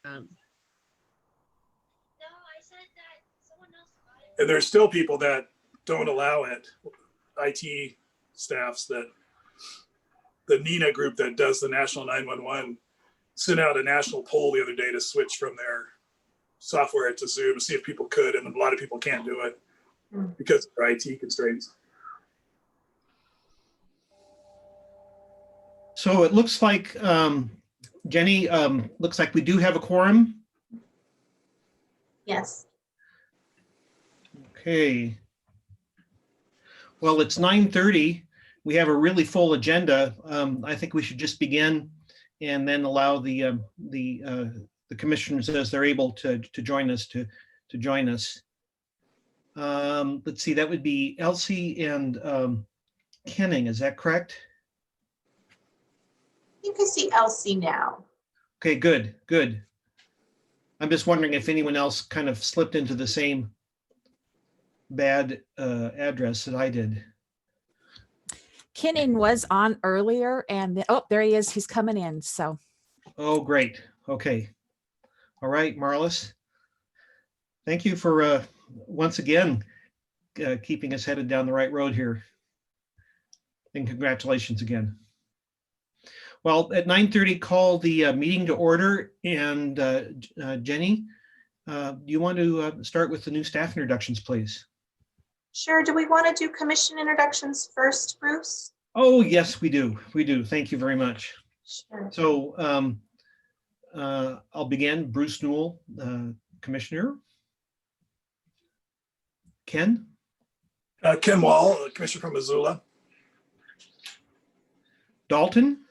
Um, And there's still people that don't allow it. IT staffs that the NINA group that does the National 911 sent out a national poll the other day to switch from their software to Zoom to see if people could, and a lot of people can't do it because of their IT constraints. So it looks like, Jenny, looks like we do have a quorum. Yes. Okay. Well, it's 9:30. We have a really full agenda. I think we should just begin and then allow the commissioners as they're able to join us to join us. Let's see, that would be Elsie and Kenning. Is that correct? You can see Elsie now. Okay, good, good. I'm just wondering if anyone else kind of slipped into the same bad address that I did. Kenning was on earlier and oh, there he is. He's coming in. So. Oh, great. Okay. All right, Marlis. Thank you for once again keeping us headed down the right road here. And congratulations again. Well, at 9:30, call the meeting to order. And Jenny, do you want to start with the new staff introductions, please? Sure. Do we want to do commission introductions first, Bruce? Oh, yes, we do. We do. Thank you very much. Sure. So I'll begin. Bruce Newell, Commissioner. Ken? Ken Wall, Commissioner from Missoula. Dalton?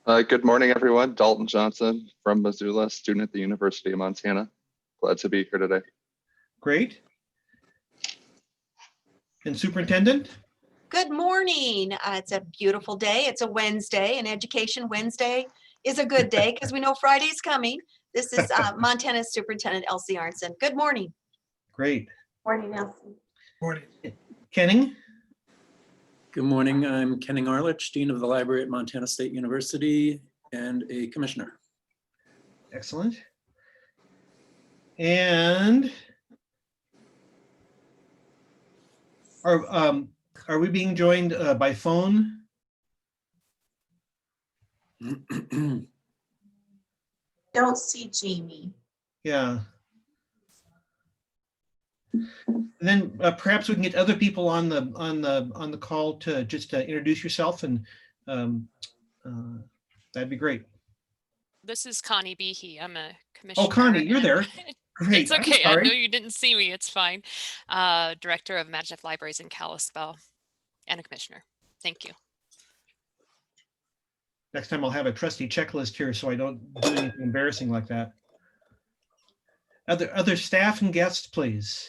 Good morning, everyone. Dalton Johnson from Missoula, student at the University of Montana. Glad to be here today. Great. And Superintendent? Good morning. It's a beautiful day. It's a Wednesday, and Education Wednesday is a good day because we know Friday's coming. This is Montana Superintendent Elsie Arnson. Good morning. Great. Morning, Elsie. Morning. Kenning? Good morning. I'm Kenning Arlich, Dean of the Library at Montana State University and a commissioner. Excellent. And are we being joined by phone? Don't see Jamie. Yeah. And then perhaps we can get other people on the call to just introduce yourself, and that'd be great. This is Connie Behe. I'm a commissioner. Oh, Connie, you're there. Great. It's okay. I know you didn't see me. It's fine. Director of Imaginative Libraries in Kalispell and a commissioner. Thank you. Next time I'll have a trusty checklist here so I don't do anything embarrassing like that. Other staff and guests, please.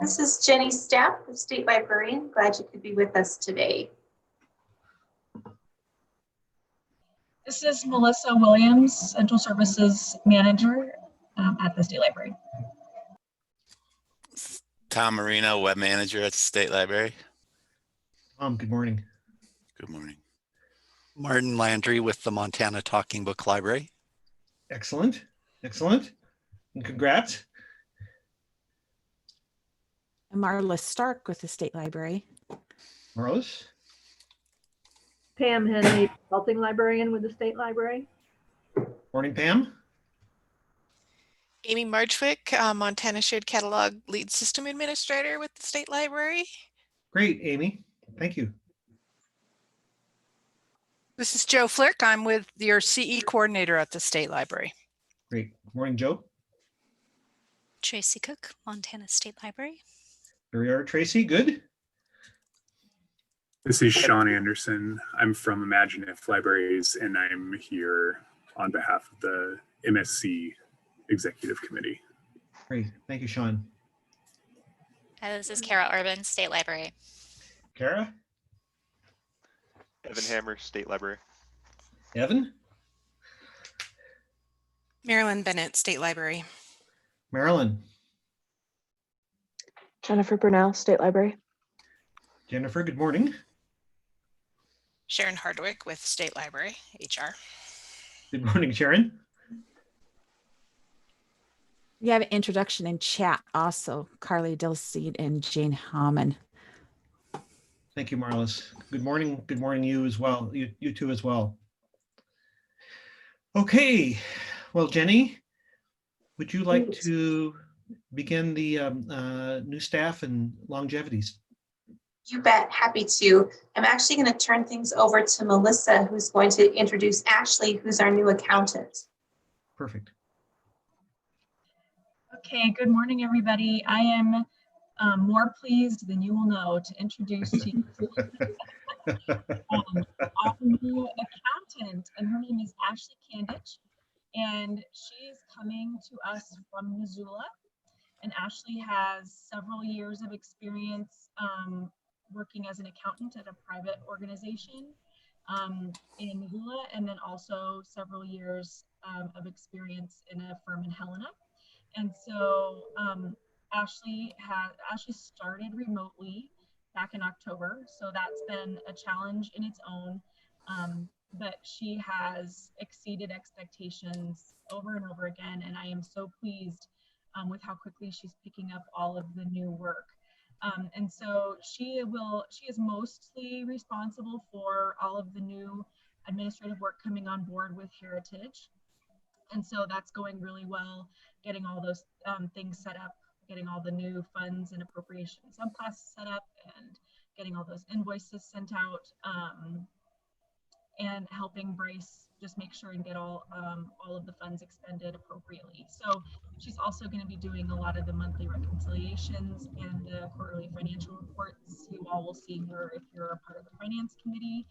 This is Jenny Stapp, the State Librarian. Glad you could be with us today. This is Melissa Williams, Central Services Manager at the State Library. Tom Marino, Web Manager at the State Library. Good morning. Good morning. Martin Landry with the Montana Talking Book Library. Excellent. Excellent. And congrats. I'm Marla Stark with the State Library. Marlis. Pam Henley, Consulting Librarian with the State Library. Morning, Pam. Amy Marchwick, Montana Shared Catalog Lead System Administrator with the State Library. Great, Amy. Thank you. This is Joe Flick. I'm with your CE coordinator at the State Library. Great. Morning, Joe. Tracy Cook, Montana State Library. Here we are, Tracy. Good. This is Sean Anderson. I'm from Imaginative Libraries, and I'm here on behalf of the MSC Executive Committee. Great. Thank you, Sean. This is Kara Urban, State Library. Kara? Evan Hammer, State Library. Evan? Marilyn Bennett, State Library. Marilyn? Jennifer Burnell, State Library. Jennifer, good morning. Sharon Hardwick with State Library, HR. Good morning, Sharon. We have an introduction in chat also, Carly Dilseed and Jane Hammond. Thank you, Marlis. Good morning. Good morning, you as well. You two as well. Okay. Well, Jenny, would you like to begin the new staff and longevities? You bet, happy to. I'm actually going to turn things over to Melissa, who's going to introduce Ashley, who's our new accountant. Perfect. Okay, good morning, everybody. I am more pleased than you will know to introduce to you our new accountant, and her name is Ashley Kandich, and she is coming to us from Missoula. And Ashley has several years of experience working as an accountant at a private organization in Missoula, and then also several years of experience in a firm in Helena. And so Ashley started remotely back in October, so that's been a challenge in its own. But she has exceeded expectations over and over again, and I am so pleased with how quickly she's picking up all of the new work. And so she is mostly responsible for all of the new administrative work coming on board with Heritage. And so that's going really well, getting all those things set up, getting all the new funds and appropriations subclasses set up, and getting all those invoices sent out, and helping Bryce just make sure and get all of the funds expended appropriately. So she's also going to be doing a lot of the monthly reconciliations and the quarterly financial reports. You all will see her if you're a part of the finance committee.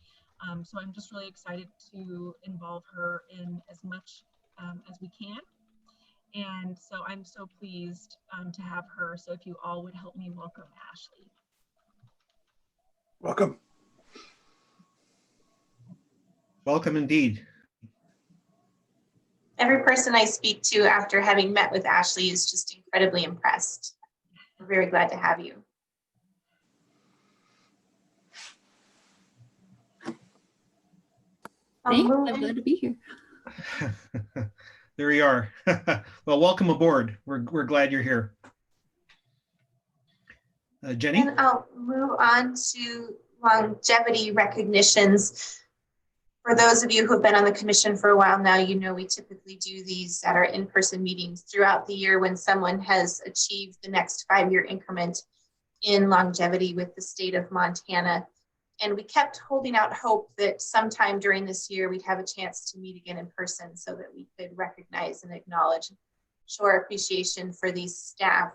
So I'm just really excited to involve her in as much as we can. And so I'm so pleased to have her. So if you all would help me welcome Ashley. Welcome. Welcome indeed. Every person I speak to after having met with Ashley is just incredibly impressed. We're very glad to have you. Thanks. I'm glad to be here. There you are. Well, welcome aboard. We're glad you're here. Jenny? And I'll move on to longevity recognitions. For those of you who have been on the commission for a while now, you know we typically do these at our in-person meetings throughout the year when someone has achieved the next 5-year increment in longevity with the state of Montana. And we kept holding out hope that sometime during this year we'd have a chance to meet again in person so that we could recognize and acknowledge, show our appreciation for these staff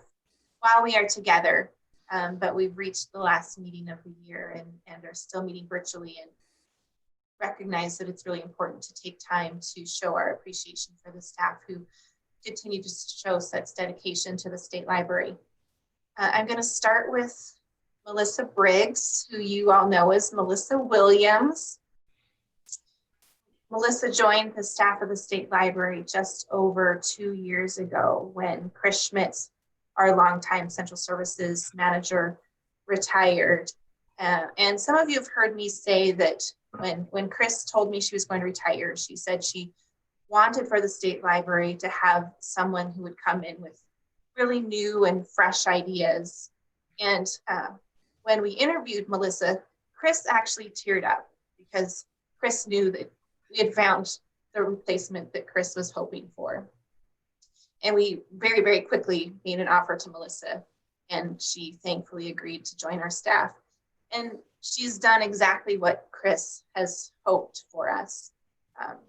while we are together. But we've reached the last meeting of the year and are still meeting virtually, and recognize that it's really important to take time to show our appreciation for the staff who continue to show such dedication to the state library. I'm going to start with Melissa Briggs, who you all know as Melissa Williams. Melissa joined the staff of the state library just over 2 years ago when Chris Schmitz, our longtime central services manager, retired. And some of you have heard me say that when Chris told me she was going to retire, she said she wanted for the state library to have someone who would come in with really new and fresh ideas. And when we interviewed Melissa, Chris actually teared up because Chris knew that we had found the replacement that Chris was hoping for. And we very, very quickly made an offer to Melissa, and she thankfully agreed to join our staff. And she's done exactly what Chris has hoped for us.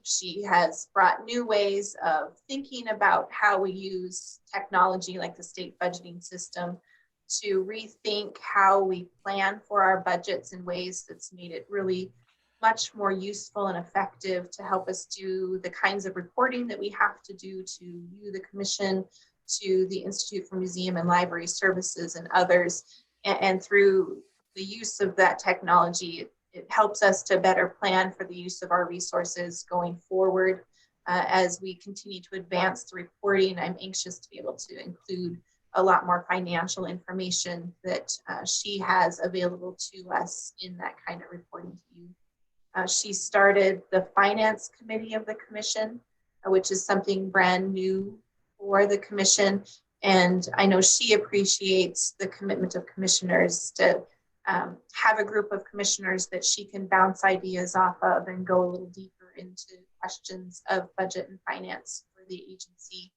She has brought new ways of thinking about how we use technology like the state budgeting system to rethink how we plan for our budgets in ways that's made it really much more useful and effective to help us do the kinds of reporting that we have to do to you, the commission, to the Institute for Museum and Library Services and others. And through the use of that technology, it helps us to better plan for the use of our resources going forward. As we continue to advance the reporting, I'm anxious to be able to include a lot more financial information that she has available to us in that kind of reporting view. She started the finance committee of the commission, which is something brand new for the commission. And I know she appreciates the commitment of commissioners to have a group of commissioners that she can bounce ideas off of and go a little deeper into questions of budget and finance for the agency.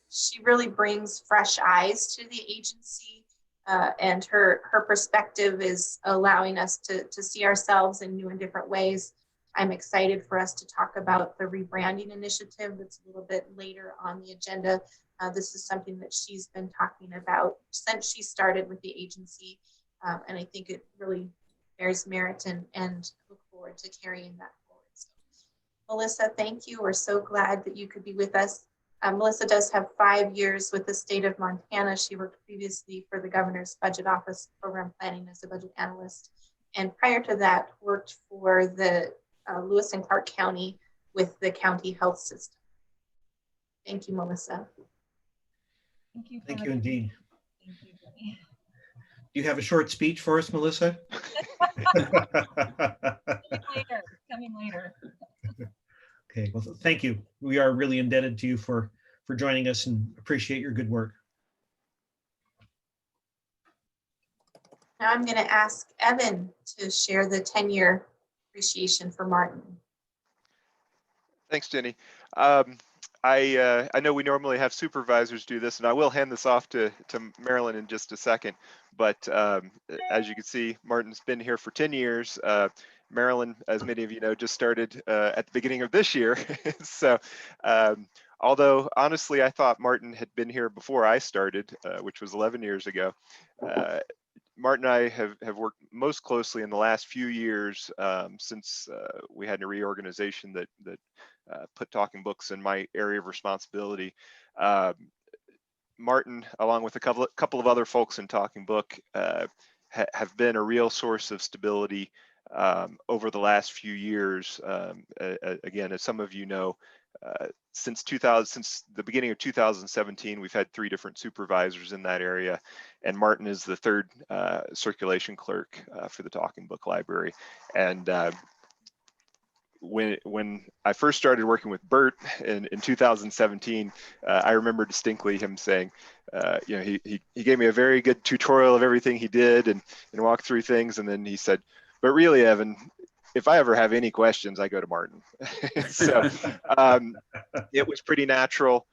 She really brings fresh eyes to the agency, and her perspective is allowing us to see ourselves in new and different ways. I'm excited for us to talk about the rebranding initiative that's a little bit later on the agenda. This is something that she's been talking about since she started with the agency, and I think it really bears merit, and look forward to carrying that forward. So, Melissa, thank you. We're so glad that you could be with us. Melissa does have 5 years with the state of Montana. She worked previously for the governor's budget office program planning as a budget analyst. And prior to that, worked for the Lewis and Clark County with the county health system. Thank you, Melissa. Thank you. Thank you indeed. Thank you, Jenny. Do you have a short speech for us, Melissa? Coming later. Okay, well, thank you. We are really indebted to you for joining us and appreciate your good work. Now I'm going to ask Evan to share the 10-year appreciation for Martin. Thanks, Jenny. I know we normally have supervisors do this, and I will hand this off to Marilyn in just a second. But as you can see, Martin's been here for 10 years. Marilyn, as many of you know, just started at the beginning of this year. So although honestly, I thought Martin had been here before I started, which was 11 years ago. Martin and I have worked most closely in the last few years since we had a reorganization that put Talking Books in my area of responsibility. Martin, along with a couple of other folks in Talking Book, have been a real source of stability over the last few years. Again, as some of you know, since the beginning of 2017, we've had 3 different supervisors in that area, and Martin is the 3rd circulation clerk for the Talking Book Library. And when I first started working with Bert in 2017, I remember distinctly him saying, you know, he gave me a very good tutorial of everything he did and walked through things, and then he said, but really, Evan, if I ever have any questions, I go to Martin. So it was pretty natural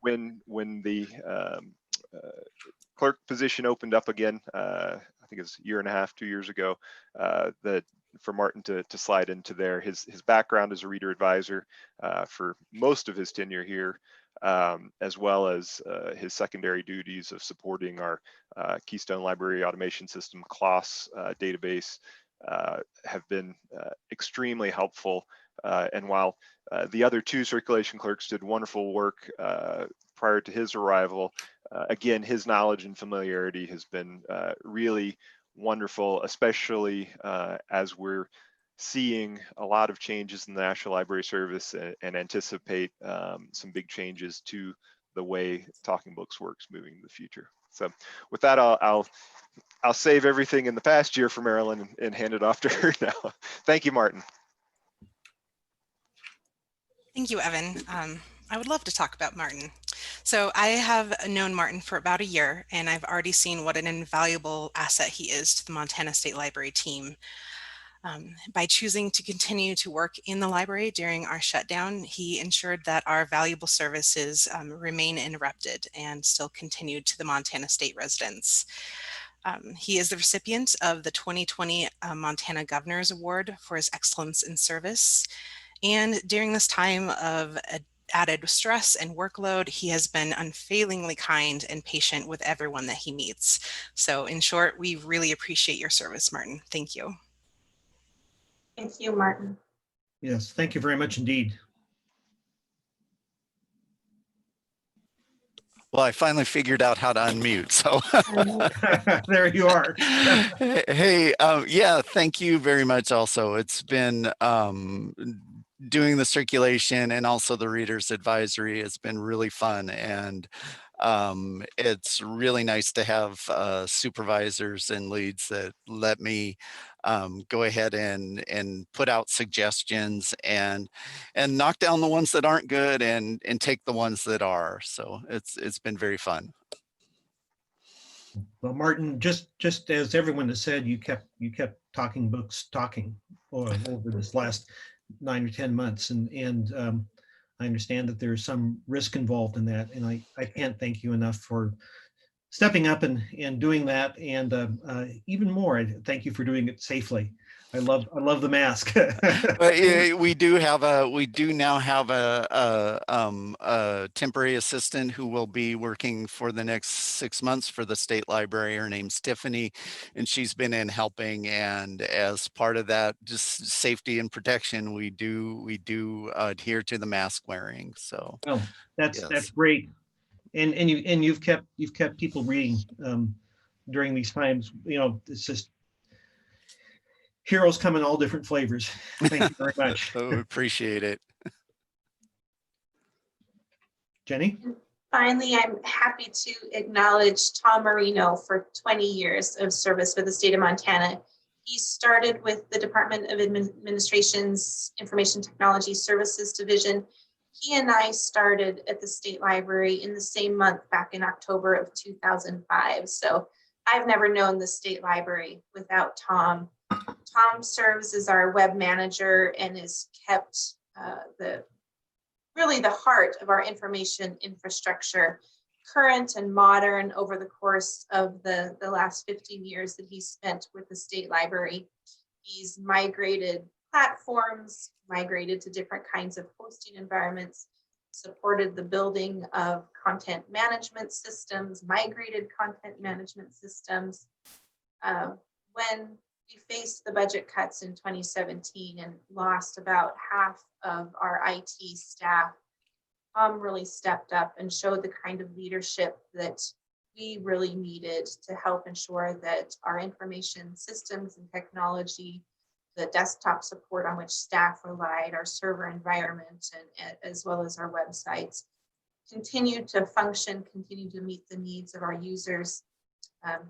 when the clerk position opened up again, I think it was a year and a half, 2 years ago, that for Martin to slide into there. His background as a reader advisor for most of his tenure here, as well as his secondary duties of supporting our Keystone Library Automation System, CLOS database, have been extremely helpful. And while the other 2 circulation clerks did wonderful work prior to his arrival, again, his knowledge and familiarity has been really wonderful, especially as we're seeing a lot of changes in the National Library Service and anticipate some big changes to the way Talking Books works moving in the future. So with that, I'll save everything in the past year for Marilyn and hand it off to her now. Thank you, Martin. Thank you, Evan. I would love to talk about Martin. So I have known Martin for about a year, and I've already seen what an invaluable asset he is to the Montana State Library team. By choosing to continue to work in the library during our shutdown, he ensured that our valuable services remain uninterrupted and still continued to the Montana State residents. He is the recipient of the 2020 Montana Governor's Award for his excellence in service. And during this time of added stress and workload, he has been unfailingly kind and patient with everyone that he meets. So in short, we really appreciate your service, Martin. Thank you. Thank you, Martin. Yes, thank you very much indeed. Well, I finally figured out how to unmute, so. There you are. Hey, yeah, thank you very much also. It's been doing the circulation and also the readers advisory has been really fun, and It's really nice to have supervisors and leads that let me go ahead and put out suggestions and knock down the ones that aren't good and take the ones that are. So it's been very fun. Well, Martin, just as everyone has said, you kept talking books talking over this last 9 or 10 months, and I understand that there's some risk involved in that, and I can't thank you enough for stepping up and doing that, and even more, I thank you for doing it safely. I love the mask. But yeah, we do now have a temporary assistant who will be working for the next 6 months for the state library. Her name's Tiffany, and she's been in helping. And as part of that, just safety and protection, we do adhere to the mask wearing. So, well, that's yes. great, and you've kept people reading during these times. You know, it's just heroes come in all different flavors. Thank you very much. Oh, appreciate it. Jenny? Finally, I'm happy to acknowledge Tom Marino for 20 years of service with the state of Montana. He started with the Department of Administration's Information Technology Services Division. He and I started at the state library in the same month back in October of 2005. So I've never known the state library without Tom. Tom serves as our web manager and has kept really the heart of our information infrastructure current and modern over the course of the last 15 years that he spent with the state library. He's migrated platforms, migrated to different kinds of hosting environments, supported the building of content management systems, migrated content management systems. When we faced the budget cuts in 2017 and lost about half of our IT staff, Tom really stepped up and showed the kind of leadership that we really needed to help ensure that our information systems and technology, the desktop support on which staff relied, our server environment, and as well as our websites, continue to function, continue to meet the needs of our users.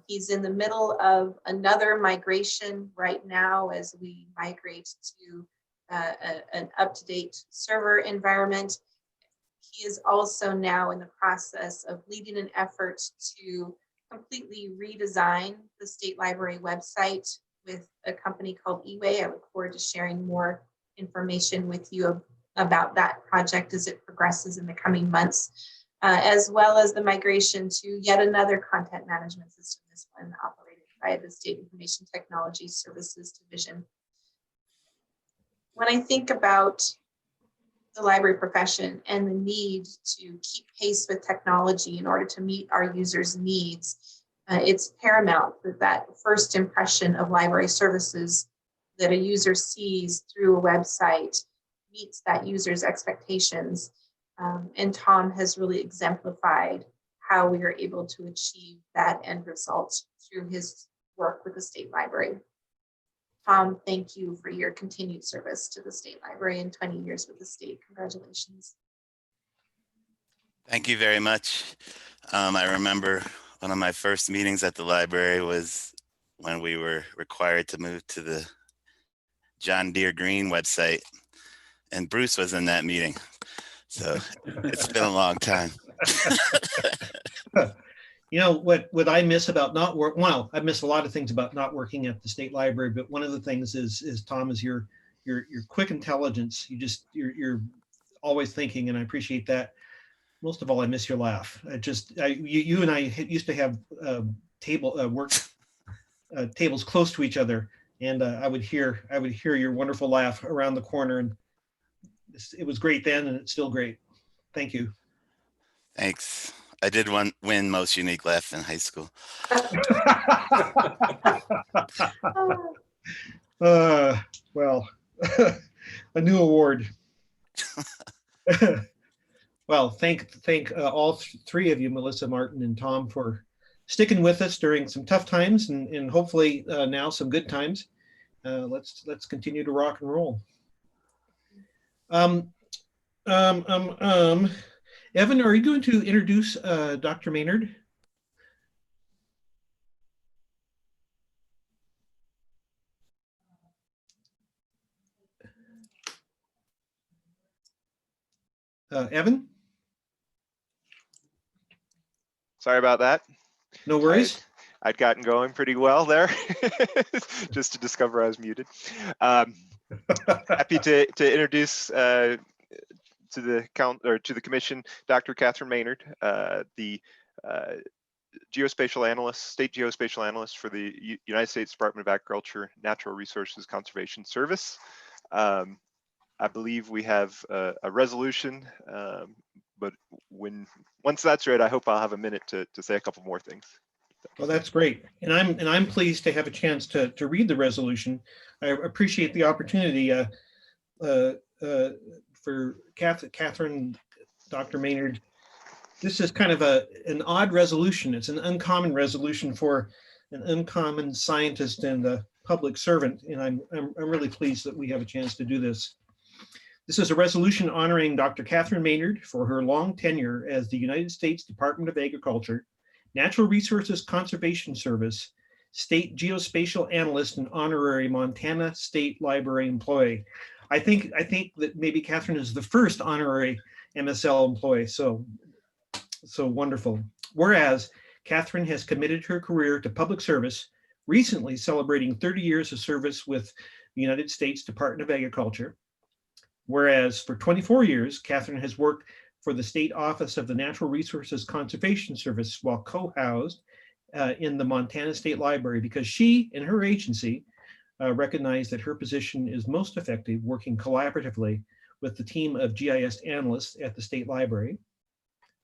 He's in the middle of another migration right now as we migrate to an up-to-date server environment. He is also now in the process of leading an effort to completely redesign the state library website with a company called eWay. I look forward to sharing more information with you about that project as it progresses in the coming months, as well as the migration to yet another content management system, this one operated by the State Information Technology Services Division. When I think about the library profession and the need to keep pace with technology in order to meet our users' needs, it's paramount that that first impression of library services that a user sees through a website meets that user's expectations. And Tom has really exemplified how we are able to achieve that end result through his work with the state library. Tom, thank you for your continued service to the state library and 20 years with the state. Congratulations. Thank you very much. I remember one of my first meetings at the library was when we were required to move to the John Deere Green website, and Bruce was in that meeting. So it's been a long time. You know, what I miss about not work, well, I miss a lot of things about not working at the state library, but one of the things is Tom, is your quick intelligence. You're always thinking, and I appreciate that. Most of all, I miss your laugh. You and I used to have work tables close to each other, and I would hear your wonderful laugh around the corner, and it was great then, and it's still great. Thank you. Thanks. I did win most unique laugh in high school. Well, a new award. Well, thank all three of you, Melissa, Martin, and Tom, for sticking with us during some tough times and hopefully now some good times. Let's continue to rock and roll. Evan, are you going to introduce Dr. Maynard? Evan? Sorry about that. No worries. I'd gotten going pretty well there, just to discover I was muted. Happy to introduce to the commission, Dr. Catherine Maynard, the geospatial analyst, state geospatial analyst for the United States Department of Agriculture Natural Resources Conservation Service. I believe we have a resolution, but once that's read, I hope I'll have a minute to say a couple more things. Well, that's great, and I'm pleased to have a chance to read the resolution. I appreciate the opportunity for Catherine, Dr. Maynard. This is kind of an odd resolution. It's an uncommon resolution for an uncommon scientist and a public servant, and I'm really pleased that we have a chance to do this. This is a resolution honoring Dr. Catherine Maynard for her long tenure as the United States Department of Agriculture, Natural Resources Conservation Service, State Geospatial Analyst, and Honorary Montana State Library employee. I think that maybe Catherine is the first honorary MSL employee, so wonderful. Whereas Catherine has committed her career to public service, recently celebrating 30 years of service with the United States Department of Agriculture. Whereas for 24 years, Catherine has worked for the State Office of the Natural Resources Conservation Service while co-housed in the Montana State Library, because she and her agency recognize that her position is most effective working collaboratively with the team of GIS analysts at the State Library.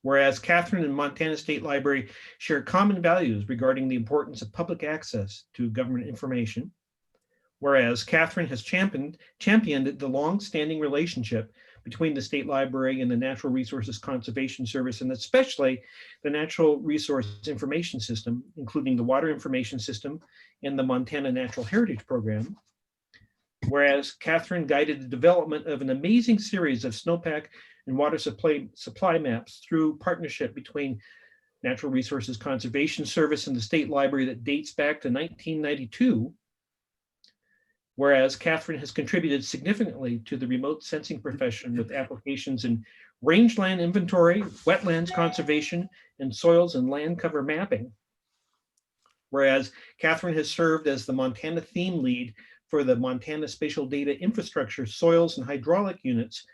Whereas Catherine and Montana State Library share common values regarding the importance of public access to government information. Whereas Catherine has championed the long-standing relationship between the State Library and the Natural Resources Conservation Service, and especially the Natural Resource Information System, including the Water Information System and the Montana Natural Heritage Program. Whereas Catherine guided the development of an amazing series of snowpack and water supply maps through partnership between Natural Resources Conservation Service and the State Library that dates back to 1992. Whereas Catherine has contributed significantly to the remote sensing profession with applications in rangeland inventory, wetlands conservation, and soils and land cover mapping. Whereas Catherine has served as the Montana theme lead for the Montana Spatial Data Infrastructure Soils and Hydraulic Units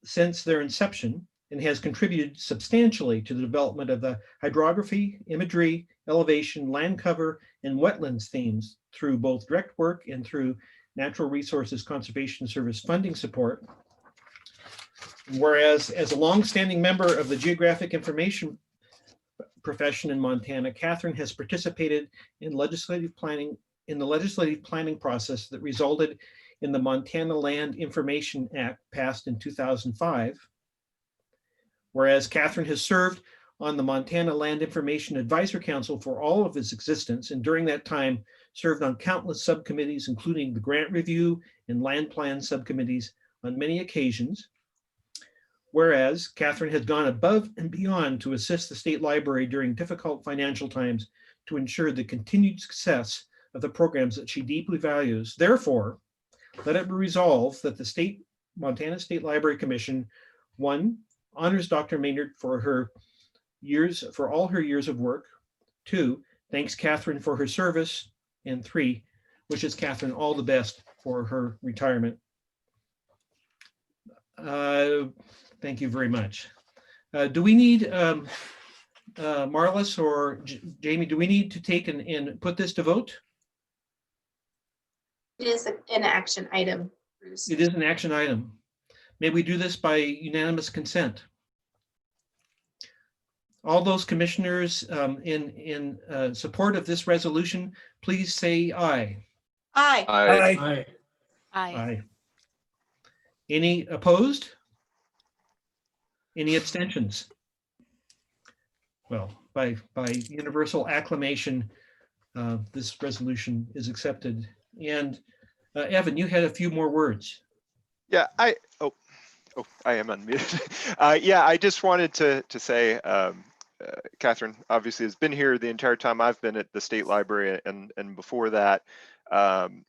since their inception, and has contributed substantially to the development of the hydrography, imagery, elevation, land cover, and wetlands themes through both direct work and through Natural Resources Conservation Service funding support. Whereas as a longstanding member of the geographic information profession in Montana, Catherine has participated in the legislative planning process that resulted in the Montana Land Information Act passed in 2005. Whereas Catherine has served on the Montana Land Information Advisor Council for all of its existence, and during that time served on countless subcommittees, including the grant review and land plan subcommittees on many occasions. Whereas Catherine has gone above and beyond to assist the State Library during difficult financial times to ensure the continued success of the programs that she deeply values. Therefore, let it be resolved that the Montana State Library Commission, 1, honors Dr. Maynard for all her years of work. 2, thanks Catherine for her service. And 3, wishes Catherine all the best for her retirement. Thank you very much. Do we need, Marlis or Jamie, do we need to take and put this to vote? It is an action item, Bruce. It is an action item. May we do this by unanimous consent? All those commissioners in support of this resolution, please say aye. Aye. Aye. Aye. Aye. Any opposed? Any abstentions? Well, by universal acclamation, this resolution is accepted. And Evan, you had a few more words. Yeah, Oh, I am unmuted. Yeah, I just wanted to say, Catherine obviously has been here the entire time I've been at the State Library, and before that. And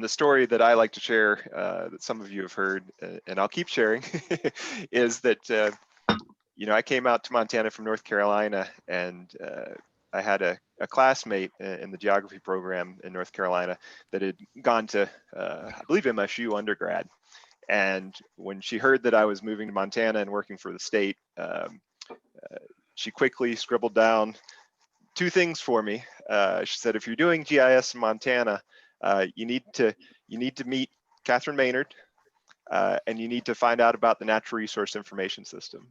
the story that I like to share, that some of you have heard, and I'll keep sharing, is that I came out to Montana from North Carolina, and I had a classmate in the geography program in North Carolina that had gone to, I believe, MSU undergrad. And when she heard that I was moving to Montana and working for the state, she quickly scribbled down 2 things for me. She said, if you're doing GIS in Montana, you need to meet Catherine Maynard, and you need to find out about the Natural Resource Information System.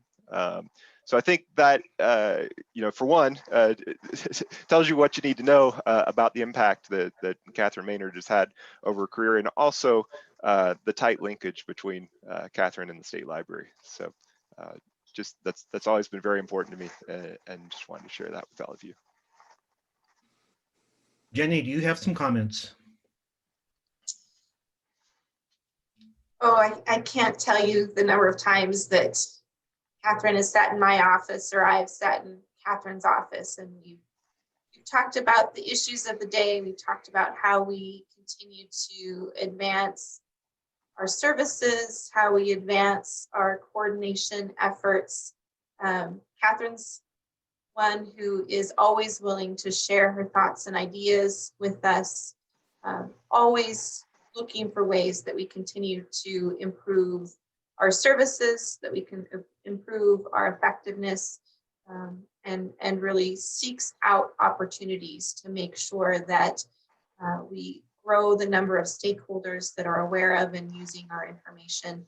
So I think that, for one, tells you what you need to know about the impact that Catherine Maynard has had over her career, and also the tight linkage between Catherine and the State Library. So just that's always been very important to me, and just wanted to share that with all of you. Jenny, do you have some comments? Oh, I can't tell you the number of times that Catherine has sat in my office, or I've sat in Catherine's office, and we've talked about the issues of the day. We've talked about how we continue to advance our services, how we advance our coordination efforts. Catherine's one who is always willing to share her thoughts and ideas with us, always looking for ways that we continue to improve our services, that we can improve our effectiveness, and really seeks out opportunities to make sure that we grow the number of stakeholders that are aware of and using our information.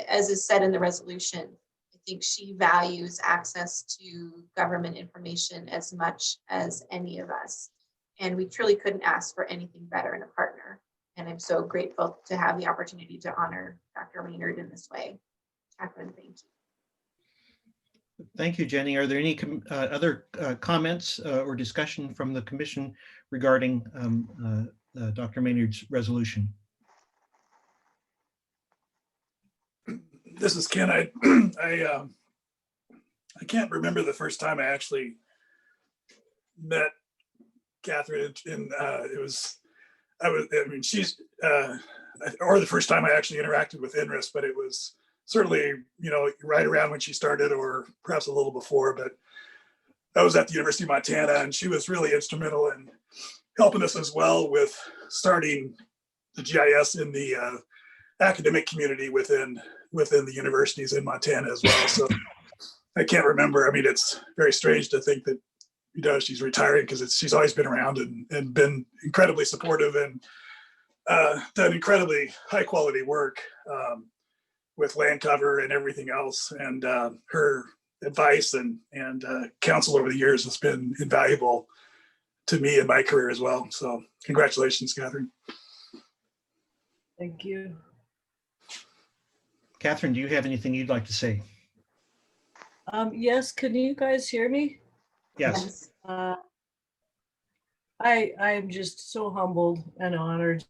As is said in the resolution, I think she values access to government information as much as any of us. And we truly couldn't ask for anything better in a partner. And I'm so grateful to have the opportunity to honor Dr. Maynard in this way. Catherine, thank you. Thank you, Jenny. Are there any other comments or discussion from the commission regarding Dr. Maynard's resolution? This is Ken. I can't remember the first time I actually met Catherine, and she's, or the first time I actually interacted with INRIS, but it was certainly, right around when she started, or perhaps a little before. But I was at the University of Montana, and she was really instrumental in helping us as well with starting the GIS in the academic community within the universities in Montana as well. So I can't remember. I mean, it's very strange to think that she's retiring, because she's always been around and been incredibly supportive, and done incredibly high quality work with land cover and everything else. And her advice and counsel over the years has been invaluable to me in my career as well. So congratulations, Catherine. Thank you. Catherine, do you have anything you'd like to say? Yes, can you guys hear me? Yes. I'm just so humbled and honored,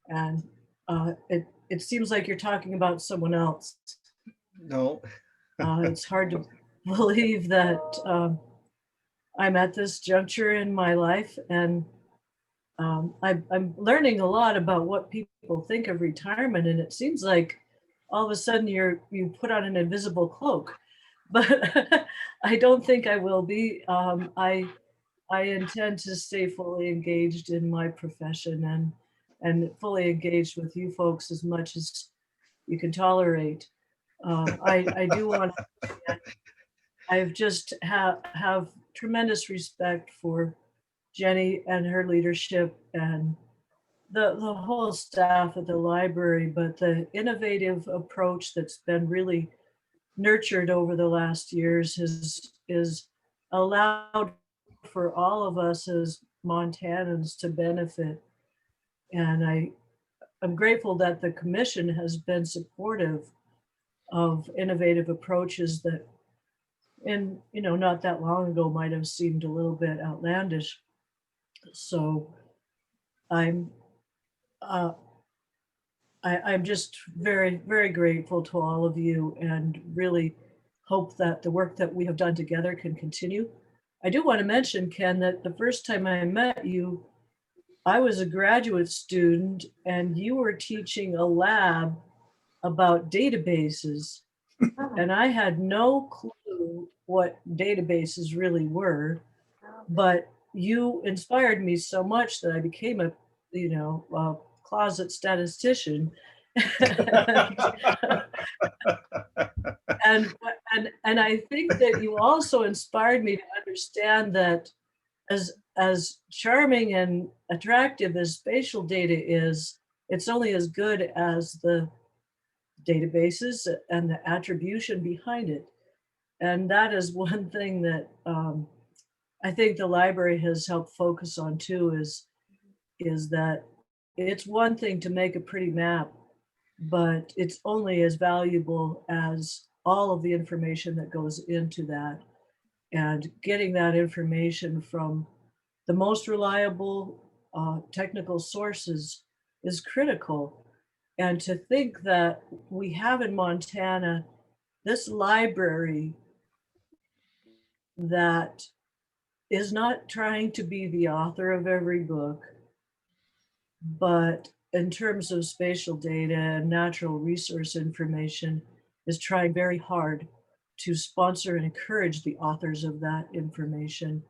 and it seems like you're talking about someone else. No. It's hard to believe that I'm at this juncture in my life, and I'm learning a lot about what people think of retirement, and it seems like all of a sudden you put on an invisible cloak, but I don't think I will be. I intend to stay fully engaged in my profession, and fully engaged with you folks as much as you can tolerate. I do want to, I've just have tremendous respect for Jenny and her leadership, and the whole staff at the library, but the innovative approach that's been really nurtured over the last years is allowed for all of us as Montanans to benefit. And I'm grateful that the commission has been supportive of innovative approaches that not that long ago might have seemed a little bit outlandish. So I'm I'm just very, very grateful to all of you and really hope that the work that we have done together can continue. I do want to mention, Ken, that the first time I met you, I was a graduate student and you were teaching a lab about databases. And I had no clue what databases really were, but you inspired me so much that I became a, a closet statistician. and I think that you also inspired me to understand that as charming and attractive as spatial data is, it's only as good as the databases and the attribution behind it. And that is one thing that I think the library has helped focus on too, is that it's one thing to make a pretty map, but it's only as valuable as all of the information that goes into that. And getting that information from the most reliable technical sources is critical. And to think that we have in Montana this library that is not trying to be the author of every book, but in terms of spatial data and natural resource information, is trying very hard to sponsor and encourage the authors of that information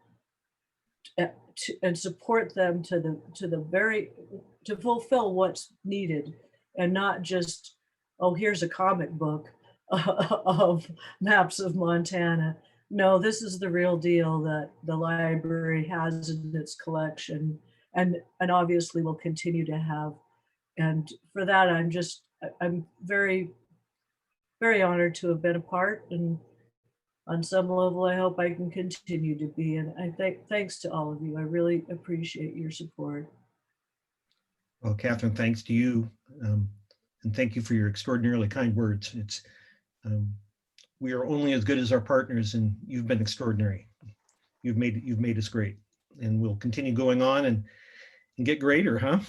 and support them to fulfill what's needed, and not just, oh, here's a comic book of maps of Montana. No, this is the real deal that the library has in its collection, and obviously will continue to have. And for that, I'm very, very honored to have been a part, and on some level, I hope I can continue to be. And I thanks to all of you. I really appreciate your support. Well, Catherine, thanks to you. And thank you for your extraordinarily kind words. We are only as good as our partners, and you've been extraordinary. You've made us great, and we'll continue going on and get greater, huh?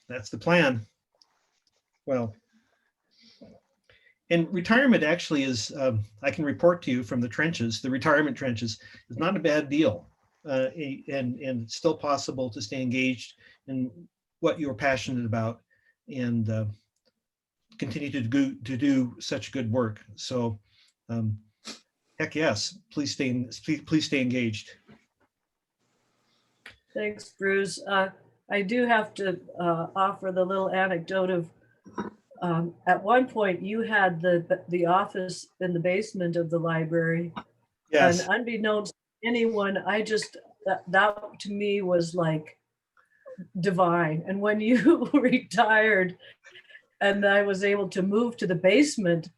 That's the plan. Well, and retirement actually is, I can report to you from the trenches, the retirement trenches, is not a bad deal. And it's still possible to stay engaged in what you're passionate about and continue to do such good work. So heck yes, please stay engaged. Thanks, Bruce. I do have to offer the little anecdote of at one point you had the office in the basement of the library. Yes. And unbeknownst to anyone, that to me was like divine. And when you retired and I was able to move to the basement,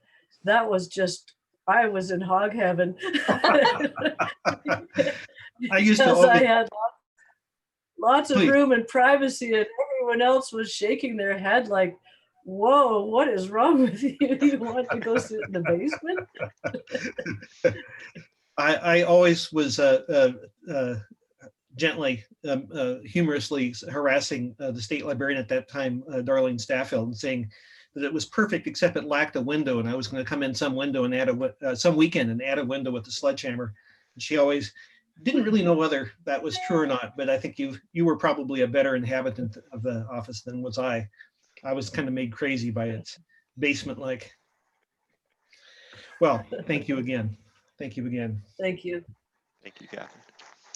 that was just, I was in hog heaven. I used to always, I had lots of room and privacy, and everyone else was shaking their head like, whoa, what is wrong with you? You want to go sit in the basement? I always was gently, humorously harassing the state librarian at that time, Darlene Staffield, and saying that it was perfect except it lacked a window, and I was going to come in some window and add some weekend and add a window with a sledgehammer. And she always didn't really know whether that was true or not, but I think you were probably a better inhabitant of the office than was I. I was kind of made crazy by its basement-like. Well, thank you again. Thank you again. Thank you. Thank you, Catherine.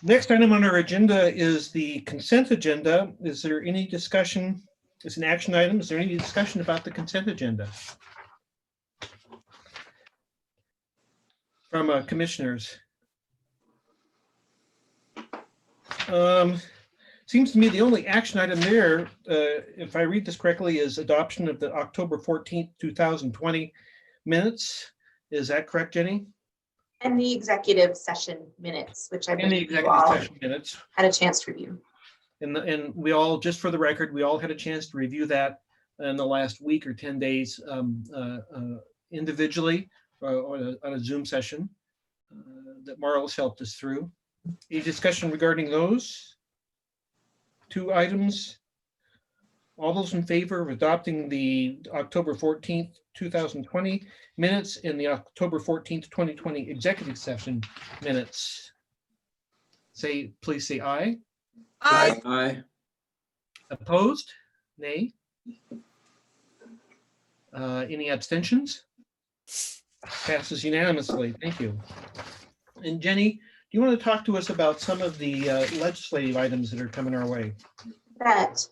Next item on our agenda is the consent agenda. Is there any discussion? It's an action item. Is there any discussion about the consent agenda? From commissioners? Seems to me the only action item there, if I read this correctly, is adoption of the October 14th, 2020 minutes. Is that correct, Jenny? And the executive session minutes, which I believe you all had a chance to review. And we all, just for the record, we all had a chance to review that in the last week or 10 days individually on a Zoom session that Marlis helped us through. Any discussion regarding those two items All those in favor of adopting the October 14th, 2020 minutes and the October 14th, 2020 executive session minutes, please say aye. Aye. Aye. Opposed? Nay. Any abstentions? Passes unanimously. Thank you. And Jenny, do you want to talk to us about some of the legislative items that are coming our way? Bet.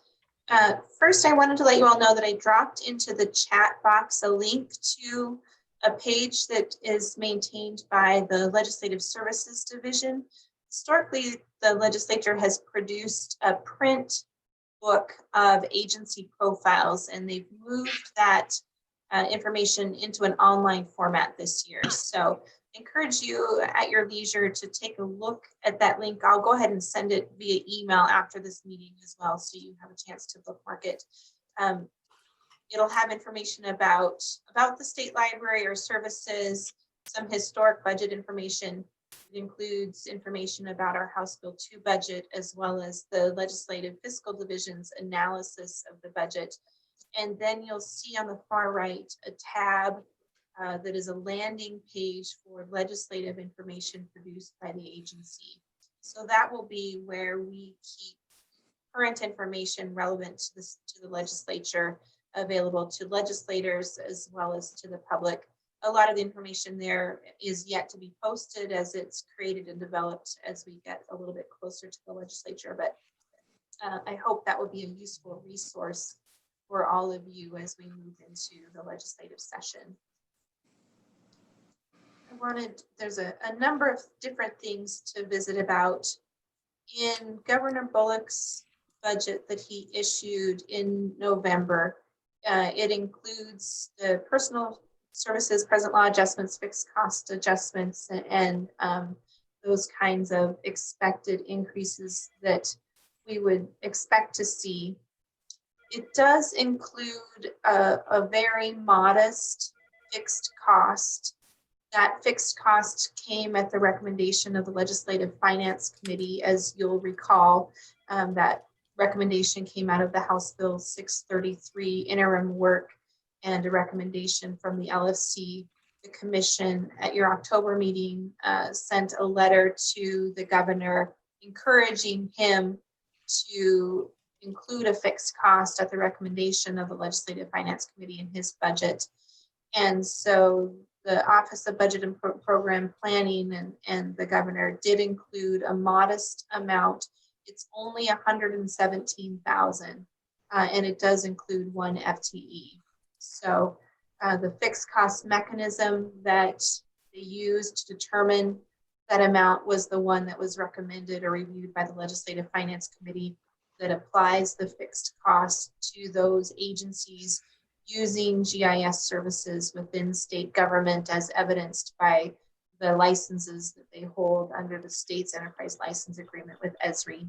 First, I wanted to let you all know that I dropped into the chat box a link to a page that is maintained by the Legislative Services Division. Historically, the legislature has produced a print book of agency profiles, and they've moved that information into an online format this year. So I encourage you at your leisure to take a look at that link. I'll go ahead and send it via email after this meeting as well, so you have a chance to bookmark it. It'll have information about the state library or services, some historic budget information. It includes information about our House Bill 2 budget, as well as the Legislative Fiscal Division's analysis of the budget. And then you'll see on the far right a tab that is a landing page for legislative information produced by the agency. So that will be where we keep current information relevant to the legislature available to legislators as well as to the public. A lot of the information there is yet to be posted as it's created and developed as we get a little bit closer to the legislature, but I hope that will be a useful resource for all of you as we move into the legislative session. There's a number of different things to visit about. In Governor Bullock's budget that he issued in November, it includes the personal services, present law adjustments, fixed cost adjustments, and those kinds of expected increases that we would expect to see. It does include a very modest fixed cost. That fixed cost came at the recommendation of the Legislative Finance Committee. As you'll recall, that recommendation came out of the House Bill 633 interim work and a recommendation from the LFC. The commission at your October meeting sent a letter to the governor encouraging him to include a fixed cost at the recommendation of the Legislative Finance Committee in his budget. And so the Office of Budget and Program Planning and the governor did include a modest amount. It's only $117,000, and it does include one FTE. So the fixed cost mechanism that they used to determine that amount was the one that was recommended or reviewed by the Legislative Finance Committee that applies the fixed cost to those agencies using GIS services within state government, as evidenced by the licenses that they hold under the state's enterprise license agreement with ESRI.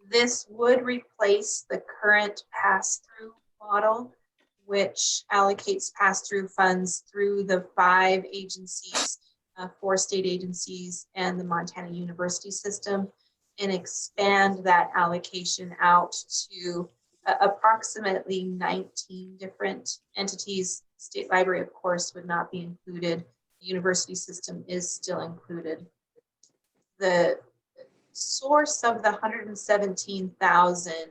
This would replace the current pass-through model, which allocates pass-through funds through the 5 agencies, 4 state agencies, and the Montana University system, and expand that allocation out to approximately 19 different entities. State Library, of course, would not be included. The university system is still included. The source of the $117,000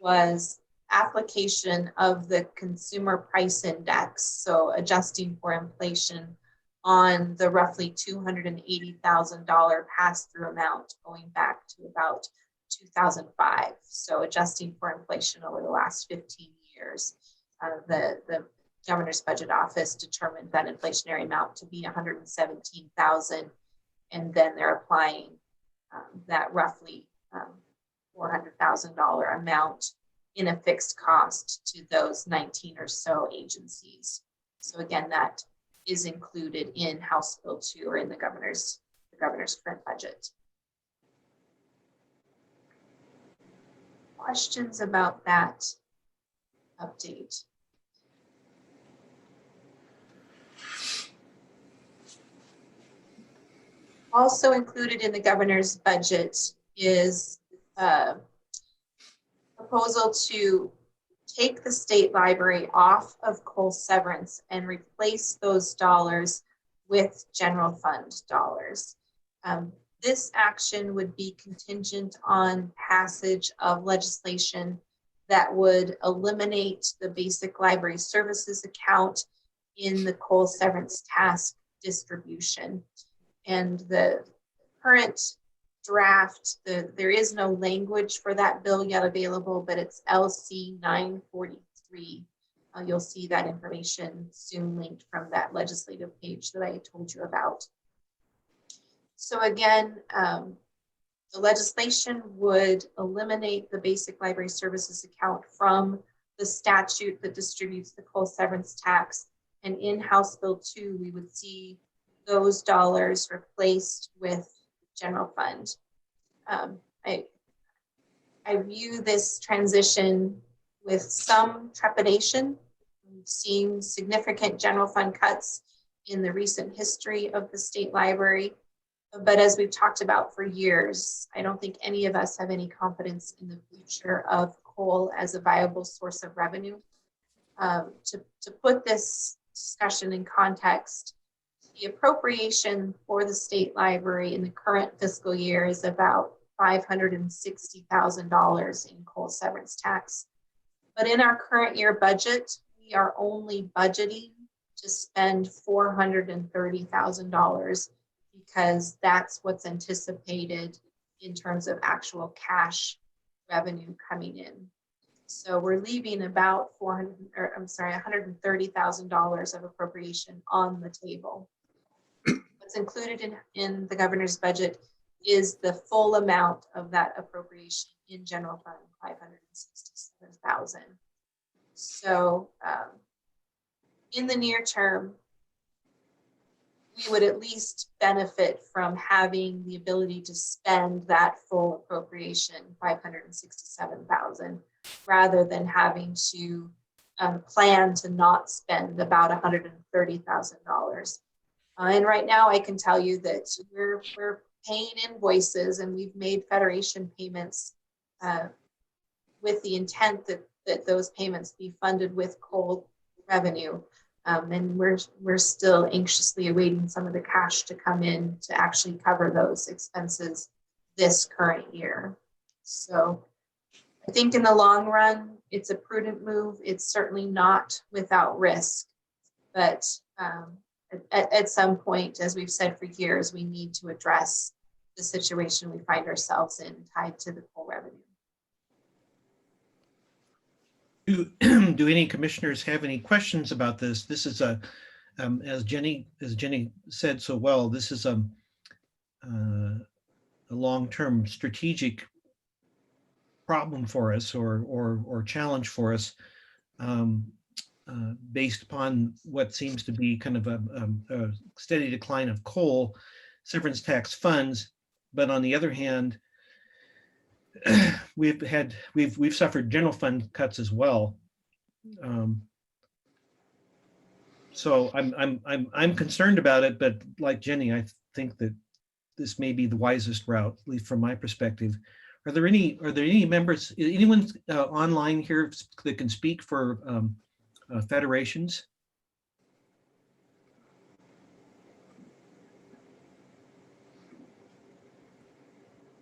was application of the consumer price index, so adjusting for inflation on the roughly $280,000 pass-through amount going back to about 2005. So adjusting for inflation over the last 15 years, the governor's budget office determined that inflationary amount to be $117,000, and then they're applying that roughly $400,000 amount in a fixed cost to those 19 or so agencies. So again, that is included in House Bill 2 or in the governor's current budget. Questions about that update? Also included in the governor's budget is a proposal to take the state library off of coal severance and replace those dollars with general fund dollars. This action would be contingent on passage of legislation that would eliminate the basic library services account in the coal severance task distribution. And the current draft, there is no language for that bill yet available, but it's LC 943. You'll see that information soon linked from that legislative page that I told you about. So again, the legislation would eliminate the basic library services account from the statute that distributes the coal severance tax. And in House Bill 2, we would see those dollars replaced with general fund. I view this transition with some trepidation. We've seen significant general fund cuts in the recent history of the state library. But as we've talked about for years, I don't think any of us have any confidence in the future of coal as a viable source of revenue. To put this discussion in context, the appropriation for the state library in the current fiscal year is about $560,000 in coal severance tax. But in our current year budget, we are only budgeting to spend $430,000 because that's what's anticipated in terms of actual cash revenue coming in. So we're leaving about $130,000 of appropriation on the table. What's included in the governor's budget is the full amount of that appropriation in general fund, $567,000. So in the near term, we would at least benefit from having the ability to spend that full appropriation, $567,000, rather than having to plan to not spend about $130,000. And right now, I can tell you that we're paying invoices, and we've made federation payments with the intent that those payments be funded with coal revenue. And we're still anxiously awaiting some of the cash to come in to actually cover those expenses this current year. So I think in the long run, it's a prudent move. It's certainly not without risk, but at some point, as we've said for years, we need to address the situation we find ourselves in tied to the coal revenue. Do any commissioners have any questions about this? This is as Jenny said so well, this is a long-term strategic problem for us or challenge for us, based upon what seems to be kind of a steady decline of coal severance tax funds. But on the other hand, we've suffered general fund cuts as well. So I'm concerned about it, but like Jenny, I think that this may be the wisest route, at least from my perspective. Are there any members, anyone online here that can speak for federations?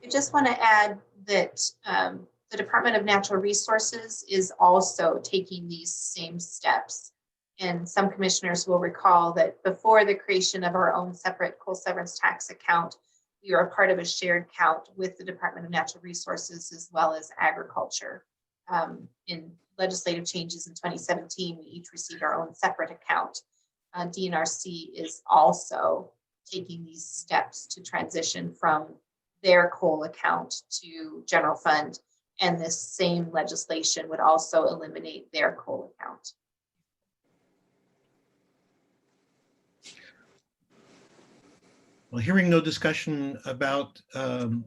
I just want to add that the Department of Natural Resources is also taking these same steps. And some commissioners will recall that before the creation of our own separate coal severance tax account, we are a part of a shared account with the Department of Natural Resources as well as agriculture. In legislative changes in 2017, we each received our own separate account. DNRC is also taking these steps to transition from their coal account to general fund, and this same legislation would also eliminate their coal account. Well, hearing no discussion about the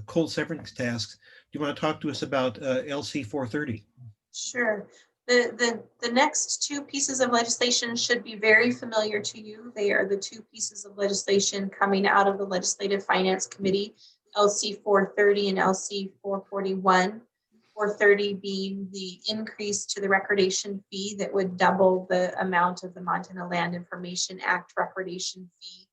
coal severance tasks, do you want to talk to us about LC 430? Sure. The next two pieces of legislation should be very familiar to you. They are the two pieces of legislation coming out of the Legislative Finance Committee, LC 430 and LC 441. 430 being the increase to the recordation fee that would double the amount of the Montana Land Information Act recordation fee,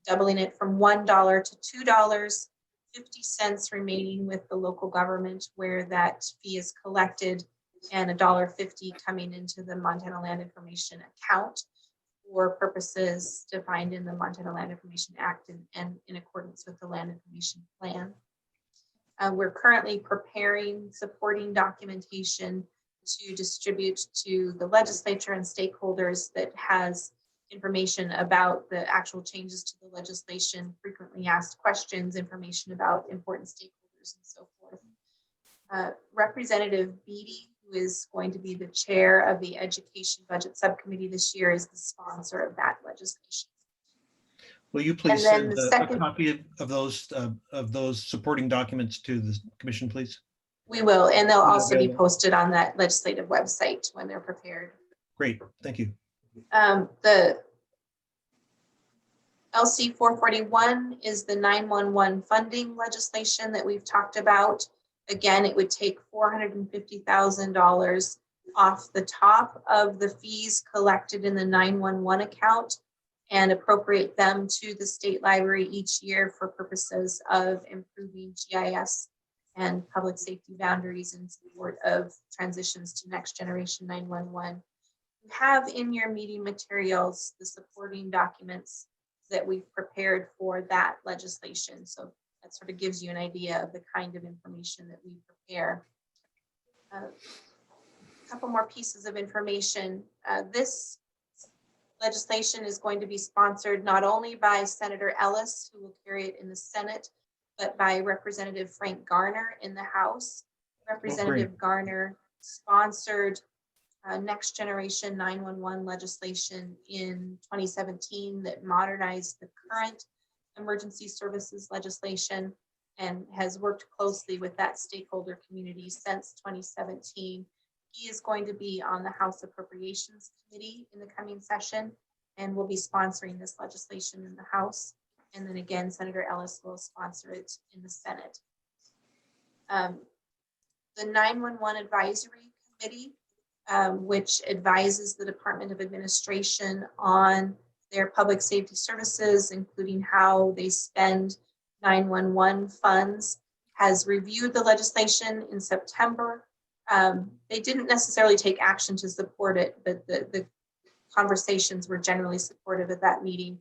doubling it from $1 to $2, 50 cents remaining with the local government where that fee is collected, and $1.50 coming into the Montana Land Information account for purposes defined in the Montana Land Information Act and in accordance with the Land Information Plan. We're currently preparing supporting documentation to distribute to the legislature and stakeholders that has information about the actual changes to the legislation, frequently asked questions, information about important stakeholders, and so forth. Representative Beatty, who is going to be the chair of the Education Budget Subcommittee this year, is the sponsor of that legislation. Will you please And then send a copy of those supporting documents to the commission, please? We will, and they'll also be posted on that legislative website when they're prepared. Great, thank you. The LC 441 is the 911 funding legislation that we've talked about. Again, it would take $450,000 off the top of the fees collected in the 911 account and appropriate them to the state library each year for purposes of improving GIS and public safety boundaries in support of transitions to next generation 911. You have in your meeting materials the supporting documents that we've prepared for that legislation. So that sort of gives you an idea of the kind of information that we prepare. A couple more pieces of information. This legislation is going to be sponsored not only by Senator Ellis, who will carry it in the Senate, but by Representative Frank Garner in the House. Representative Garner sponsored next generation 911 legislation in 2017 that modernized the current emergency services legislation and has worked closely with that stakeholder community since 2017. He is going to be on the House Appropriations Committee in the coming session and will be sponsoring this legislation in the House. And then again, Senator Ellis will sponsor it in the Senate. The 911 Advisory Committee, which advises the Department of Administration on their public safety services, including how they spend 911 funds, has reviewed the legislation in September. They didn't necessarily take action to support it, but the conversations were generally supportive at that meeting.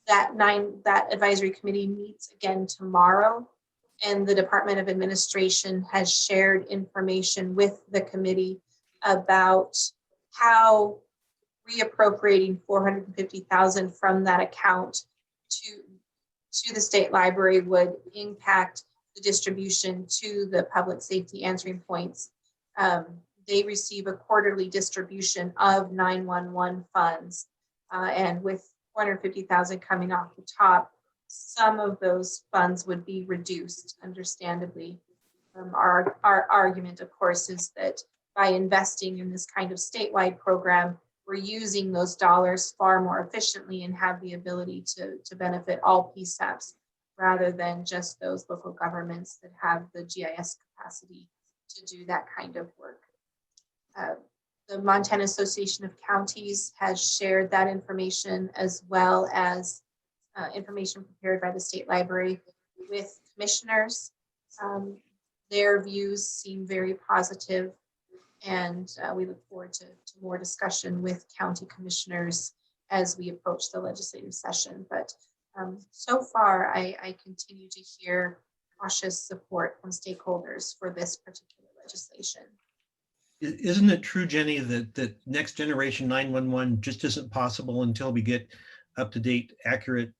That advisory committee meets again tomorrow, and the Department of Administration has shared information with the committee about how reappropriating $450,000 from that account to the state library would impact the distribution to the public safety answering points. They receive a quarterly distribution of 911 funds, and with $450,000 coming off the top, some of those funds would be reduced, understandably. Our argument, of course, is that by investing in this kind of statewide program, we're using those dollars far more efficiently and have the ability to benefit all PSAPs rather than just those local governments that have the GIS capacity to do that kind of work. The Montana Association of Counties has shared that information, as well as information prepared by the state library with commissioners. Their views seem very positive, and we look forward to more discussion with county commissioners as we approach the legislative session. But so far, I continue to hear cautious support from stakeholders for this particular legislation. Isn't it true, Jenny, that next generation 911 just isn't possible until we get up-to-date, accurate,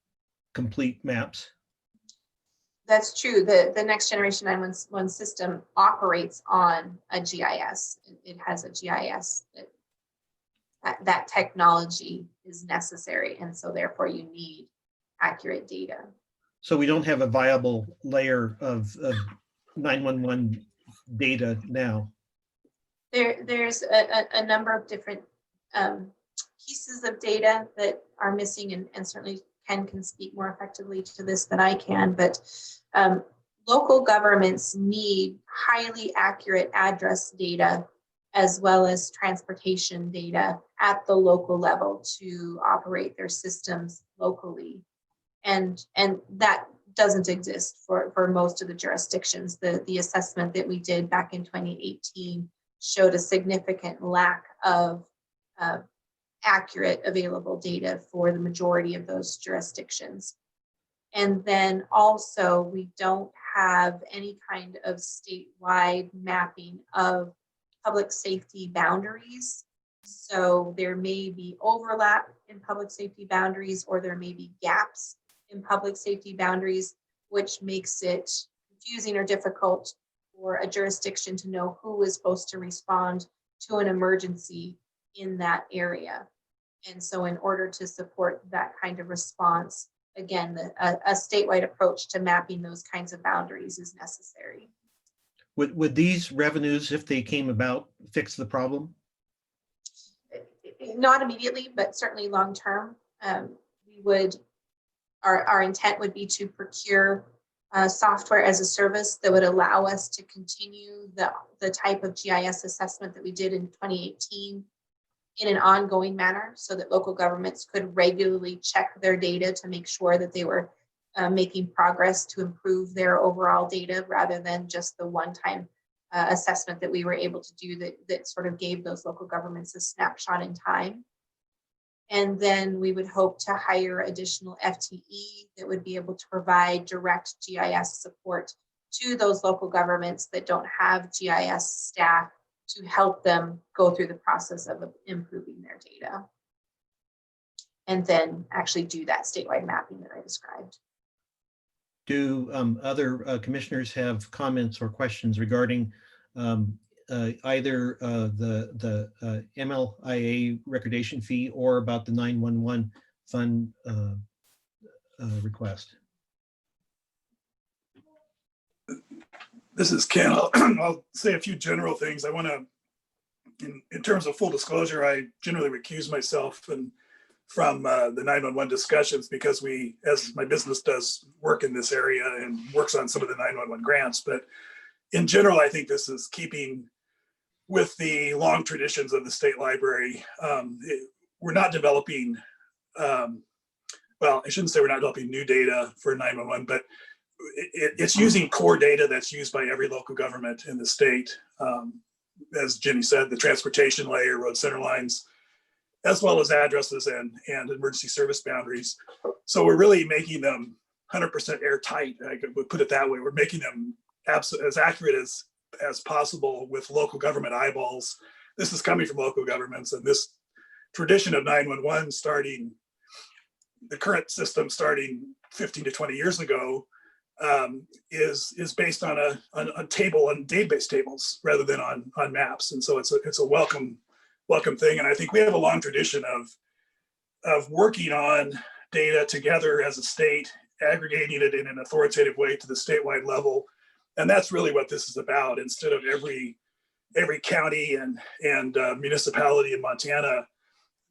complete maps? That's true. The next generation 911 system operates on a GIS. It has a GIS that technology is necessary, and so therefore you need accurate data. So we don't have a viable layer of 911 data now. There's a number of different pieces of data that are missing, and certainly Ken can speak more effectively to this than I can, but local governments need highly accurate address data as well as transportation data at the local level to operate their systems locally. And that doesn't exist for most of the jurisdictions. The assessment that we did back in 2018 showed a significant lack of accurate available data for the majority of those jurisdictions. And then also, we don't have any kind of statewide mapping of public safety boundaries. So there may be overlap in public safety boundaries, or there may be gaps in public safety boundaries, which makes it confusing or difficult for a jurisdiction to know who is supposed to respond to an emergency in that area. And so in order to support that kind of response, again, a statewide approach to mapping those kinds of boundaries is necessary. Would these revenues, if they came about, fix the problem? Not immediately, but certainly long term. We would, our intent would be to procure software as a service that would allow us to continue the type of GIS assessment that we did in 2018 in an ongoing manner, so that local governments could regularly check their data to make sure that they were making progress to improve their overall data, rather than just the one-time assessment that we were able to do that sort of gave those local governments a snapshot in time. And then we would hope to hire additional FTE that would be able to provide direct GIS support to those local governments that don't have GIS staff to help them go through the process of improving their data. And then actually do that statewide mapping that I described. Do other commissioners have comments or questions regarding either the MLIA recordation fee or about the 911 fund request? This is Ken. I'll say a few general things. I want to, in terms of full disclosure, I generally recuse myself from the 911 discussions, because we, as my business does work in this area and works on some of the 911 grants. But in general, I think this is keeping with the long traditions of the state library. We're not developing, well, I shouldn't say we're not developing new data for 911, but it's using core data that's used by every local government in the state. As Jenny said, the transportation layer, road center lines, as well as addresses and emergency service boundaries. So we're really making them 100% airtight. I would put it that way. We're making them as accurate as possible with local government eyeballs. This is coming from local governments, and this tradition of 911 starting, the current system starting 15 to 20 years ago, is based on a table and database tables rather than on maps. And so it's a welcome thing. And I think we have a long tradition of working on data together as a state, aggregating it in an authoritative way to the statewide level. And that's really what this is about. Instead of every county and municipality in Montana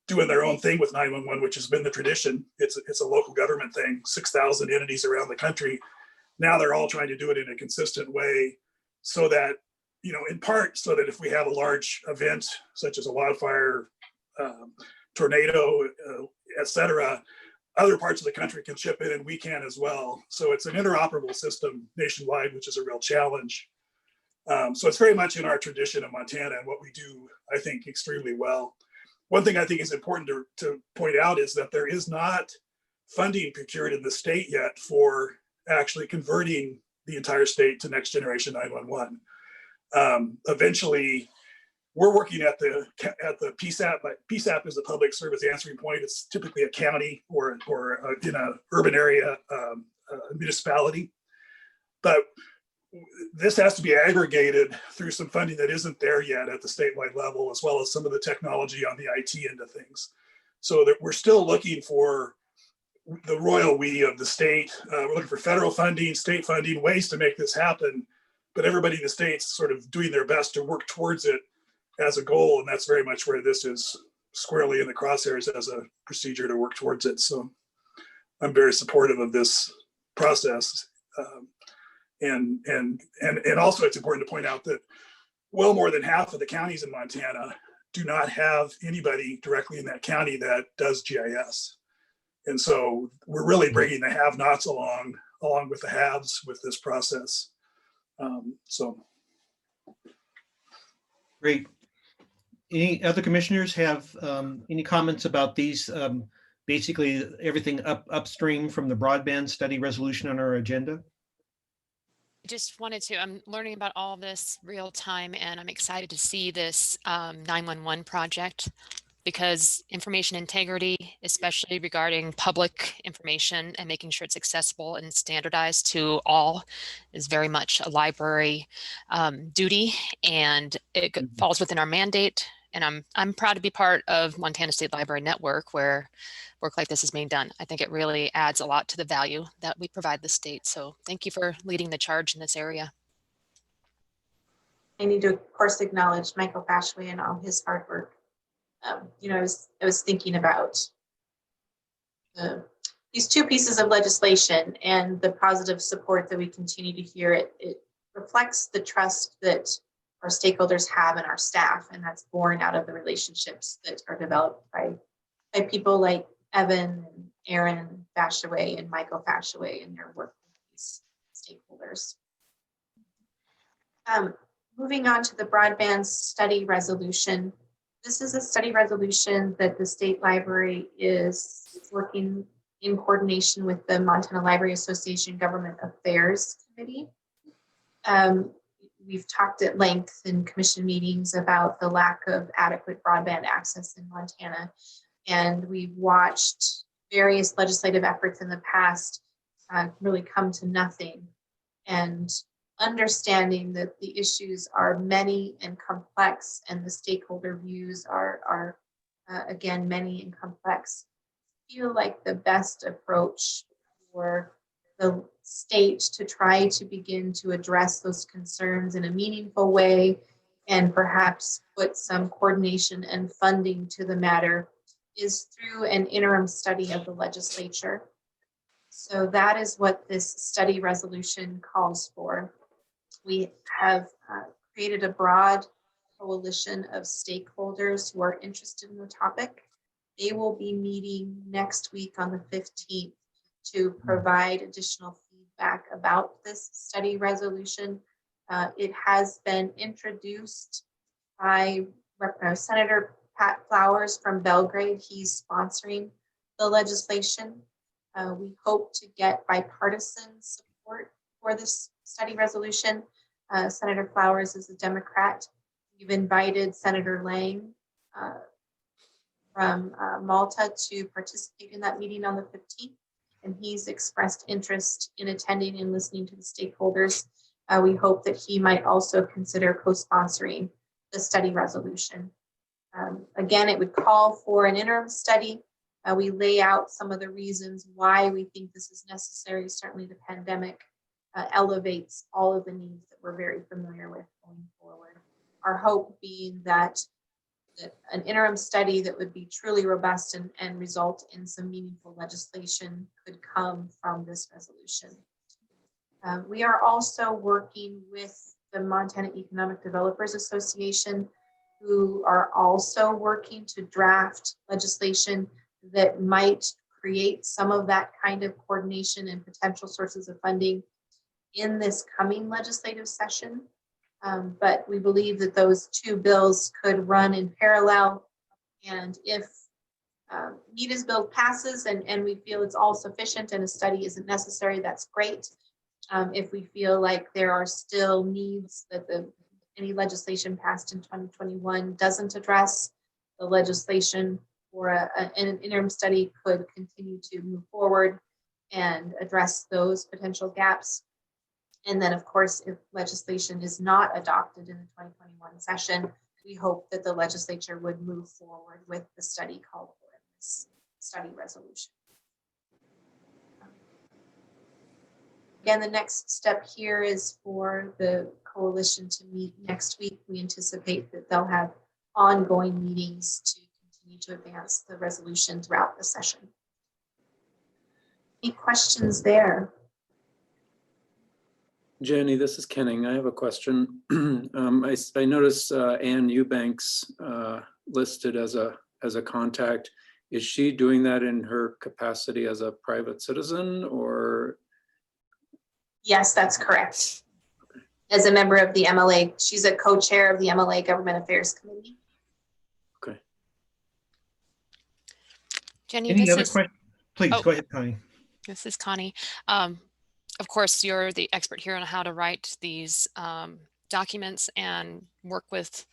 doing their own thing with 911, which has been the tradition. It's a local government thing, 6,000 entities around the country. Now they're all trying to do it in a consistent way, so that, in part, so that if we have a large event, such as a wildfire, tornado, et cetera, other parts of the country can chip in and we can as well. So it's an interoperable system nationwide, which is a real challenge. So it's very much in our tradition of Montana and what we do, I think, extremely well. One thing I think is important to point out is that there is not funding procured in the state yet for actually converting the entire state to next generation 911. Eventually, we're working at the PSAP, but PSAP is a public service answering point. It's typically a county or in an urban area, municipality. But this has to be aggregated through some funding that isn't there yet at the statewide level, as well as some of the technology on the IT end of things. So that we're still looking for the royal we of the state. We're looking for federal funding, state funding, ways to make this happen. But everybody in the state's sort of doing their best to work towards it as a goal. And that's very much where this is squarely in the crosshairs as a procedure to work towards it. So I'm very supportive of this process. And also it's important to point out that well more than half of the counties in Montana do not have anybody directly in that county that does GIS. And so we're really bringing the have-nots along with the haves with this process. Great. Any other commissioners have any comments about these? Basically, everything upstream from the broadband study resolution on our agenda. Just wanted to, I'm learning about all this real time, and I'm excited to see this 911 project, because information integrity, especially regarding public information and making sure it's accessible and standardized to all, is very much a library duty, and it falls within our mandate. And I'm proud to be part of Montana State Library Network, where work like this is being done. I think it really adds a lot to the value that we provide the state. So thank you for leading the charge in this area. I need to, of course, acknowledge Michael Fashway and all his hard work. You know, I was thinking about these two pieces of legislation and the positive support that we continue to hear. It reflects the trust that our stakeholders have in our staff, and that's born out of the relationships that are developed by people like Evan and Aaron Fashaway and Michael Fashaway and their work with these stakeholders. Moving on to the broadband study resolution. This is a study resolution that the State Library is working in coordination with the Montana Library Association Government Affairs Committee. We've talked at length in commission meetings about the lack of adequate broadband access in Montana. And we've watched various legislative efforts in the past really come to nothing. And understanding that the issues are many and complex, and the stakeholder views are again, many and complex, feel like the best approach for the state to try to begin to address those concerns in a meaningful way, and perhaps put some coordination and funding to the matter, is through an interim study of the legislature. So that is what this study resolution calls for. We have created a broad coalition of stakeholders who are interested in the topic. They will be meeting next week on the 15th to provide additional feedback about this study resolution. It has been introduced by Senator Pat Flowers from Belgrade. He's sponsoring the legislation. We hope to get bipartisan support for this study resolution. Senator Flowers is a Democrat. We've invited Senator Lang from Malta to participate in that meeting on the 15th, and he's expressed interest in attending and listening to the stakeholders. We hope that he might also consider co-sponsoring the study resolution. Again, it would call for an interim study. We lay out some of the reasons why we think this is necessary. Certainly the pandemic elevates all of the needs that we're very familiar with going forward. Our hope being that an interim study that would be truly robust and result in some meaningful legislation could come from this resolution. We are also working with the Montana Economic Developers Association, who are also working to draft legislation that might create some of that kind of coordination and potential sources of funding in this coming legislative session. But we believe that those two bills could run in parallel. And if NEDA's bill passes and we feel it's all sufficient and a study isn't necessary, that's great. If we feel like there are still needs that any legislation passed in 2021 doesn't address, the legislation for an interim study could continue to move forward and address those potential gaps. And then, of course, if legislation is not adopted in the 2021 session, we hope that the legislature would move forward with the study called for in this study resolution. Again, the next step here is for the coalition to meet next week. We anticipate that they'll have ongoing meetings to continue to advance the resolution throughout the session. Any questions there? Jenny, this is Kenning. I have a question. I noticed Ann Eubanks listed as a contact. Is she doing that in her capacity as a private citizen, or? Yes, that's correct. As a member of the MLA, she's a co-chair of the MLA Government Affairs Committee. Okay. Jenny, Any this other is, questions? Please oh, go ahead, Connie. this is Connie. Of course, you're the expert here on how to write these documents and work with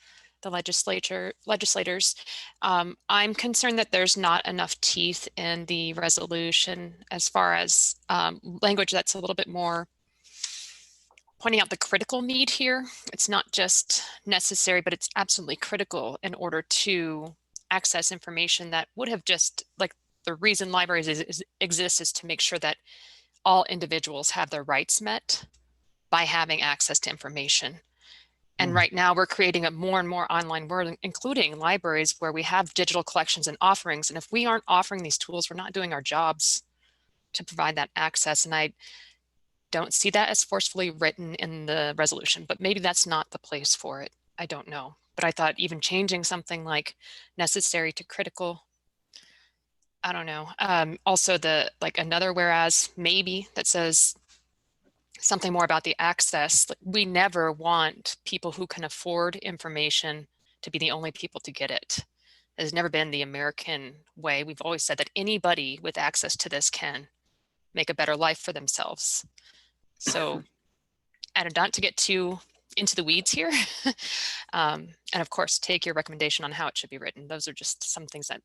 the legislators. I'm concerned that there's not enough teeth in the resolution as far as language that's a little bit more pointing out the critical need here. It's not just necessary, but it's absolutely critical in order to access information that would have just, like, the reason libraries exist is to make sure that all individuals have their rights met by having access to information. And right now we're creating a more and more online world, including libraries where we have digital collections and offerings. And if we aren't offering these tools, we're not doing our jobs to provide that access. And I don't see that as forcefully written in the resolution, but maybe that's not the place for it. I don't know. But I thought even changing something like necessary to critical, I don't know. Also like another whereas maybe that says something more about the access. We never want people who can afford information to be the only people to get it. It has never been the American way. We've always said that anybody with access to this can make a better life for themselves. So, and not to get too into the weeds here, and of course, take your recommendation on how it should be written. Those are just some things that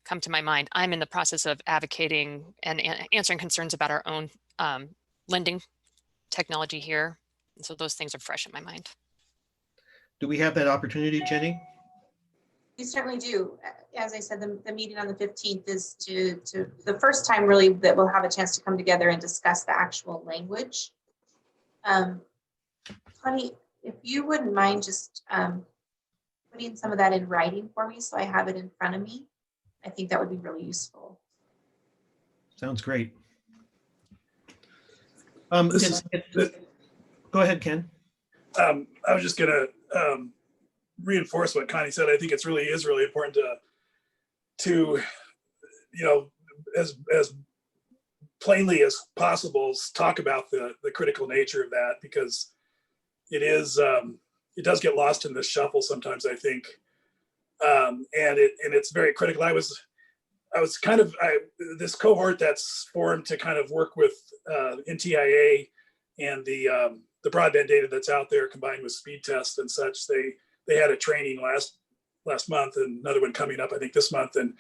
come to my mind. I'm in the process of advocating and answering concerns about our own lending technology here. And so those things are fresh in my mind. Do we have that opportunity, Jenny? We certainly do. As I said, the meeting on the 15th is to the first time really that we'll have a chance to come together and discuss the actual language. Connie, if you wouldn't mind just putting some of that in writing for me so I have it in front of me, I think that would be really useful. Sounds great. Go ahead, Ken. I was just going to reinforce what Connie said. I think it's really important to you know, as plainly as possible talk about the critical nature of that, because it is it does get lost in the shuffle sometimes, I think, and it's very critical. I was kind of this cohort that's formed to kind of work with NTIA and the broadband data that's out there combined with speed tests and such. They had a training last month and another one coming up, I think, this month. And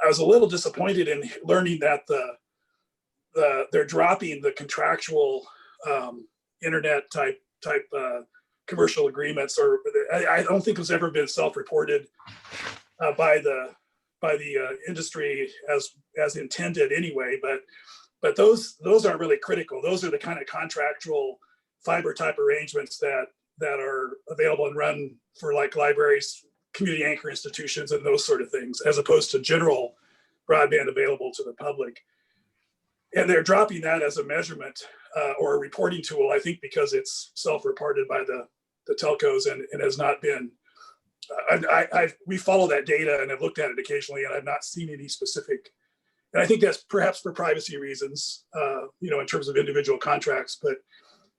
I was a little disappointed in learning that they're dropping the contractual internet type commercial agreements, or I don't think it's ever been self-reported by the industry as intended anyway. But those aren't really critical. Those are the kind of contractual fiber type arrangements that are available and run for like libraries, community anchor institutions, and those sort of things, as opposed to general broadband available to the public. And they're dropping that as a measurement or a reporting tool, I think, because it's self-reported by the telcos and has not been. We follow that data and have looked at it occasionally, and I've not seen any specific. And I think that's perhaps for privacy reasons, in terms of individual contracts, but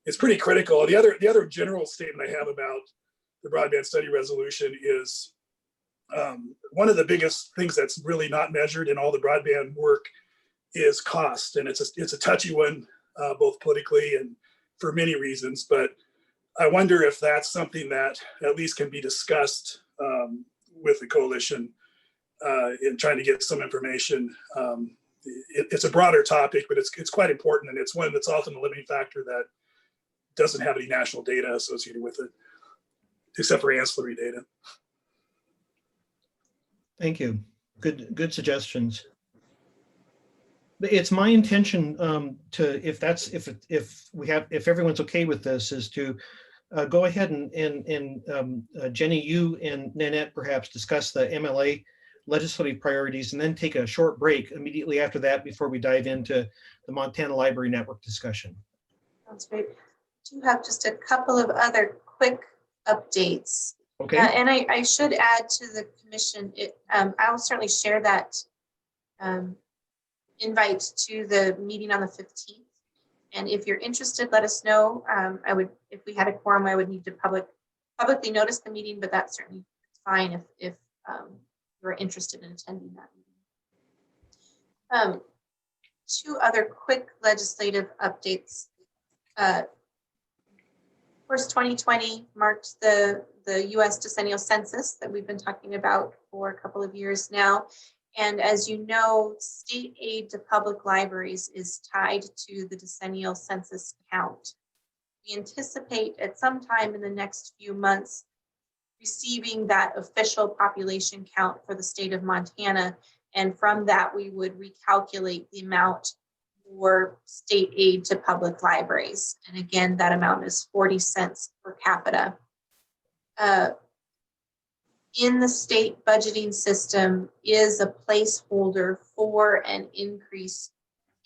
it's pretty critical. The other general statement I have about the broadband study resolution is one of the biggest things that's really not measured in all the broadband work is cost, and it's a touchy one, both politically and for many reasons. But I wonder if that's something that at least can be discussed with the coalition in trying to get some information. It's a broader topic, but it's quite important, and it's one that's often a limiting factor that doesn't have any national data associated with it, except for ancillary data. Thank you. Good suggestions. It's my intention if everyone's okay with this, is to go ahead and Jenny, you and Nanette perhaps discuss the MLA legislative priorities, and then take a short break immediately after that before we dive into the Montana Library Network discussion. Sounds great. Do have just a couple of other quick updates. Okay. And I should add to the commission, I'll certainly share that invite to the meeting on the 15th. And if you're interested, let us know. If we had a quorum, I would need to publicly notice the meeting, but that's certainly fine if you're interested in attending that meeting. Two other quick legislative updates. Of course, 2020 marked the U.S. decennial census that we've been talking about for a couple of years now. And as you know, state aid to public libraries is tied to the decennial census count. We anticipate at some time in the next few months receiving that official population count for the state of Montana. And from that, we would recalculate the amount for state aid to public libraries. And again, that amount is 40 cents per capita. In the state budgeting system is a placeholder for an increase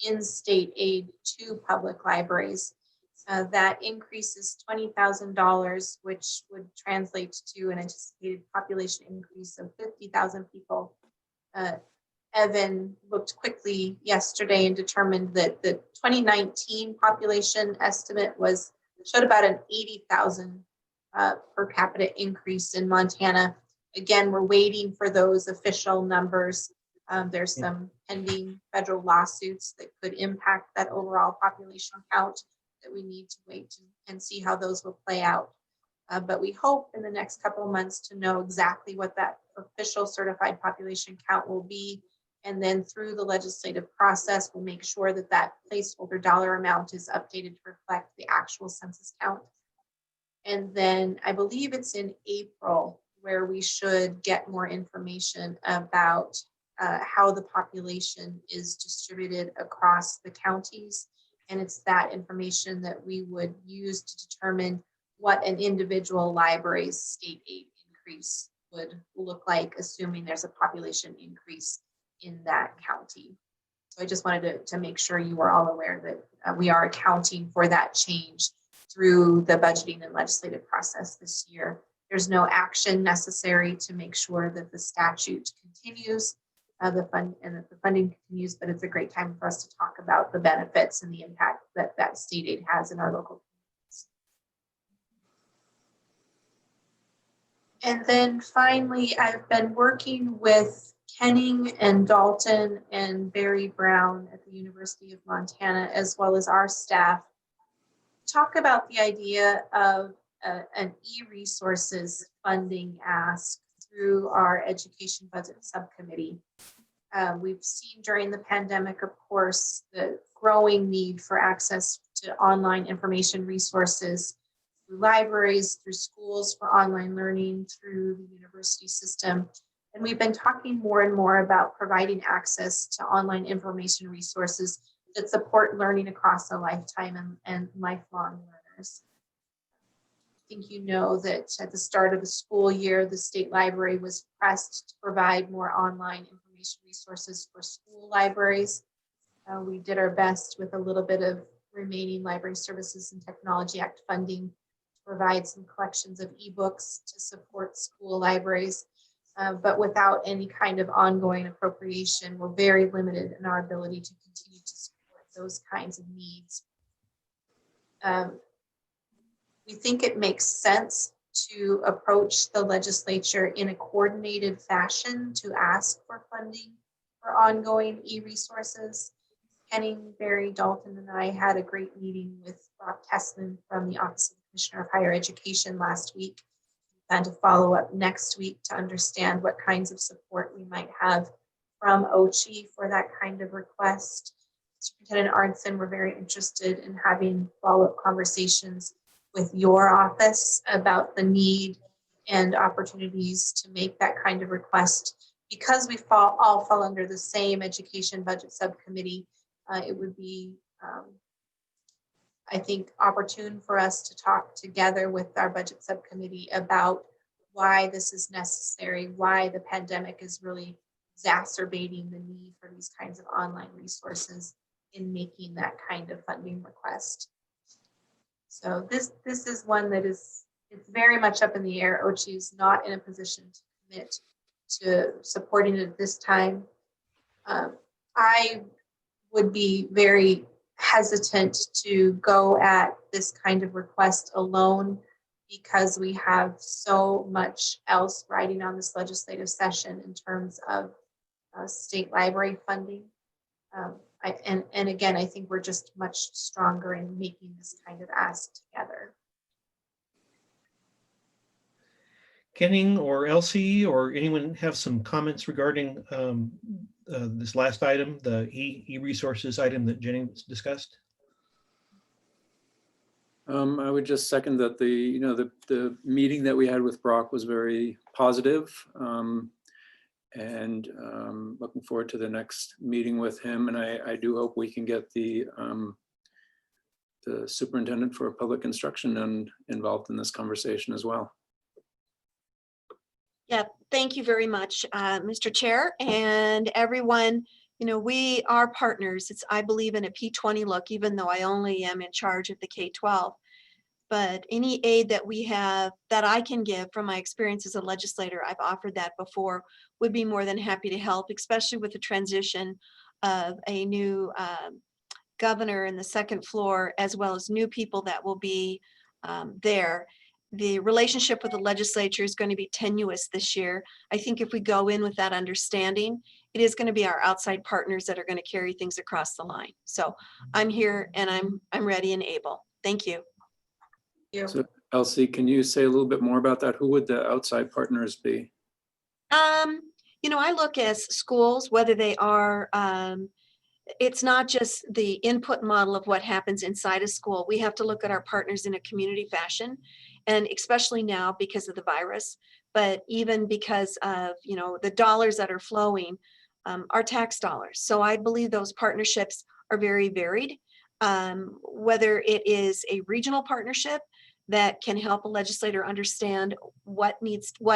in state aid to public libraries. That increase is $20,000, which would translate to an anticipated population increase of 50,000 people. Evan looked quickly yesterday and determined that the 2019 population estimate showed about an 80,000 per capita increase in Montana. Again, we're waiting for those official numbers. There's some pending federal lawsuits that could impact that overall population count that we need to wait and see how those will play out. But we hope in the next couple of months to know exactly what that official certified population count will be. And then through the legislative process, we'll make sure that that placeholder dollar amount is updated to reflect the actual census count. And then I believe it's in April where we should get more information about how the population is distributed across the counties. And it's that information that we would use to determine what an individual library's state aid increase would look like, assuming there's a population increase in that county. So I just wanted to make sure you were all aware that we are accounting for that change through the budgeting and legislative process this year. There's no action necessary to make sure that the statute continues, the funding continues, but it's a great time for us to talk about the benefits and the impact that state aid has in our local communities. And then finally, I've been working with Kenning and Dalton and Barry Brown at the University of Montana, as well as our staff, talk about the idea of an e-resources funding ask through our education budget subcommittee. We've seen during the pandemic, of course, the growing need for access to online information resources through libraries, through schools for online learning, through the university system. And we've been talking more and more about providing access to online information resources that support learning across a lifetime and lifelong learners. I think you know that at the start of the school year, the state library was pressed to provide more online information resources for school libraries. We did our best with a little bit of remaining Library Services and Technology Act funding to provide some collections of ebooks to support school libraries. But without any kind of ongoing appropriation, we're very limited in our ability to continue to support those kinds of needs. We think it makes sense to approach the legislature in a coordinated fashion to ask for funding for ongoing e-resources. Kenning, Barry, Dalton, and I had a great meeting with Rob Tessman from the Office of the Commissioner of Higher Education last week. And to follow up next week to understand what kinds of support we might have from OCHI for that kind of request. Superintendent Arnson, we're very interested in having follow-up conversations with your office about the need and opportunities to make that kind of request. Because we all fall under the same education budget subcommittee, it would be, I think, opportune for us to talk together with our budget subcommittee about why this is necessary, why the pandemic is really exacerbating the need for these kinds of online resources in making that kind of funding request. So this is one that it's very much up in the air. OCHI is not in a position to commit to supporting it at this time. I would be very hesitant to go at this kind of request alone because we have so much else riding on this legislative session in terms of state library funding. And again, I think we're just much stronger in making this kind of ask together. Kenning or Elsie or anyone have some comments regarding this last item, the e-resources item that Jenny discussed? I would just second that the meeting that we had with Brock was very positive, and looking forward to the next meeting with him. And I do hope we can get the superintendent for public instruction involved in this conversation as well. Yeah, thank you very much, Mr. Chair, and everyone. You know, we are partners. I believe in a P20 look, even though I only am in charge of the K-12. But any aid that we have that I can give from my experience as a legislator, I've offered that before, would be more than happy to help, especially with the transition of a new governor in the second floor, as well as new people that will be there. The relationship with the legislature is going to be tenuous this year. I think if we go in with that understanding, it is going to be our outside partners that are going to carry things across the line. So I'm here and I'm ready and able. Thank you. So Elsie, can you say a little bit more about that? Who would the outside partners be? You know, I look as schools, whether they are it's not just the input model of what happens inside a school. We have to look at our partners in a community fashion, and especially now because of the virus, but even because of, you know, the dollars that are flowing are tax dollars. So I believe those partnerships are very varied. Whether it is a regional partnership that can help a legislator understand what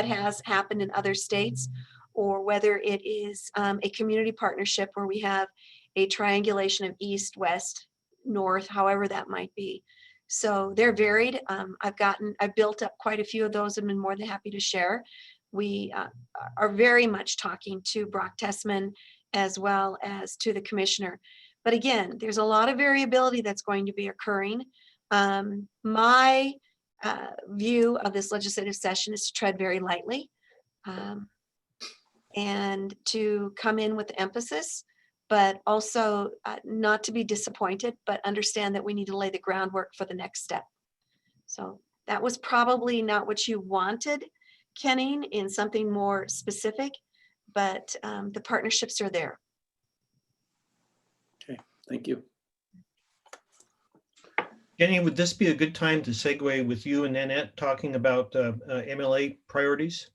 has happened in other states, or whether it is a community partnership where we have a triangulation of east, west, north, however that might be. So they're varied. I've built up quite a few of those and been more than happy to share. We are very much talking to Brock Tessman as well as to the commissioner. But again, there's a lot of variability that's going to be occurring. My view of this legislative session is to tread very lightly and to come in with emphasis, but also not to be disappointed, but understand that we need to lay the groundwork for the next step. So that was probably not what you wanted, Kenning, in something more specific, but the partnerships are there. Okay, thank you. Jenny, would this be a good time to segue with you and Nanette talking about MLA priorities?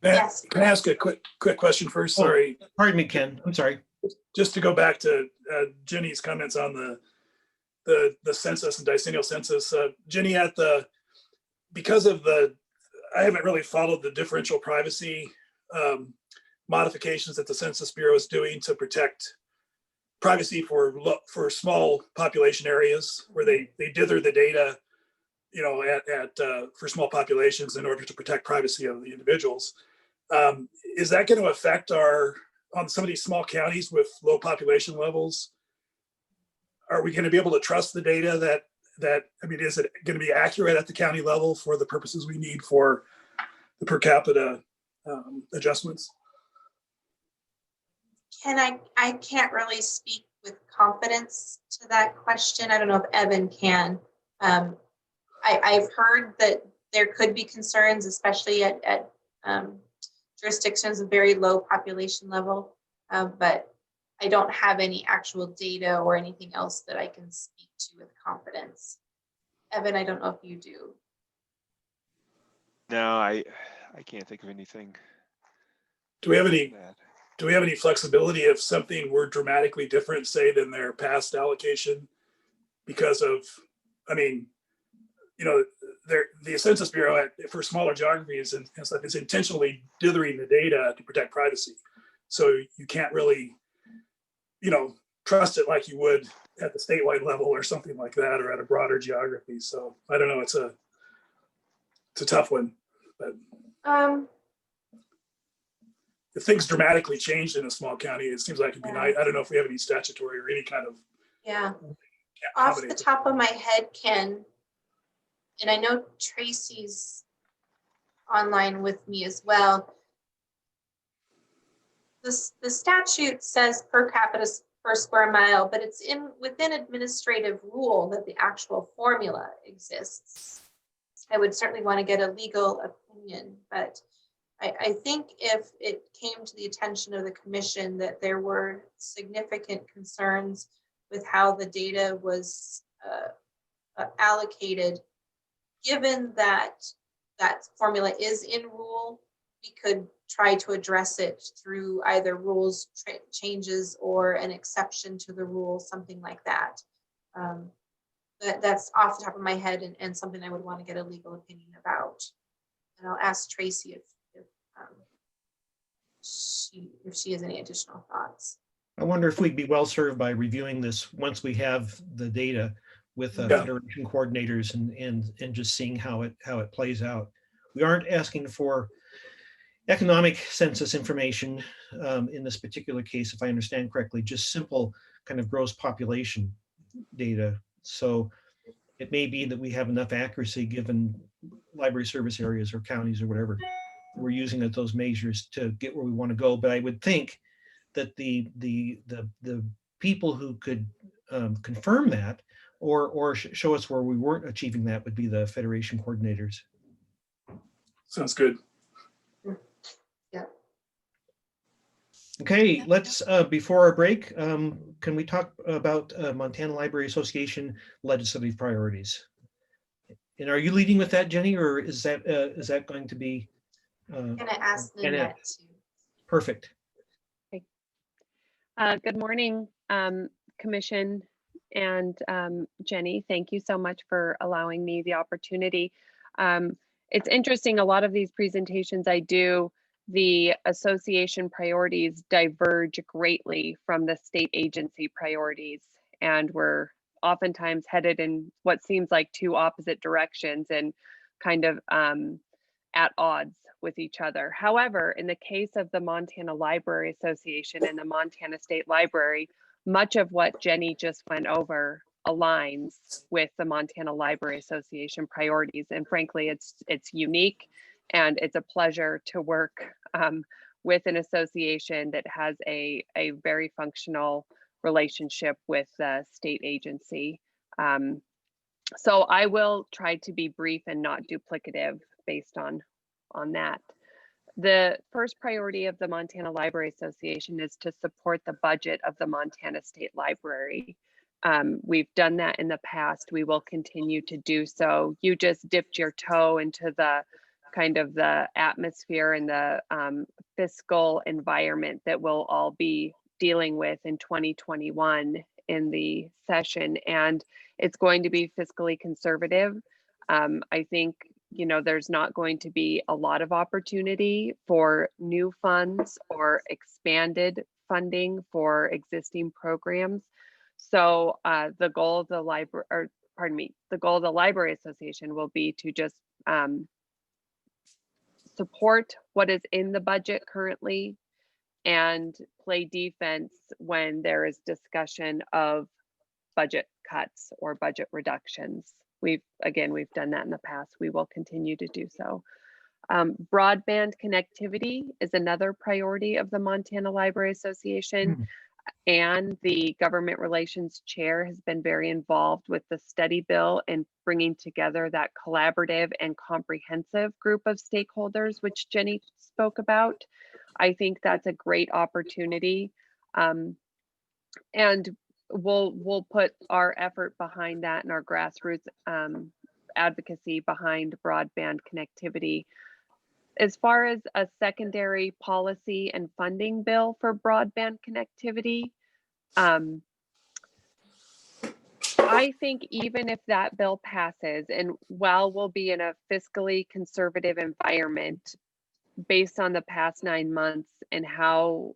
Yes. Can I ask a quick question first? Sorry. Oh, pardon me, Ken. I'm sorry. Just to go back to Jenny's comments on the census and decennial census. Jenny, because of I haven't really followed the differential privacy modifications that the Census Bureau is doing to protect privacy for small population areas where they dither the data, you know, for small populations in order to protect privacy of the individuals. Is that going to affect on some of these small counties with low population levels? Are we going to be able to trust the data I mean, is it going to be accurate at the county level for the purposes we need for the per capita adjustments? I can't really speak with confidence to that question. I don't know if Evan can. I've heard that there could be concerns, especially at jurisdictions of very low population level, but I don't have any actual data or anything else that I can speak to with confidence. Evan, I don't know if you do. No, I can't think of anything. Do we have any flexibility if something were dramatically different, say, than their past allocation? Because of, I mean, you know, the Census Bureau for smaller geographies and stuff is intentionally dithering the data to protect privacy. So you can't really, you know, trust it like you would at the statewide level or something like that, or at a broader geography. So I don't know. It's a tough one, but if things dramatically changed in a small county, it seems like it'd be nice. I don't know if we have any statutory or any kind of. Yeah. Off the top of my head, Ken, and I know Tracy's online with me as well. The statute says per capita per square mile, but it's within administrative rule that the actual formula exists. I would certainly want to get a legal opinion, but I think if it came to the attention of the commission that there were significant concerns with how the data was allocated, given that that formula is in rule, we could try to address it through either rules changes or an exception to the rule, something like that. That's off the top of my head and something I would want to get a legal opinion about. And I'll ask Tracy if she has any additional thoughts. I wonder if we'd be well served by reviewing this once we have the data with federation coordinators and just seeing how it plays out. We aren't asking for economic census information in this particular case, if I understand correctly, just simple kind of gross population data. So it may be that we have enough accuracy given library service areas or counties or whatever we're using at those measures to get where we want to go. But I would think that the people who could confirm that or show us where we weren't achieving that would be the federation coordinators. Sounds good. Yeah. Okay, let's before our break, can we talk about Montana Library Association legislative priorities? And are you leading with that, Jenny, or is that going to be? Can I ask Nanette too? Perfect. Okay. Good morning, Commission and Jenny. Thank you so much for allowing me the opportunity. It's interesting, a lot of these presentations I do, the association priorities diverge greatly from the state agency priorities, and we're oftentimes headed in what seems like two opposite directions and kind of at odds with each other. However, in the case of the Montana Library Association and the Montana State Library, much of what Jenny just went over aligns with the Montana Library Association priorities. And frankly, it's unique, and it's a pleasure to work with an association that has a very functional relationship with the state agency. So I will try to be brief and not duplicative based on that. The first priority of the Montana Library Association is to support the budget of the Montana State Library. We've done that in the past. We will continue to do so. You just dipped your toe into the kind of the atmosphere and the fiscal environment that we'll all be dealing with in 2021 in the session, and it's going to be fiscally conservative. I think, there's not going to be a lot of opportunity for new funds or expanded funding for existing programs. So the goal of the Library Association will be to just support what is in the budget currently and play defense when there is discussion of budget cuts or budget reductions. We've done that in the past. We will continue to do so. Broadband connectivity is another priority of the Montana Library Association. And the government relations chair has been very involved with the study bill and bringing together that collaborative and comprehensive group of stakeholders, which Jenny spoke about. I think that's a great opportunity. And we'll put our effort behind that and our grassroots advocacy behind broadband connectivity. As far as a secondary policy and funding bill for broadband connectivity, I think even if that bill passes, and while we'll be in a fiscally conservative environment based on the past 9 months and how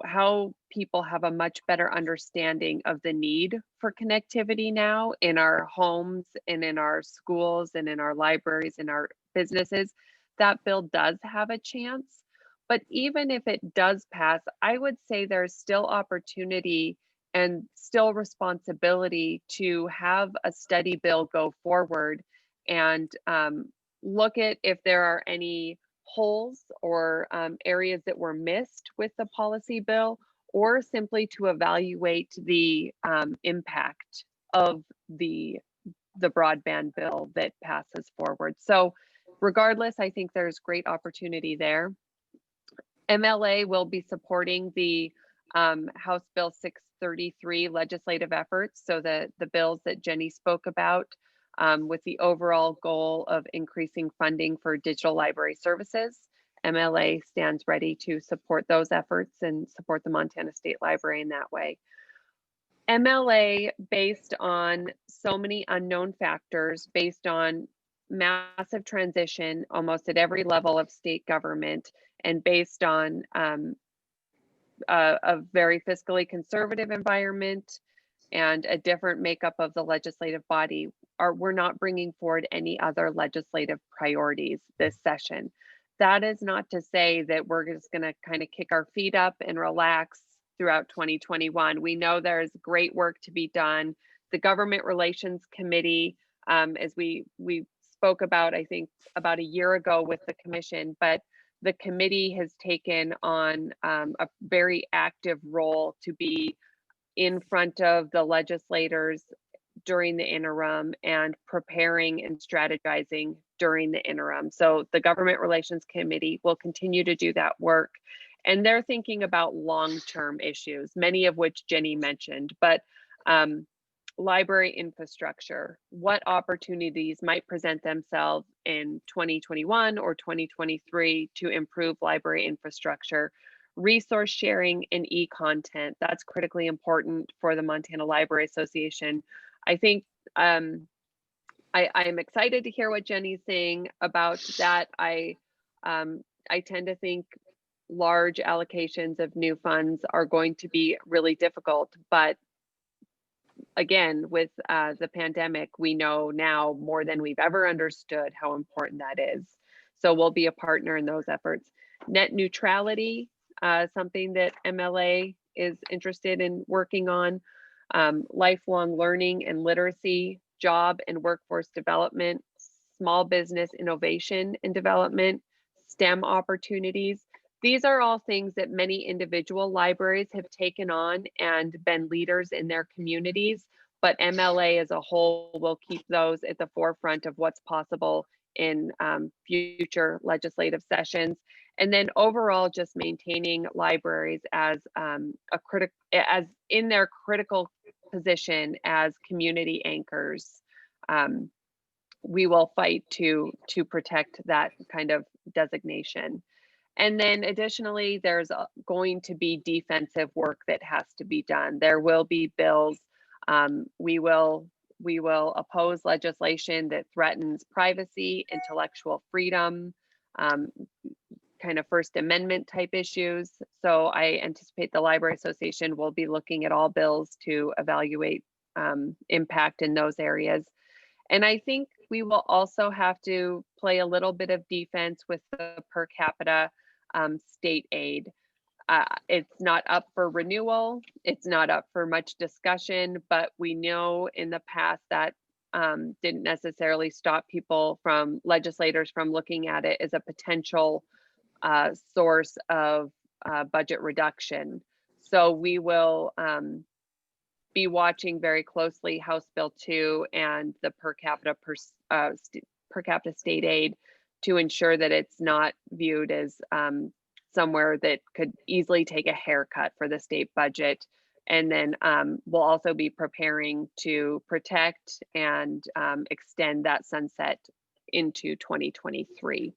how people have a much better understanding of the need for connectivity now in our homes and in our schools and in our libraries and our businesses, that bill does have a chance. But even if it does pass, I would say there's still opportunity and still responsibility to have a study bill go forward and look at if there are any holes or areas that were missed with the policy bill, or simply to evaluate the impact of the broadband bill that passes forward. So regardless, I think there's great opportunity there. MLA will be supporting the House Bill 633 legislative efforts, so the bills that Jenny spoke about, with the overall goal of increasing funding for digital library services. MLA stands ready to support those efforts and support the Montana State Library in that way. MLA, based on so many unknown factors, based on massive transition almost at every level of state government, and based on a very fiscally conservative environment and a different makeup of the legislative body, we're not bringing forward any other legislative priorities this session. That is not to say that we're just going to kind of kick our feet up and relax throughout 2021. We know there's great work to be done. The Government Relations Committee, as we spoke about, I think about a year ago with the commission, but the committee has taken on a very active role to be in front of the legislators during the interim and preparing and strategizing during the interim. So the Government Relations Committee will continue to do that work. And they're thinking about long-term issues, many of which Jenny mentioned, but library infrastructure, what opportunities might present themselves in 2021 or 2023 to improve library infrastructure, resource sharing and e-content. That's critically important for the Montana Library Association. I think I'm excited to hear what Jenny's saying about that. I tend to think large allocations of new funds are going to be really difficult, but again, with the pandemic, we know now more than we've ever understood how important that is. So we'll be a partner in those efforts. Net neutrality, something that MLA is interested in working on. Lifelong learning and literacy, job and workforce development, small business innovation and development, STEM opportunities. These are all things that many individual libraries have taken on and been leaders in their communities, but MLA as a whole will keep those at the forefront of what's possible in future legislative sessions. And then overall, just maintaining libraries as in their critical position as community anchors. We will fight to protect that kind of designation. And then additionally, there's going to be defensive work that has to be done. There will be bills. We will oppose legislation that threatens privacy, intellectual freedom, kind of First Amendment type issues. So I anticipate the Library Association will be looking at all bills to evaluate impact in those areas. And I think we will also have to play a little bit of defense with the per capita state aid. It's not up for renewal. It's not up for much discussion, but we know in the past that didn't necessarily stop legislators from looking at it as a potential source of budget reduction. So we will be watching very closely House Bill 2 and the per capita state aid to ensure that it's not viewed as somewhere that could easily take a haircut for the state budget. And then we'll also be preparing to protect and extend that sunset into 2023.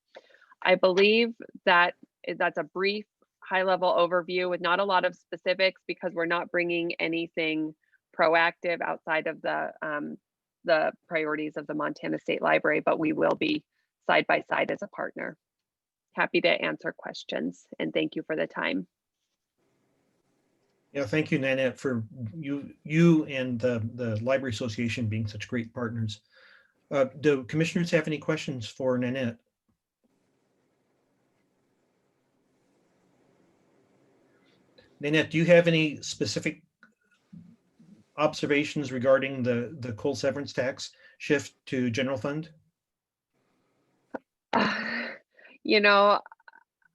I believe that that's a brief high-level overview with not a lot of specifics because we're not bringing anything proactive outside of the priorities of the Montana State Library, but we will be side by side as a partner. Happy to answer questions and thank you for the time. Yeah, thank you, Nanette, for you and the Library Association being such great partners. Do commissioners have any questions for Nanette? Nanette, do you have any specific observations regarding the coal severance tax shift to general fund? You know,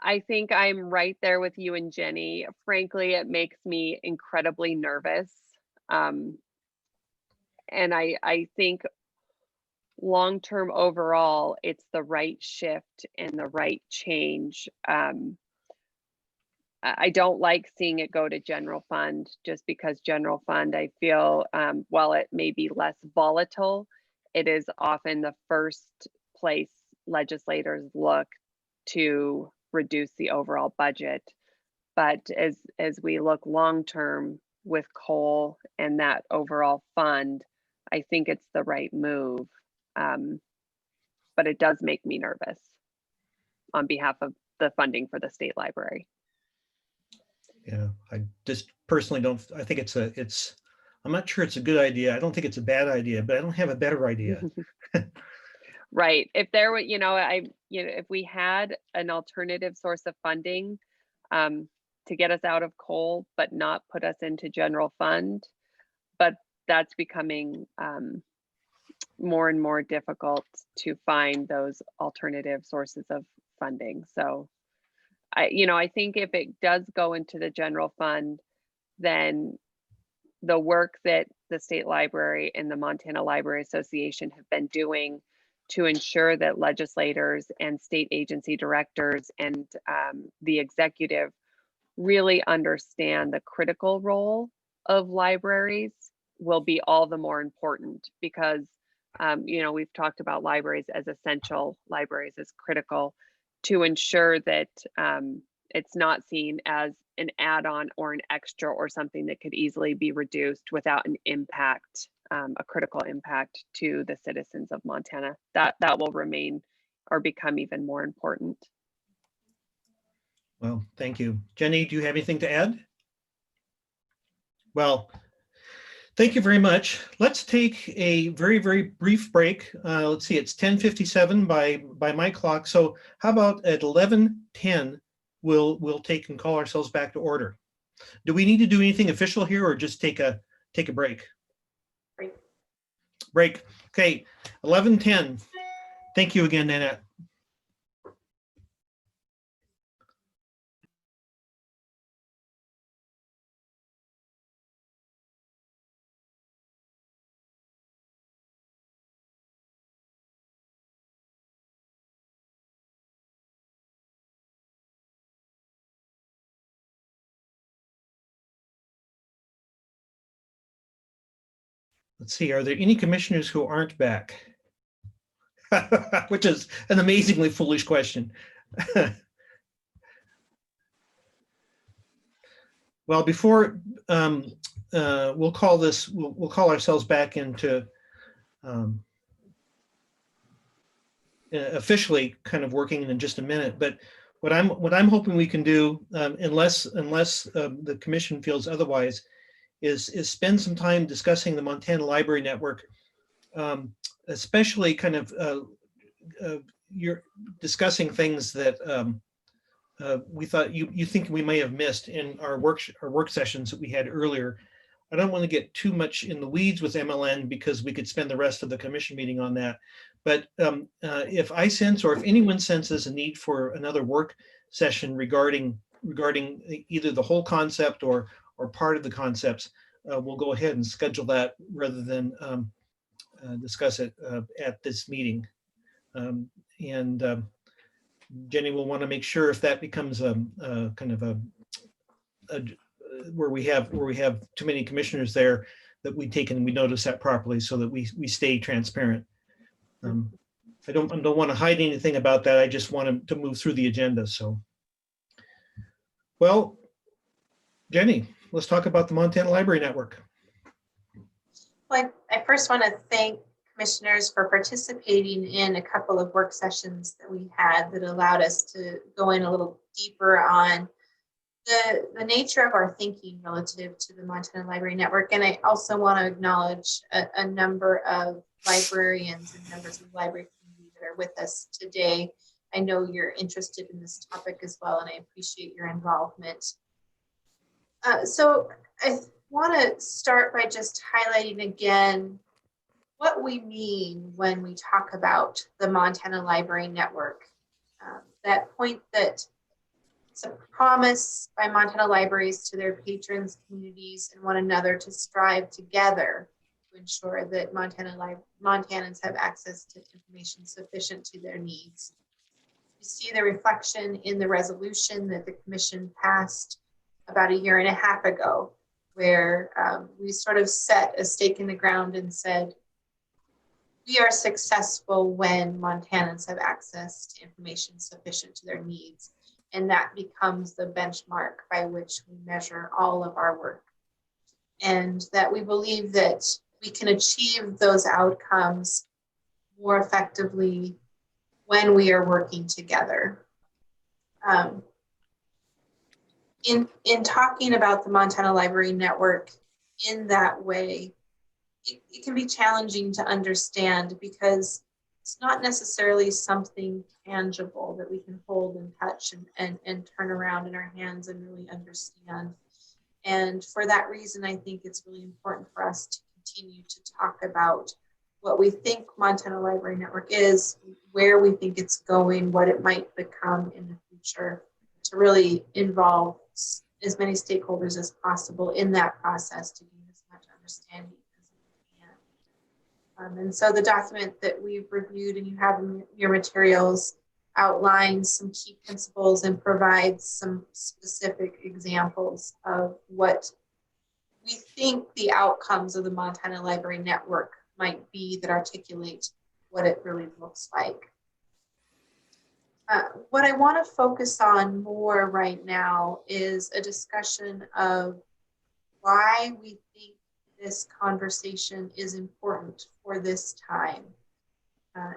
I think I'm right there with you and Jenny. Frankly, it makes me incredibly nervous. And I think long-term overall, it's the right shift and the right change. I don't like seeing it go to general fund just because general fund, I feel, while it may be less volatile, it is often the first place legislators look to reduce the overall budget. But as we look long term with coal and that overall fund, I think it's the right move. But it does make me nervous on behalf of the funding for the state library. Yeah, I just personally don't, I think I'm not sure it's a good idea. I don't think it's a bad idea, but I don't have a better idea. Right. If there were, if we had an alternative source of funding to get us out of coal, but not put us into general fund, but that's becoming more and more difficult to find those alternative sources of funding. So I think if it does go into the general fund, then the work that the State Library and the Montana Library Association have been doing to ensure that legislators and state agency directors and the executive really understand the critical role of libraries will be all the more important because, we've talked about libraries as essential, libraries as critical, to ensure that it's not seen as an add-on or an extra or something that could easily be reduced without an impact, a critical impact to the citizens of Montana. That will remain or become even more important. Well, thank you. Jenny, do you have anything to add? Well, thank you very much. Let's take a very, very brief break. Let's see, it's 10:57 by my clock. So how about at 11:10, we'll take and call ourselves back to order. Do we need to do anything official here or just take a break? Break. Okay, 11:10. Thank you again, Nanette. Let's see, are there any commissioners who aren't back? Which is an amazingly foolish question. Well, before we'll call ourselves back into officially kind of working in just a minute. But what I'm hoping we can do, unless the commission feels otherwise, is spend some time discussing the Montana Library Network, especially kind of you're discussing things that we thought you think we may have missed in our work sessions that we had earlier. I don't want to get too much in the weeds with MLN because we could spend the rest of the commission meeting on that. But if I sense, or if anyone senses a need for another work session regarding either the whole concept or part of the concepts, we'll go ahead and schedule that rather than discuss it at this meeting. Jenny will want to make sure if that becomes a kind of a where we have too many commissioners there, that we notice that properly so that we stay transparent. I don't want to hide anything about that. I just want to move through the agenda. So, well, Jenny, let's talk about the Montana Library Network. Well, I first want to thank commissioners for participating in a couple of work sessions that we had that allowed us to go in a little deeper on the nature of our thinking relative to the Montana Library Network. And I also want to acknowledge a number of librarians and members of the library community that are with us today. I know you're interested in this topic as well, and I appreciate your involvement. So I want to start by just highlighting again what we mean when we talk about the Montana Library Network. That point that it's a promise by Montana libraries to their patrons, communities, and one another to strive together to ensure that Montanans have access to information sufficient to their needs. You see the reflection in the resolution that the commission passed about 1.5 years ago, where we sort of set a stake in the ground and said, we are successful when Montanans have access to information sufficient to their needs. And that becomes the benchmark by which we measure all of our work. And that we believe that we can achieve those outcomes more effectively when we are working together. In talking about the Montana Library Network in that way, it can be challenging to understand because it's not necessarily something tangible that we can hold and touch and turn around in our hands and really understand. And for that reason, I think it's really important for us to continue to talk about what we think Montana Library Network is, where we think it's going, what it might become in the future, to really involve as many stakeholders as possible in that process to gain as much understanding as we can. And so the document that we've reviewed and you have in your materials outlines some key principles and provides some specific examples of what we think the outcomes of the Montana Library Network might be that articulate what it really looks like. What I want to focus on more right now is a discussion of why we think this conversation is important for this time.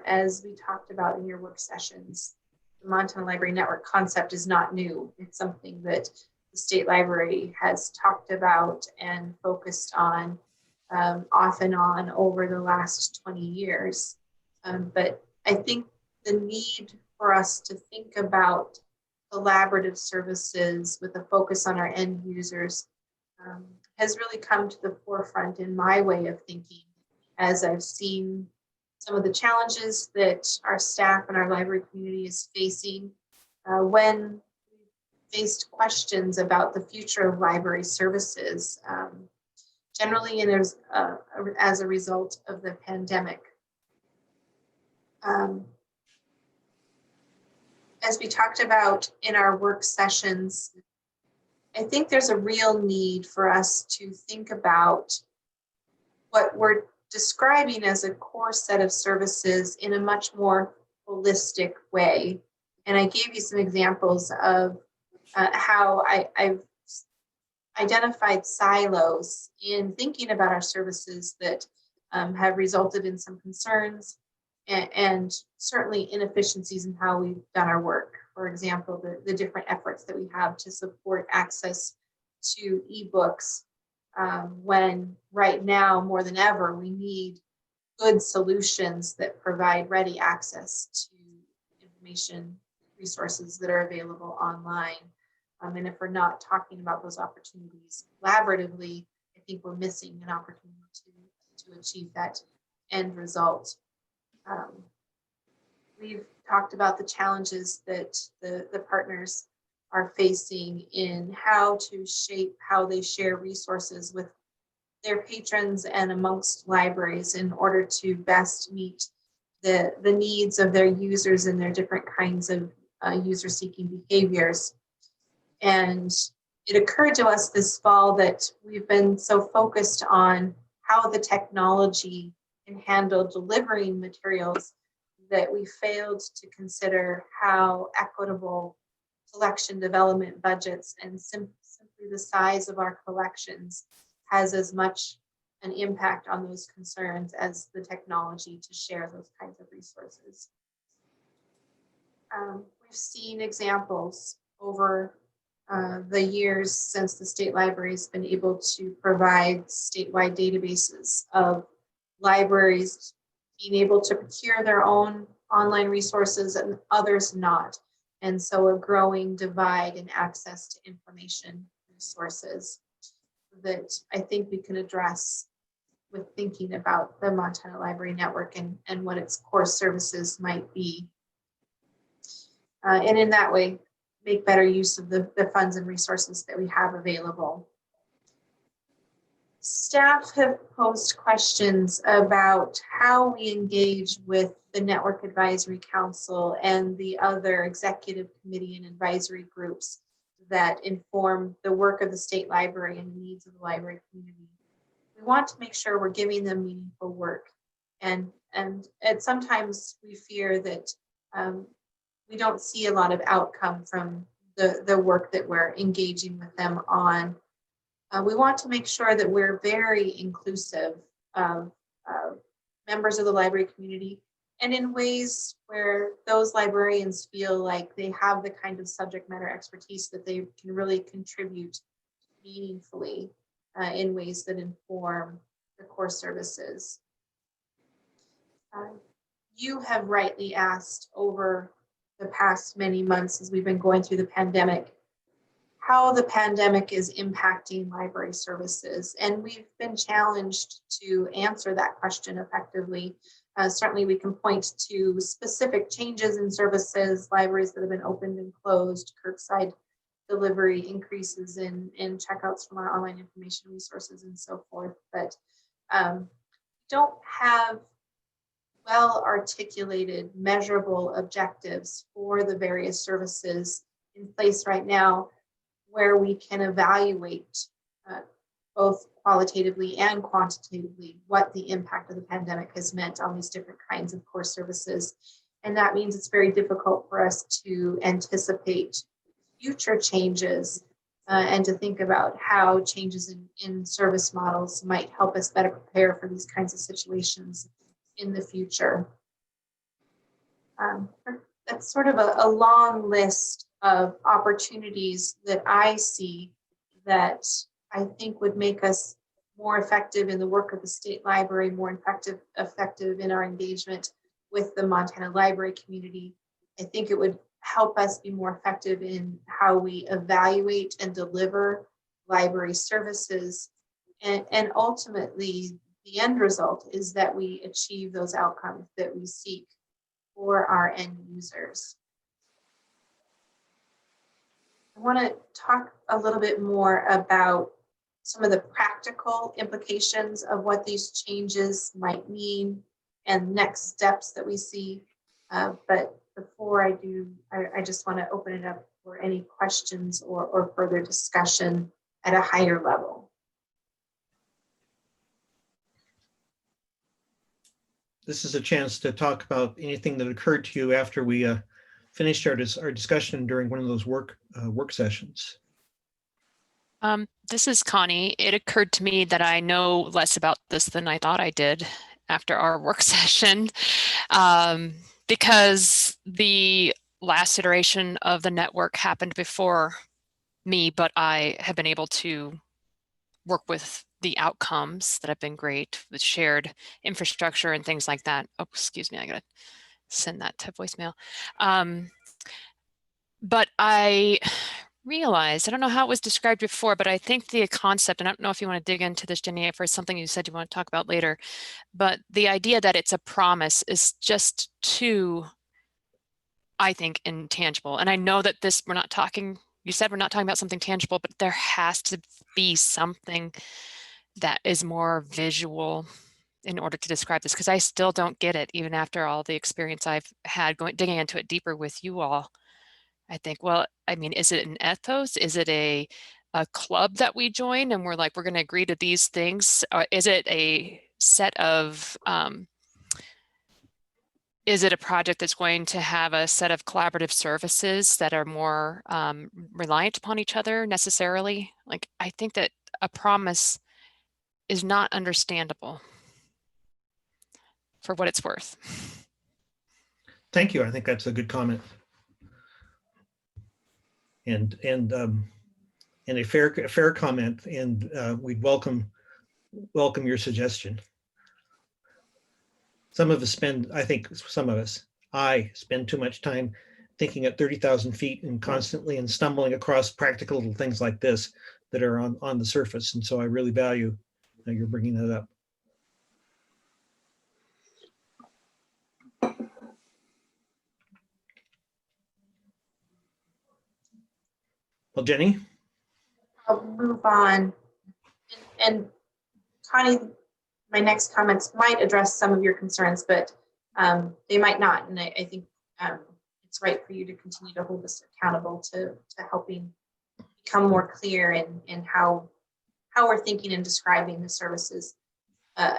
As we talked about in your work sessions, the Montana Library Network concept is not new. It's something that the State Library has talked about and focused on off and on over the last 20 years. But I think the need for us to think about collaborative services with a focus on our end users has really come to the forefront in my way of thinking as I've seen some of the challenges that our staff and our library community is facing when faced questions about the future of library services, generally and as a result of the pandemic. As we talked about in our work sessions, I think there's a real need for us to think about what we're describing as a core set of services in a much more holistic way. And I gave you some examples of how I've identified silos in thinking about our services that have resulted in some concerns and certainly inefficiencies in how we've done our work. For example, the different efforts that we have to support access to ebooks when right now more than ever we need good solutions that provide ready access to information resources that are available online. And if we're not talking about those opportunities collaboratively, I think we're missing an opportunity to achieve that end result. We've talked about the challenges that the partners are facing in how to shape how they share resources with their patrons and amongst libraries in order to best meet the needs of their users and their different kinds of user-seeking behaviors. And it occurred to us this fall that we've been so focused on how the technology can handle delivering materials that we failed to consider how equitable collection development budgets and simply the size of our collections has as much an impact on those concerns as the technology to share those kinds of resources. We've seen examples over the years since the state library has been able to provide statewide databases of libraries being able to procure their own online resources and others not. And so a growing divide in access to information resources that I think we can address with thinking about the Montana Library Network and what its core services might be. And in that way, make better use of the funds and resources that we have available. Staff have posed questions about how we engage with the Network Advisory Council and the other executive committee and advisory groups that inform the work of the state library and the needs of the library community. We want to make sure we're giving them meaningful work. And sometimes we fear that we don't see a lot of outcome from the work that we're engaging with them on. We want to make sure that we're very inclusive of members of the library community and in ways where those librarians feel like they have the kind of subject matter expertise that they can really contribute meaningfully in ways that inform the core services. You have rightly asked over the past many months as we've been going through the pandemic, how the pandemic is impacting library services. And we've been challenged to answer that question effectively. Certainly we can point to specific changes in services, libraries that have been opened and closed, curbside delivery, increases in checkouts from our online information resources and so forth, but don't have well-articulated, measurable objectives for the various services in place right now where we can evaluate both qualitatively and quantitatively what the impact of the pandemic has meant on these different kinds of core services. And that means it's very difficult for us to anticipate future changes and to think about how changes in service models might help us better prepare for these kinds of situations in the future. That's sort of a long list of opportunities that I see that I think would make us more effective in the work of the state library, more effective in our engagement with the Montana library community. I think it would help us be more effective in how we evaluate and deliver library services. And ultimately, the end result is that we achieve those outcomes that we seek for our end users. I want to talk a little bit more about some of the practical implications of what these changes might mean and next steps that we see. But before I do, I just want to open it up for any questions or further discussion at a higher level. This is a chance to talk about anything that occurred to you after we finished our discussion during one of those work sessions. This is Connie. It occurred to me that I know less about this than I thought I did after our work session, because the last iteration of the network happened before me, but I have been able to work with the outcomes that have been great with shared infrastructure and things like that. Oh, excuse me, I gotta send that to voicemail. But I realized, I don't know how it was described before, but I think the concept, and I don't know if you want to dig into this, Jenny, if it's something you said you want to talk about later, but the idea that it's a promise is just too, I think, intangible. And I know that we're not talking, you said we're not talking about something tangible, but there has to be something that is more visual in order to describe this, because I still don't get it, even after all the experience I've had digging into it deeper with you all. I think, well, I mean, is it an ethos? Is it a club that we join and we're like, we're going to agree to these things? Is it a set of, is it a project that's going to have a set of collaborative services that are more reliant upon each other necessarily? Like, I think that a promise is not understandable for what it's worth. Thank you. I think that's a good comment. And and a fair comment, and we'd welcome your suggestion. Some of us spend, I think I spend too much time thinking at 30,000 feet and constantly and stumbling across practical little things like this that are on the surface. And so I really value you're bringing that up. Well, Jenny? I'll move on. And Connie, my next comments might address some of your concerns, but they might not. And I think it's right for you to continue to hold us accountable to helping become more clear in how we're thinking and describing the services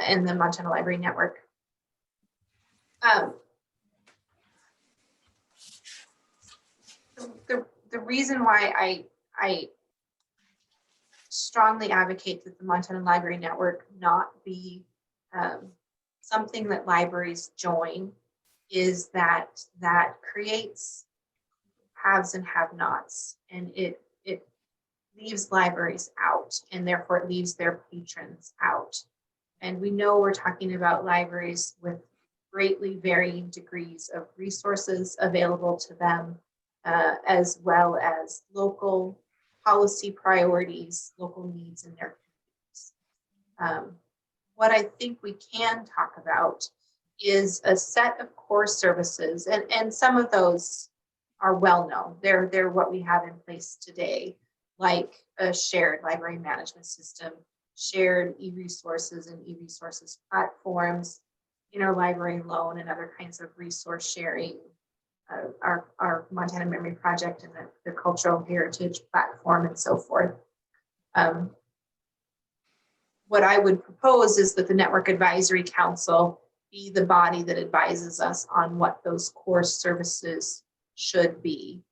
in the Montana Library Network. The reason why I strongly advocate that the Montana Library Network not be something that libraries join is that creates haves and have-nots, and it leaves libraries out, and therefore it leaves their patrons out. And we know we're talking about libraries with greatly varying degrees of resources available to them, as well as local policy priorities, local needs in their communities. What I think we can talk about is a set of core services, and some of those are well known. They're what we have in place today, like a shared library management system, shared e-resources and e-resources platforms, interlibrary loan and other kinds of resource sharing, our Montana Memory Project and the Cultural Heritage Platform and so forth. What I would propose is that the Network Advisory Council be the body that advises us on what those core services should be.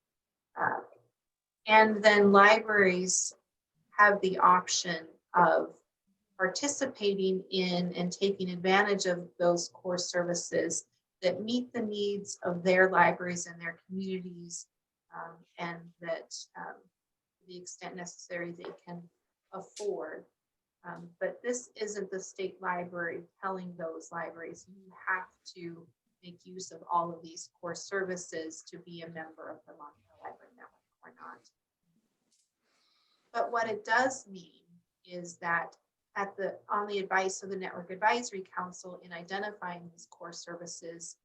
And then libraries have the option of participating in and taking advantage of those core services that meet the needs of their libraries and their communities, and that to the extent necessary they can afford. But this isn't the state library telling those libraries you have to make use of all of these core services to be a member of the Montana Library Network or not. But what it does mean is that on the advice of the Network Advisory Council in identifying these core services,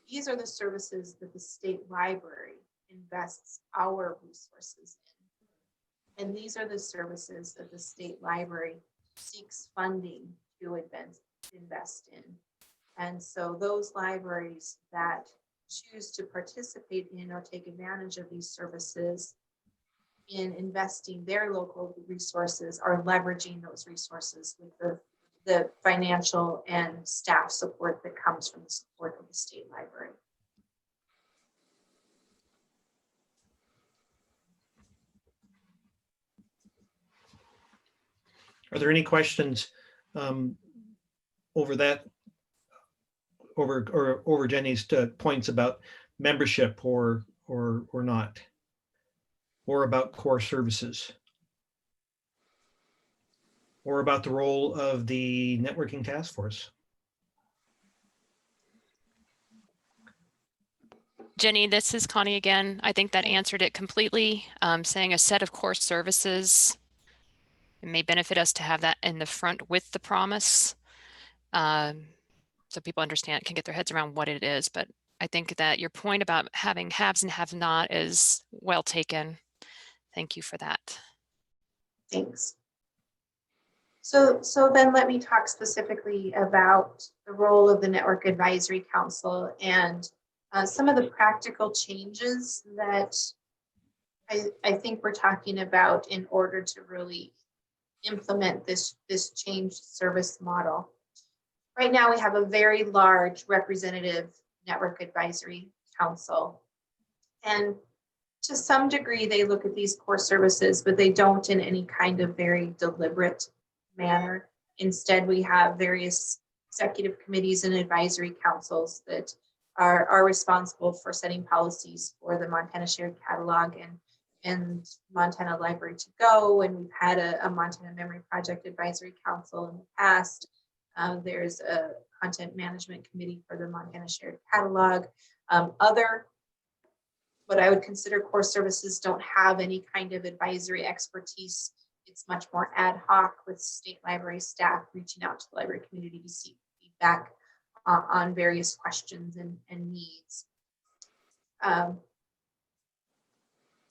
these are the services that the state library invests our resources in. And these are the services that the state library seeks funding to invest in. And so those libraries that choose to participate in or take advantage of these services in investing their local resources are leveraging those resources with the financial and staff support that comes from the support of the state library. Are there any questions over Jenny's points about membership or not, or about core services, or about the role of the networking task force? Jenny, this is Connie again. I think that answered it completely. Saying a set of core services, it may benefit us to have that in the front with the promise, so people can get their heads around what it is. But I think that your point about having haves and have not is well taken. Thank you for that. Thanks. So then let me talk specifically about the role of the Network Advisory Council and some of the practical changes that I think we're talking about in order to really implement this changed service model. Right now, we have a very large representative Network Advisory Council. And to some degree, they look at these core services, but they don't in any kind of very deliberate manner. Instead, we have various executive committees and advisory councils that are responsible for setting policies for the Montana Shared Catalog and Montana Library to Go, and we've had a Montana Memory Project Advisory Council in the past. There's a content management committee for the Montana Shared Catalog. Other, what I would consider core services, don't have any kind of advisory expertise. It's much more ad hoc, with state library staff reaching out to the library community to seek feedback on various questions and needs.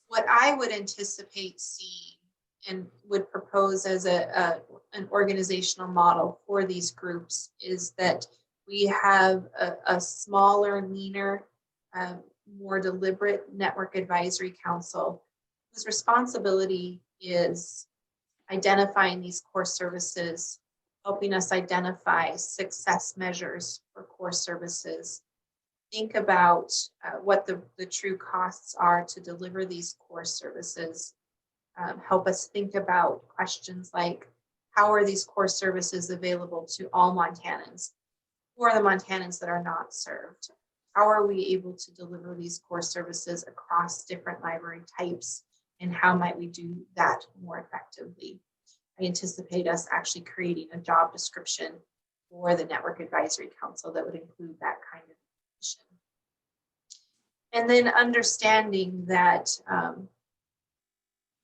What I would anticipate seeing and would propose as an organizational model for these groups is that we have a smaller, leaner, more deliberate network advisory council whose responsibility is identifying these core services, helping us identify success measures for core services, think about what the true costs are to deliver these core services, help us think about questions like, how are these core services available to all Montanans? Who are the Montanans that are not served? How are we able to deliver these core services across different library types? And how might we do that more effectively? I anticipate us actually creating a job description for the Network Advisory Council that would include that kind of mission. And then understanding that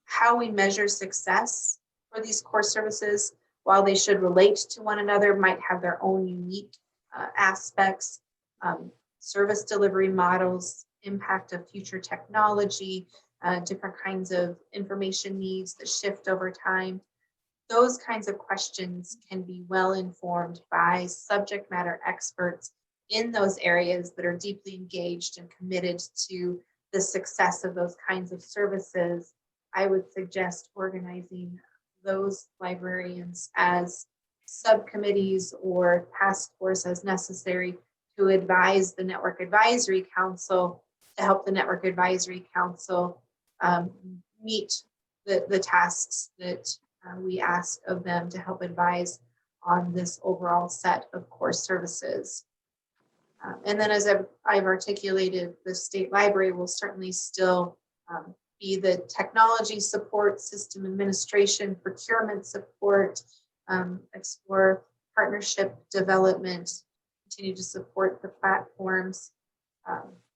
how we measure success for these core services, while they should relate to one another, might have their own unique aspects, service delivery models, impact of future technology, different kinds of information needs that shift over time. Those kinds of questions can be well informed by subject matter experts in those areas that are deeply engaged and committed to the success of those kinds of services. I would suggest organizing those librarians as subcommittees or task force as necessary to advise the Network Advisory Council, to help the Network Advisory Council meet the tasks that we ask of them to help advise on this overall set of core services. And then, as I've articulated, the state library will certainly still be the technology support, system administration, procurement support, explore partnership development, continue to support the platforms.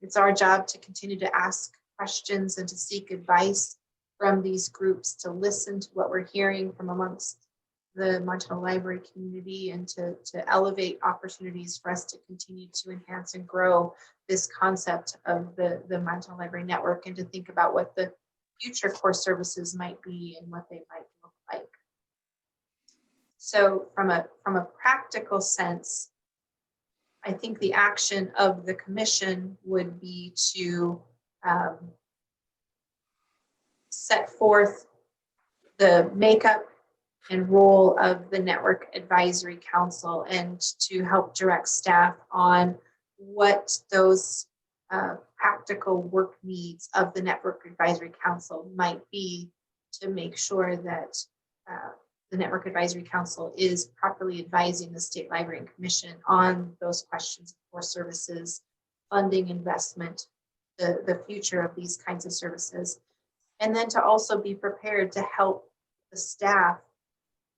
It's our job to continue to ask questions and to seek advice from these groups, to listen to what we're hearing from amongst the Montana Library community, and to elevate opportunities for us to continue to enhance and grow this concept of the Montana Library Network, and to think about what the future core services might be and what they might look like. So from a practical sense, I think the action of the commission would be to set forth the makeup and role of the Network Advisory Council, and to help direct staff on what those practical work needs of the Network Advisory Council might be, to make sure that the Network Advisory Council is properly advising the State Library and Commission on those questions of core services, funding, investment, the future of these kinds of services. And then to also be prepared to help the staff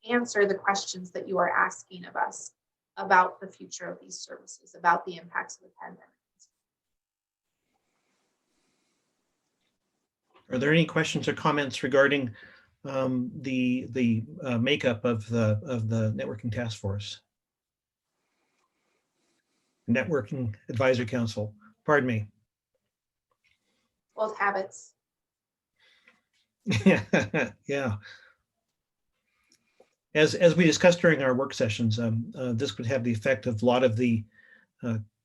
answer the questions that you are asking of us about the future of these services, about the impacts of the pandemic. Are there any questions or comments regarding the makeup of the networking task force? Networking Advisory Council, pardon me. Old habits. Yeah. As we discussed during our work sessions, this would have the effect of a lot of the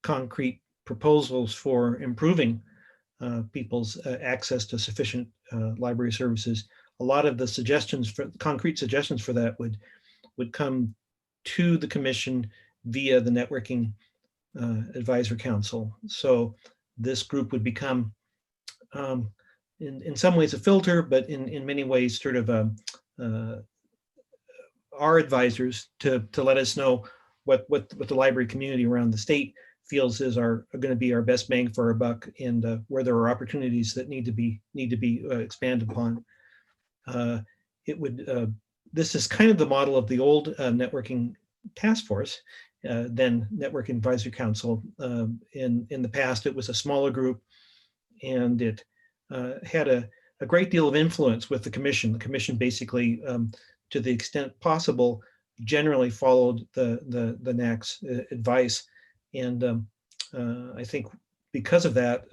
concrete proposals for improving people's access to sufficient library services. A lot of the suggestions, for concrete suggestions for that, would come to the commission via the Networking Advisory Council. So this group would become, in some ways, a filter, but in many ways, sort of our advisors to let us know what the library community around the state feels are going to be our best bang for our buck, and where there are opportunities that need to be expanded upon. This is kind of the model of the old networking task force, then Network Advisory Council. In the past, it was a smaller group, and it had a great deal of influence with the commission. The commission basically, to the extent possible, generally followed the NAC's advice. And I think because of that,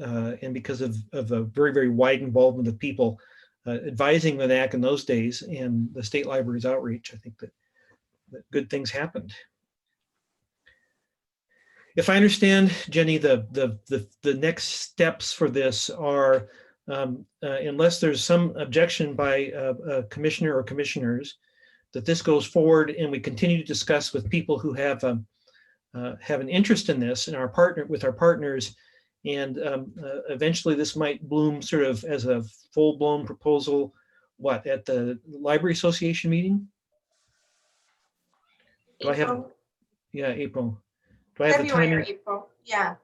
and because of a very, very wide involvement of people advising the NAC in those days and the state library's outreach, I think that good things happened. If I understand, Jenny, the next steps for this are, unless there's some objection by a commissioner or commissioners, that this goes forward and we continue to discuss with people who have an interest in this and our partners, and eventually this might bloom sort of as a full-blown proposal. What, at the Library Association meeting? Do I have? Yeah, April. Do I have February the or timing? April? Yeah.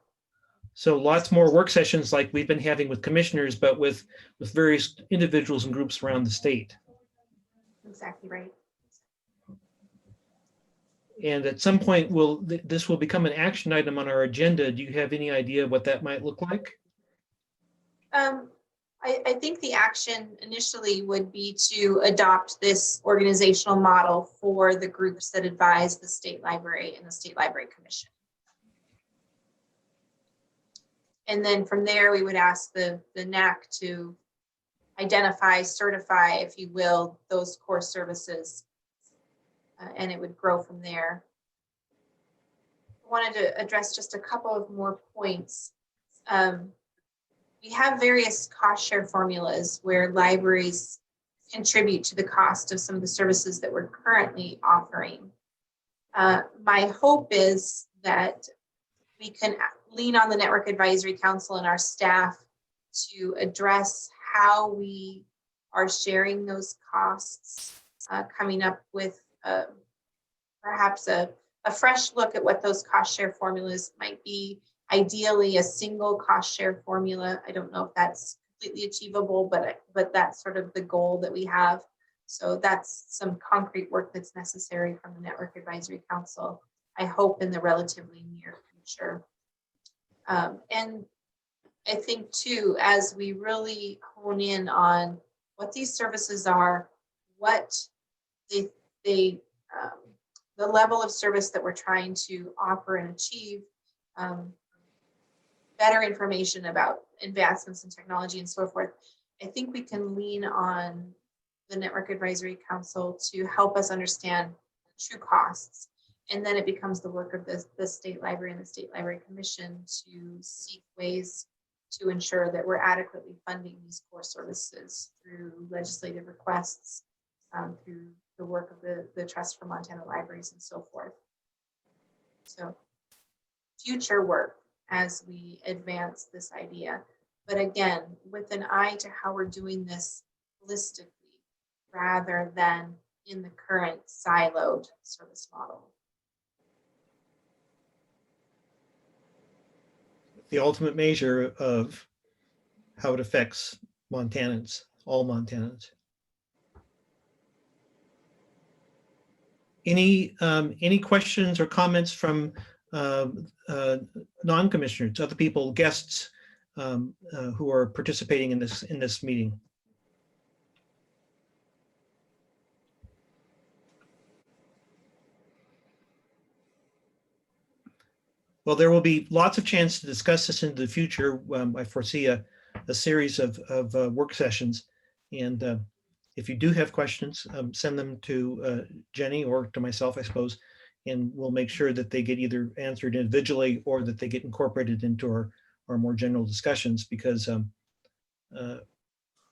So lots more work sessions like we've been having with commissioners, but with various individuals and groups around the state. Exactly right. And at some point, this will become an action item on our agenda. Do you have any idea what that might look like? I think the action initially would be to adopt this organizational model for the groups that advise the State Library and the State Library Commission. And then from there, we would ask the NAC to identify, certify, if you will, those core services, and it would grow from there. I wanted to address just a couple of more points. We have various cost share formulas where libraries contribute to the cost of some of the services that we're currently offering. My hope is that we can lean on the Network Advisory Council and our staff to address how we are sharing those costs, coming up with perhaps a fresh look at what those cost share formulas might be. Ideally, a single cost share formula. I don't know if that's completely achievable, but that's sort of the goal that we have. So that's some concrete work that's necessary from the Network Advisory Council, I hope in the relatively near future. And I think too, as we really hone in on what these services are, what the level of service that we're trying to offer and achieve, better information about advancements in technology and so forth, I think we can lean on the Network Advisory Council to help us understand true costs. And then it becomes the work of the State Library and the State Library Commission to seek ways to ensure that we're adequately funding these core services through legislative requests, through the work of the Trust for Montana Libraries and so forth. So future work as we advance this idea, but again, with an eye to how we're doing this holistically rather than in the current siloed service model. The ultimate measure of how it affects Montanans, all Montanans. Any questions or comments from non-commissioners, other people, guests who are participating in this meeting? Well, there will be lots of chance to discuss this into the future. I foresee a series of work sessions, and if you do have questions, send them to Jenny or to myself, I suppose, and we'll make sure that they get either answered individually or that they get incorporated into our more general discussions, because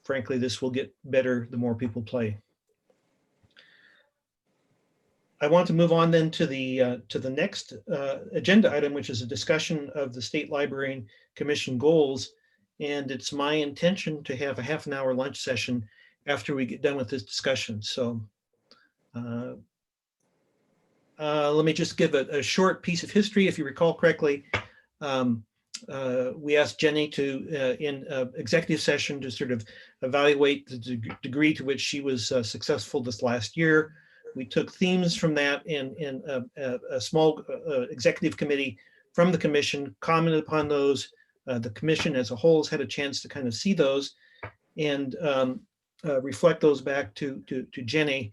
frankly, this will get better the more people play. I want to move on then to the next agenda item, which is a discussion of the State Library Commission goals. And it's my intention to have a half-an-hour lunch session after we get done with this discussion. So let me just give a short piece of history. If you recall correctly, We asked Jenny to, in executive session, to sort of evaluate the degree to which she was successful this last year. We took themes from that, and a small executive committee from the commission commented upon those. The commission as a whole has had a chance to kind of see those and reflect those back to Jenny.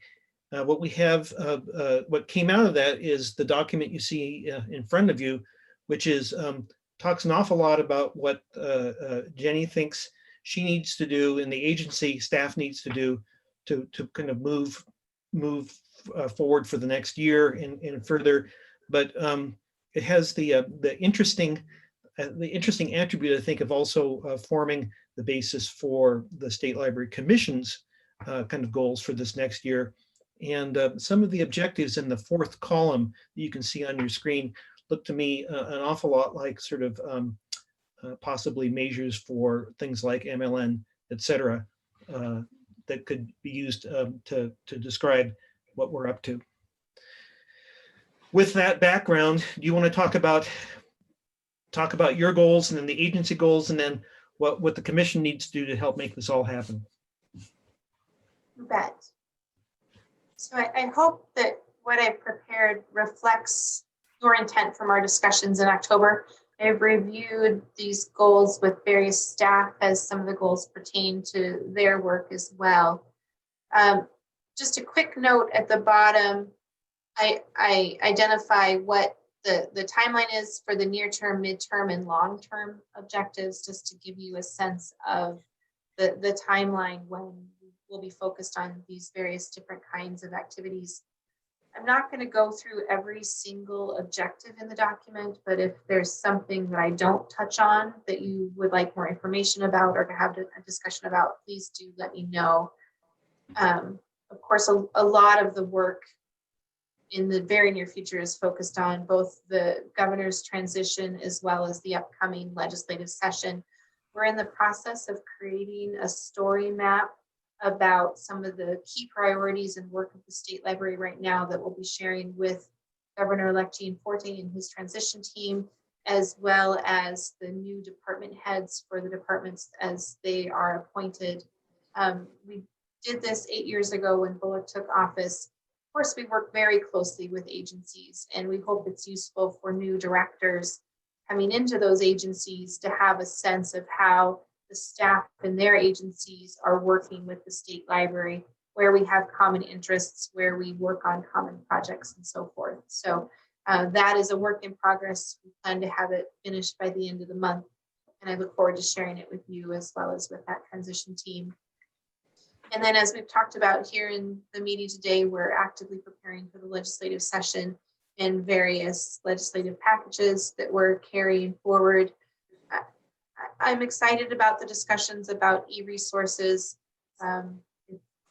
What we have, what came out of that is the document you see in front of you, which is talks an awful lot about what Jenny thinks she needs to do and the agency staff needs to do to kind of move forward for the next year and further. But it has the interesting attribute, I think, of also forming the basis for the State Library Commission's kind of goals for this next year. And some of the objectives in the fourth column that you can see on your screen look to me an awful lot like sort of possibly measures for things like MLN, et cetera, that could be used to describe what we're up to. With that background, do you want to talk about your goals and then the agency goals and then what the commission needs to do to help make this all happen? You bet. So I hope that what I've prepared reflects your intent from our discussions in October. I've reviewed these goals with various staff as some of the goals pertain to their work as well. Just a quick note at the bottom, I identify what the timeline is for the near term, midterm, and long-term objectives, just to give you a sense of the timeline when we'll be focused on these various different kinds of activities. I'm not going to go through every single objective in the document, but if there's something that I don't touch on that you would like more information about or to have a discussion about, please do let me know. Of course, a lot of the work in the very near future is focused on both the governor's transition as well as the upcoming legislative session. We're in the process of creating a story map about some of the key priorities and work of the State Library right now that we'll be sharing with Governor-elect Gianforte and his transition team, as well as the new department heads for the departments as they are appointed. We did this 8 years ago when Bullock took office. Of course, we work very closely with agencies, and we hope it's useful for new directors coming into those agencies to have a sense of how the staff in their agencies are working with the State Library, where we have common interests, where we work on common projects and so forth. So that is a work in progress. We plan to have it finished by the end of the month, and I look forward to sharing it with you as well as with that transition team. And then, as we've talked about here in the meeting today, we're actively preparing for the legislative session and various legislative packages that we're carrying forward. I'm excited about the discussions about e-resources.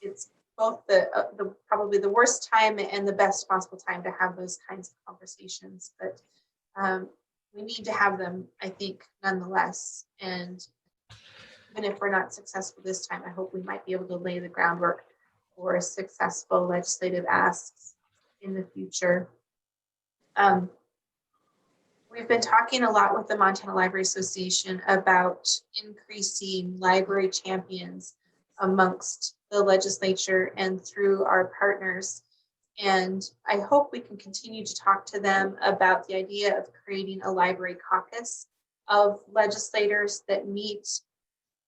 It's both the probably the worst time and the best possible time to have those kinds of conversations, but we need to have them, I think, nonetheless. And even if we're not successful this time, I hope we might be able to lay the groundwork for successful legislative asks in the future. We've been talking a lot with the Montana Library Association about increasing library champions amongst the legislature and through our partners. And I hope we can continue to talk to them about the idea of creating a library caucus of legislators that meet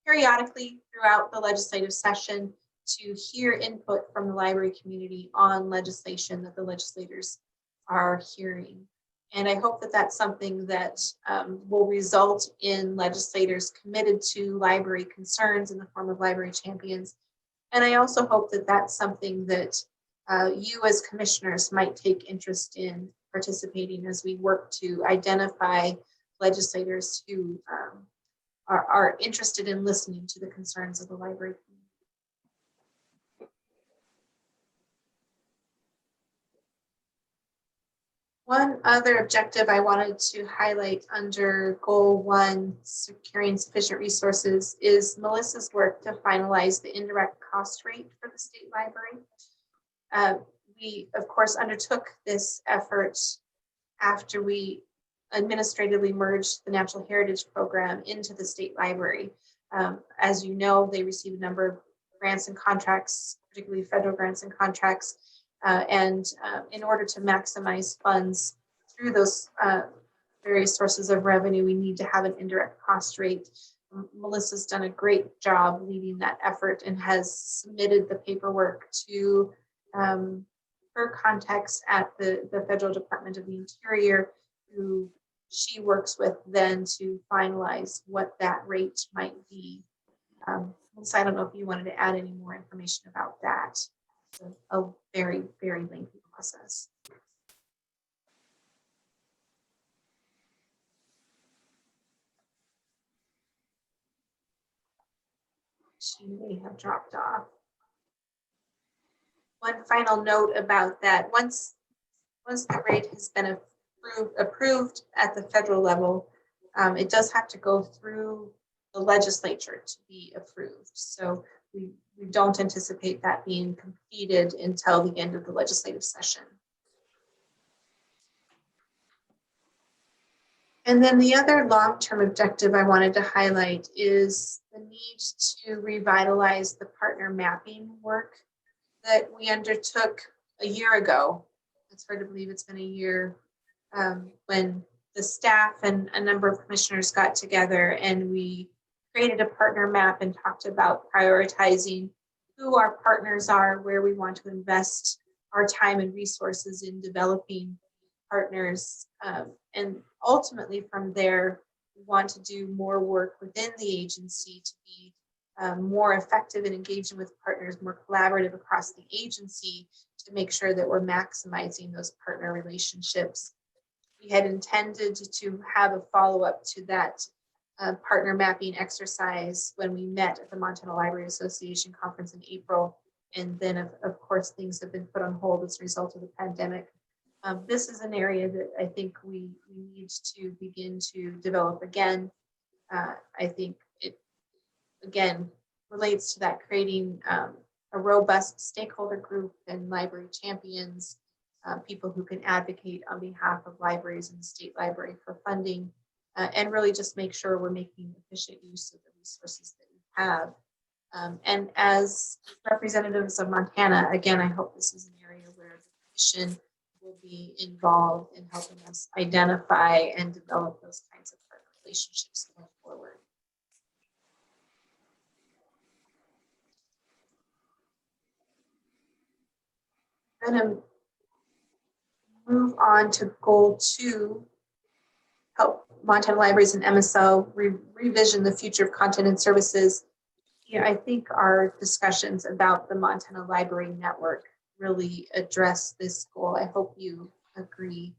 periodically throughout the legislative session to hear input from the library community on legislation that the legislators are hearing. And I hope that that's something that will result in legislators committed to library concerns in the form of library champions. And I also hope that that's something that you as commissioners might take interest in participating as we work to identify legislators who are interested in listening to the concerns of the library community. One other objective I wanted to highlight under Goal 1, securing sufficient resources, is Melissa's work to finalize the indirect cost rate for the State Library. We, of course, undertook this effort after we administratively merged the Natural Heritage Program into the state library. As you know, they receive a number of grants and contracts, particularly federal grants and contracts. In order to maximize funds through those various sources of revenue, we need to have an indirect cost rate. Melissa's done a great job leading that effort and has submitted the paperwork to her contacts at the Federal Department of the Interior, who she works with then to finalize what that rate might be. So I don't know if you wanted to add any more information about that. It's a very, very lengthy process. She may have dropped off. One final note about that, once the rate has been approved at the federal level, it does have to go through the legislature to be approved. So we don't anticipate that being completed until the end of the legislative session. And then the other long-term objective I wanted to highlight is the need to revitalize the partner mapping work that we undertook a year ago. It's hard to believe it's been a year, when the staff and a number of commissioners got together and we created a partner map and talked about prioritizing who our partners are, where we want to invest our time and resources in developing partners. And ultimately from there, we want to do more work within the agency to be more effective in engaging with partners, more collaborative across the agency to make sure that we're maximizing those partner relationships. We had intended to have a follow-up to that partner mapping exercise when we met at the Montana Library Association conference in April. And then of course, things have been put on hold as a result of the pandemic. This is an area that I think we need to begin to develop again. I think it, again, relates to that creating a robust stakeholder group and library champions, people who can advocate on behalf of libraries and the state library for funding, and really just make sure we're making efficient use of the resources that we have. And as representatives of Montana, again, I hope this is an area where the Commission will be involved in helping us identify and develop those kinds of partner relationships going forward. I'm going to move on to goal 2, help Montana Libraries and MSO revision the future of content and services. Yeah, I think our discussions about the Montana Library Network really address this goal. I hope you agree.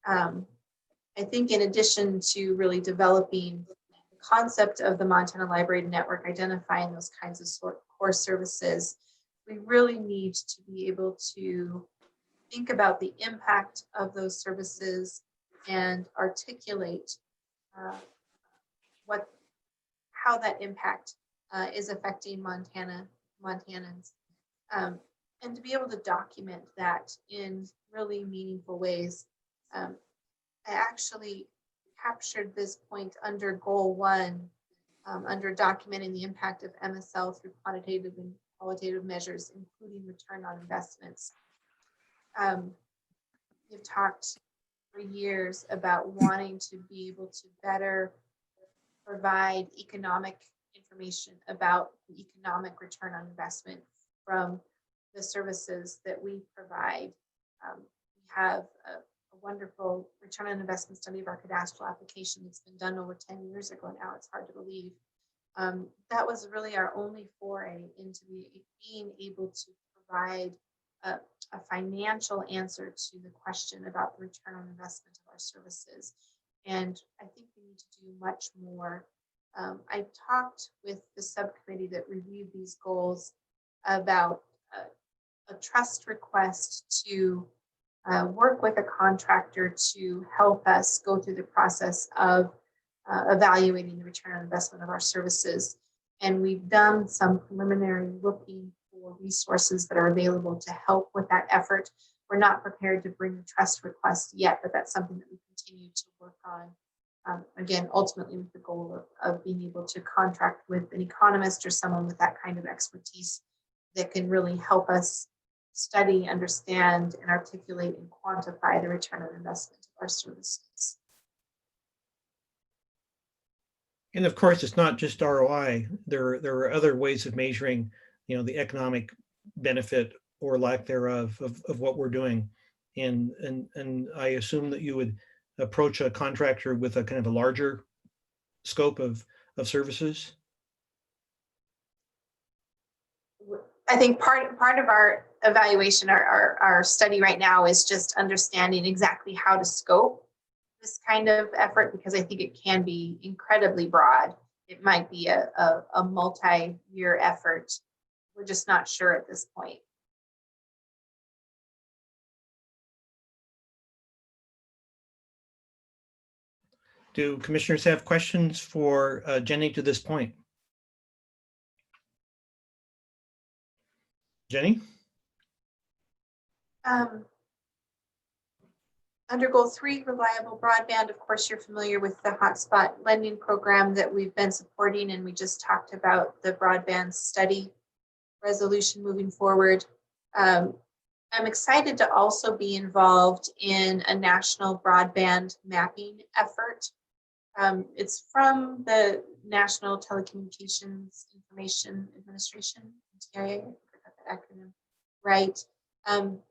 I think in addition to really developing the concept of the Montana Library Network, identifying those kinds of core services, we really need to be able to think about the impact of those services and articulate how that impact is affecting Montanans, and to be able to document that in really meaningful ways. I actually captured this point under goal 1, under documenting the impact of MSL through quantitative and qualitative measures, including return on investments. We've talked for years about wanting to be able to better provide economic information about the economic return on investment from the services that we provide. We have a wonderful return on investment study of our cadastral application that's been done over 10 years ago now. It's hard to believe. That was really our only foray into being able to provide a financial answer to the question about the return on investment of our services. And I think we need to do much more. I talked with the subcommittee that reviewed these goals about a trust request to work with a contractor to help us go through the process of evaluating the return on investment of our services. And we've done some preliminary looking for resources that are available to help with that effort. we're not prepared to bring a trust request yet, but that's something that we continue to work on. Again, ultimately with the goal of being able to contract with an economist or someone with that kind of expertise that can really help us study, understand, and articulate and quantify the return on investment of our services. And of course, it's not just ROI. There are other ways of measuring, the economic benefit or lack thereof of what we're doing. And I assume that you would approach a contractor with a kind of a larger scope of services. I think part of our evaluation, our study right now is just understanding exactly how to scope this kind of effort, because I think it can be incredibly broad. It might be a multi-year effort. We're just not sure at this point. Do commissioners have questions for Jenny to this point? Jenny? Under Goal 3, reliable broadband, of course, you're familiar with the hotspot lending program that we've been supporting, and we just talked about the broadband study resolution moving forward. I'm excited to also be involved in a national broadband mapping effort. It's from the National Telecommunications Information Administration, NTIA, I forgot that acronym, right?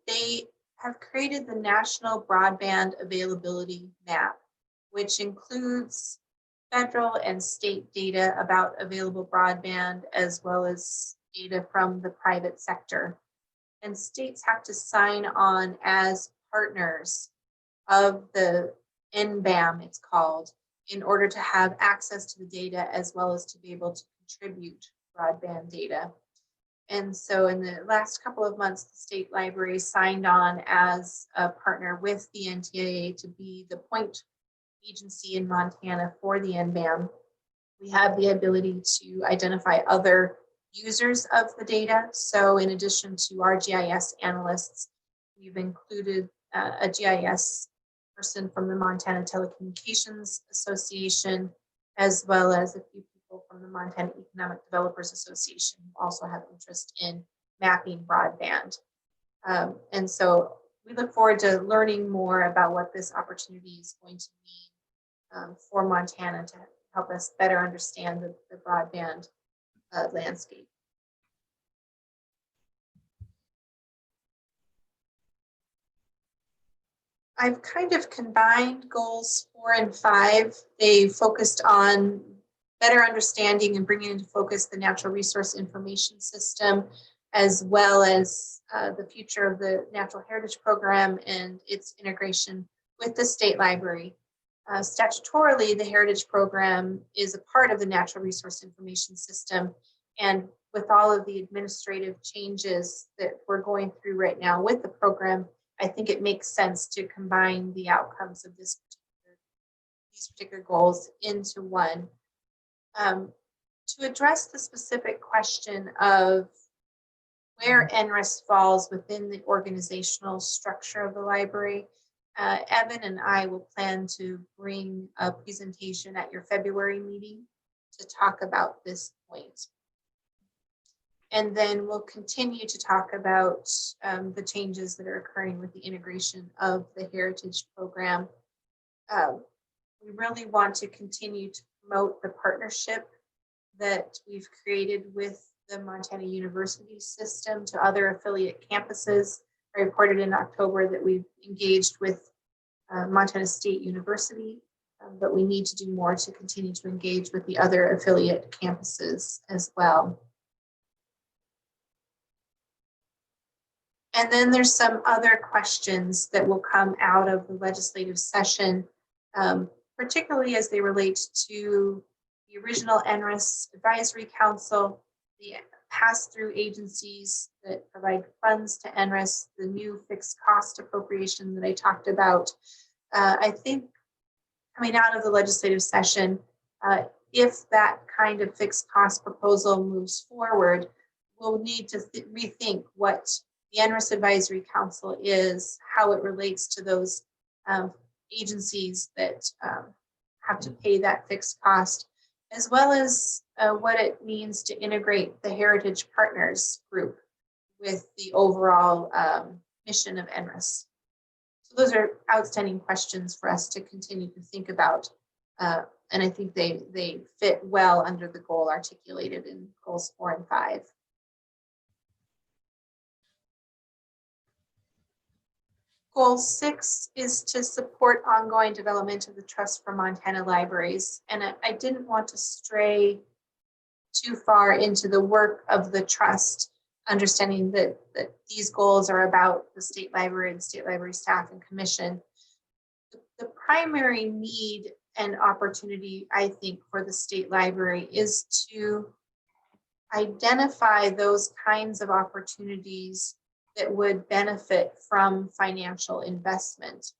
They have created the National Broadband Availability Map, which includes federal and state data about available broadband, as well as data from the private sector. And states have to sign on as partners of the NBAM, it's called, in order to have access to the data, as well as to be able to contribute broadband data. And so in the last couple of months, the state library signed on as a partner with the NTIA to be the point agency in Montana for the NBAM. We have the ability to identify other users of the data. So in addition to our GIS analysts, we've included a GIS person from the Montana Telecommunications Association, as well as a few people from the Montana Economic Developers Association who also have interest in mapping broadband. And so we look forward to learning more about what this opportunity is going to mean for Montana to help us better understand the broadband landscape. I've kind of combined goals 4 and 5. They focused on better understanding and bringing into focus the natural resource information system, as well as the future of the Natural Heritage Program and its integration with the state library. Statutorily, the Heritage Program is a part of the Natural Resource Information System, and with all of the administrative changes that we're going through right now with the program, I think it makes sense to combine the outcomes of these particular goals into one. To address the specific question of where NRES falls within the organizational structure of the library, Evan and I will plan to bring a presentation at your February meeting to talk about this point. And then we'll continue to talk about the changes that are occurring with the integration of the Heritage Program. We really want to continue to promote the partnership that we've created with the Montana University system to other affiliate campuses. I reported in October that we've engaged with Montana State University, but we need to do more to continue to engage with the other affiliate campuses as well. And then there's some other questions that will come out of the legislative session, particularly as they relate to the original NRES Advisory Council, the pass-through agencies that provide funds to NRES, the new fixed cost appropriation that I talked about. I think coming out of the legislative session, if that kind of fixed cost proposal moves forward, we'll need to rethink what the NRES Advisory Council is, how it relates to those agencies that have to pay that fixed cost, as well as what it means to integrate the Heritage Partners group with the overall mission of NRES. So those are outstanding questions for us to continue to think about. And I think they fit well under the goal articulated in goals 4 and 5. Goal 6 is to support ongoing development of the Trust for Montana Libraries. And I didn't want to stray too far into the work of the trust, understanding that these goals are about the state library and state library staff and commission. The primary need and opportunity, I think, for the state library is to identify those kinds of opportunities that would benefit from financial investment.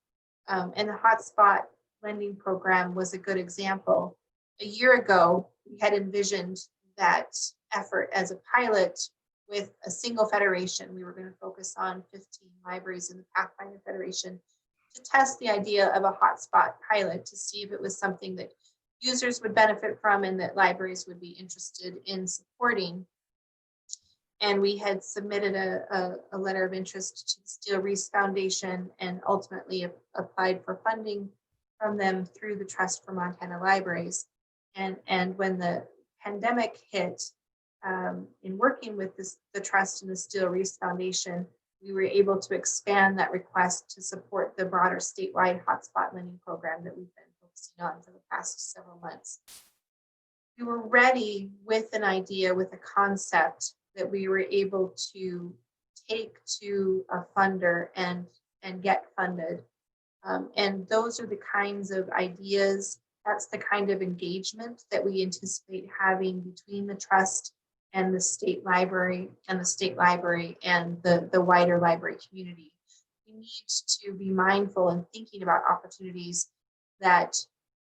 And the hotspot lending program was a good example. A year ago, we had envisioned that effort as a pilot with a single federation. We were going to focus on 15 libraries in the Pathfinder Federation to test the idea of a hotspot pilot to see if it was something that users would benefit from and that libraries would be interested in supporting. And we had submitted a letter of interest to the Steel Reese Foundation and ultimately applied for funding from them through the Trust for Montana Libraries. And when the pandemic hit, in working with the Trust and the Steel Reese Foundation, we were able to expand that request to support the broader statewide hotspot lending program that we've been focusing on for the past several months. We were ready with an idea, with a concept that we were able to take to a funder and get funded. And those are the kinds of ideas, that's the kind of engagement that we anticipate having between the trust and the state library and the wider library community. We need to be mindful and thinking about opportunities that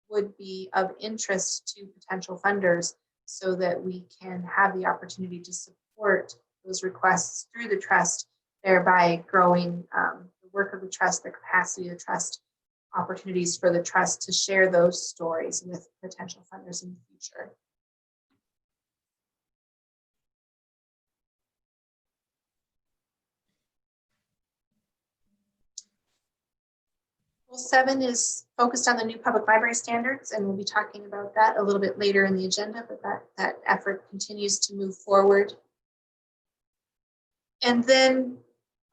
would be of interest to potential funders so that we can have the opportunity to support those requests through the trust, thereby growing the work of the trust, the capacity of the trust, opportunities for the trust to share those stories with potential funders in the future. Goal 7 is focused on the new public library standards, and we'll be talking about that a little bit later in the agenda, but that effort continues to move forward. And then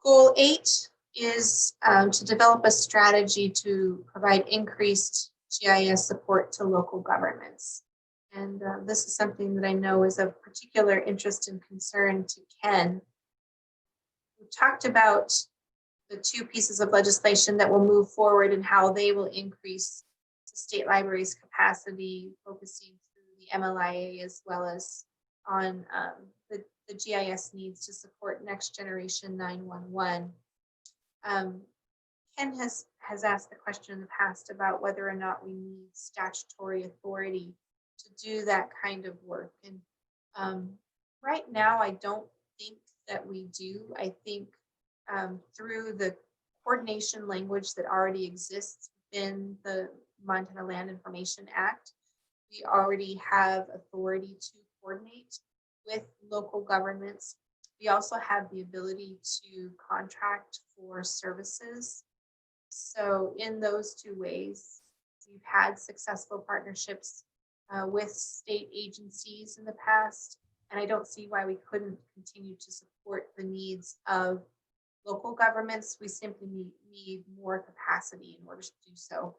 goal 8 is to develop a strategy to provide increased GIS support to local governments. And this is something that I know is of particular interest and concern to Ken. We talked about the 2 pieces of legislation that will move forward and how they will increase the state library's capacity, focusing through the MLIA as well as on the GIS needs to support next generation 911. Ken has asked the question in the past about whether or not we need statutory authority to do that kind of work. And right now, I don't think that we do. I think through the coordination language that already exists in the Montana Land Information Act, we already have authority to coordinate with local governments. We also have the ability to contract for services. So in those 2 ways, we've had successful partnerships with state agencies in the past, and I don't see why we couldn't continue to support the needs of local governments. We simply need more capacity in order to do so.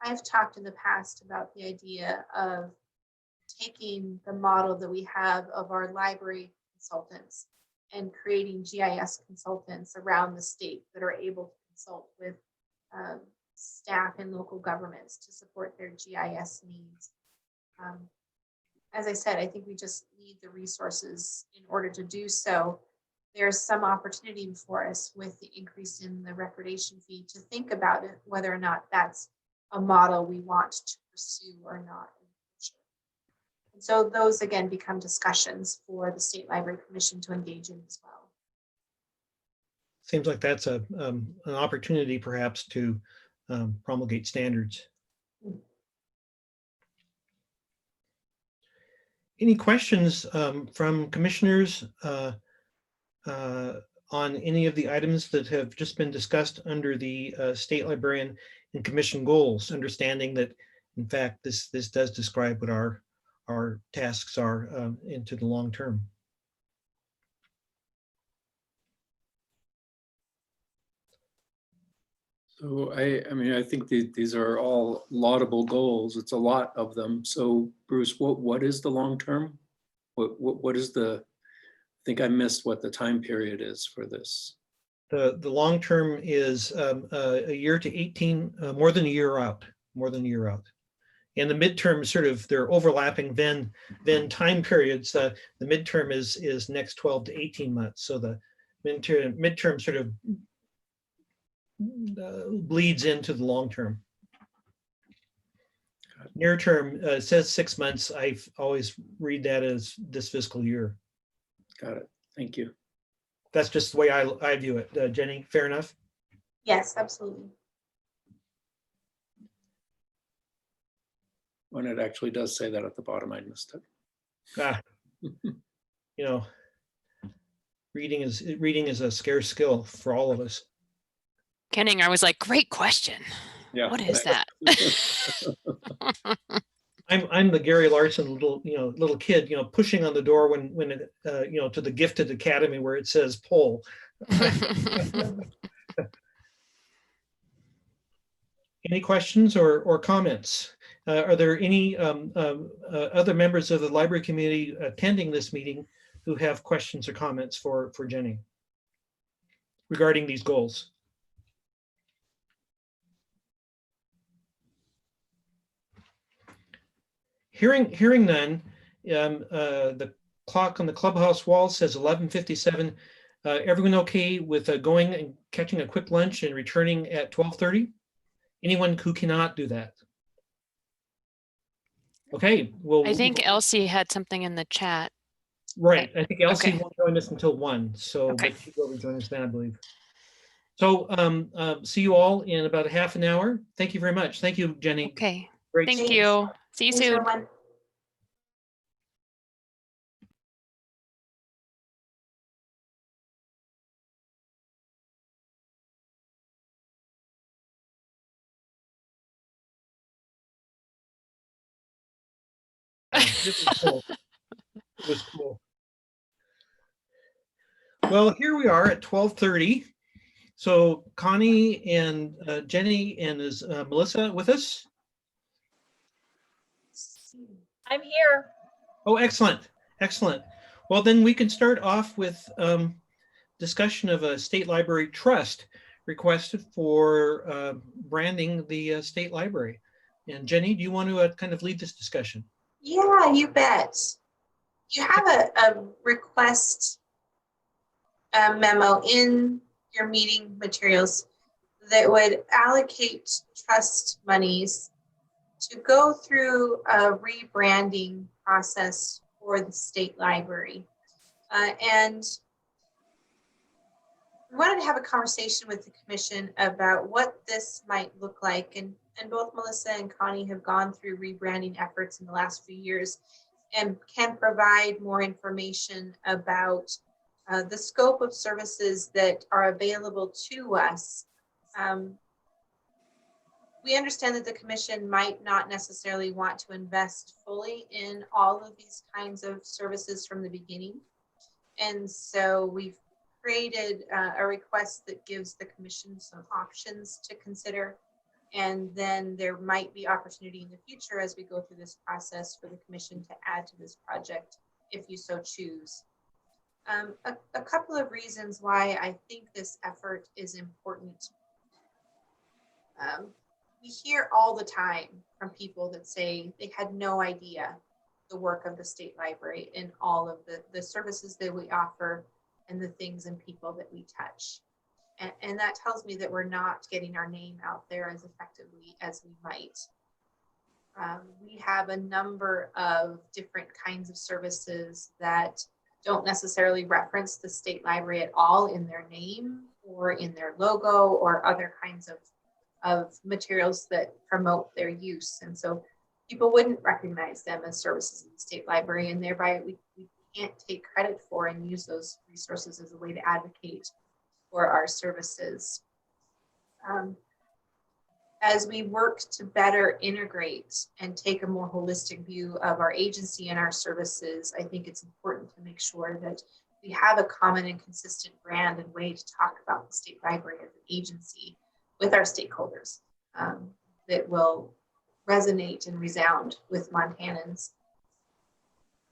I've talked in the past about the idea of taking the model that we have of our library consultants and creating GIS consultants around the state that are able to consult with staff in local governments to support their GIS needs. As I said, I think we just need the resources in order to do so. There's some opportunity for us with the increase in the recordation fee to think about it, whether or not that's a model we want to pursue or not in the future. And so those again become discussions for the State Library Commission to engage in as well. Seems like that's an opportunity perhaps to promulgate standards. Any questions from commissioners on any of the items that have just been discussed under the state librarian and commission goals, understanding that in fact this does describe what our tasks are into the long term? So I mean, I think these are all laudable goals. It's a lot of them. So Bruce, what is the long term? What is the, I think I missed what the time period is for this. The long term is a year to 18, more than a year out, more than a year out. And the midterm sort of, they're overlapping then time periods. The midterm is next 12 to 18 months. So the midterm sort of bleeds into the long term. Near term says 6 months. I always read that as this fiscal year. Got it. Thank you. That's just the way I view it. Jenny, fair enough? Yes, absolutely. When it actually does say that at the bottom, I missed it. You know, reading is a scarce skill for all of us. Kenning, I was like, great question. Yeah. What is that? I'm the Gary Larson little kid, pushing on the door when it to the Gifted Academy where it says poll. Any questions or comments? Are there any other members of the library community attending this meeting who have questions or comments for Jenny regarding these goals? Hearing none, the clock on the clubhouse wall says 11:57. Everyone okay with going and catching a quick lunch and returning at 12:30? Anyone who cannot do that? Okay, well, I think Elsie had something in the chat. Right, I think Elsie Okay. won't join us until 1, so Okay. but she will rejoin us then, I believe. So see you all in about a half an hour. Thank you very much. Thank you, Jenny. Okay. Great. Thank you. See you Thanks, soon. everyone. It was cool. It was cool. Well, here we are at 12:30. So Connie and Jenny and is Melissa with us? I'm here. Oh, excellent. Excellent. Well, then we can start off with discussion of a state library trust requested for branding the state library. And Jenny, do you want to kind of lead this discussion? Yeah, you bet. You have a request memo in your meeting materials that would allocate trust monies to go through a rebranding process for the state library. And we wanted to have a conversation with the commission about what this might look like. And both Melissa and Connie have gone through rebranding efforts in the last few years and can provide more information about the scope of services that are available to us. We understand that the commission might not necessarily want to invest fully in all of these kinds of services from the beginning. And so we've created a request that gives the commission some options to consider. And then there might be opportunity in the future as we go through this process for the commission to add to this project if you so choose. A couple of reasons why I think this effort is important. We hear all the time from people that say they had no idea the work of the state library and all of the services that we offer and the things and people that we touch. And that tells me that we're not getting our name out there as effectively as we might. We have a number of different kinds of services that don't necessarily reference the state library at all in their name or in their logo or other kinds of materials that promote their use. And so people wouldn't recognize them as services in the state library, and thereby we can't take credit for and use those resources as a way to advocate for our services. As we work to better integrate and take a more holistic view of our agency and our services, I think it's important to make sure that we have a common and consistent brand and way to talk about the state library as an agency with our stakeholders that will resonate and resound with Montanans.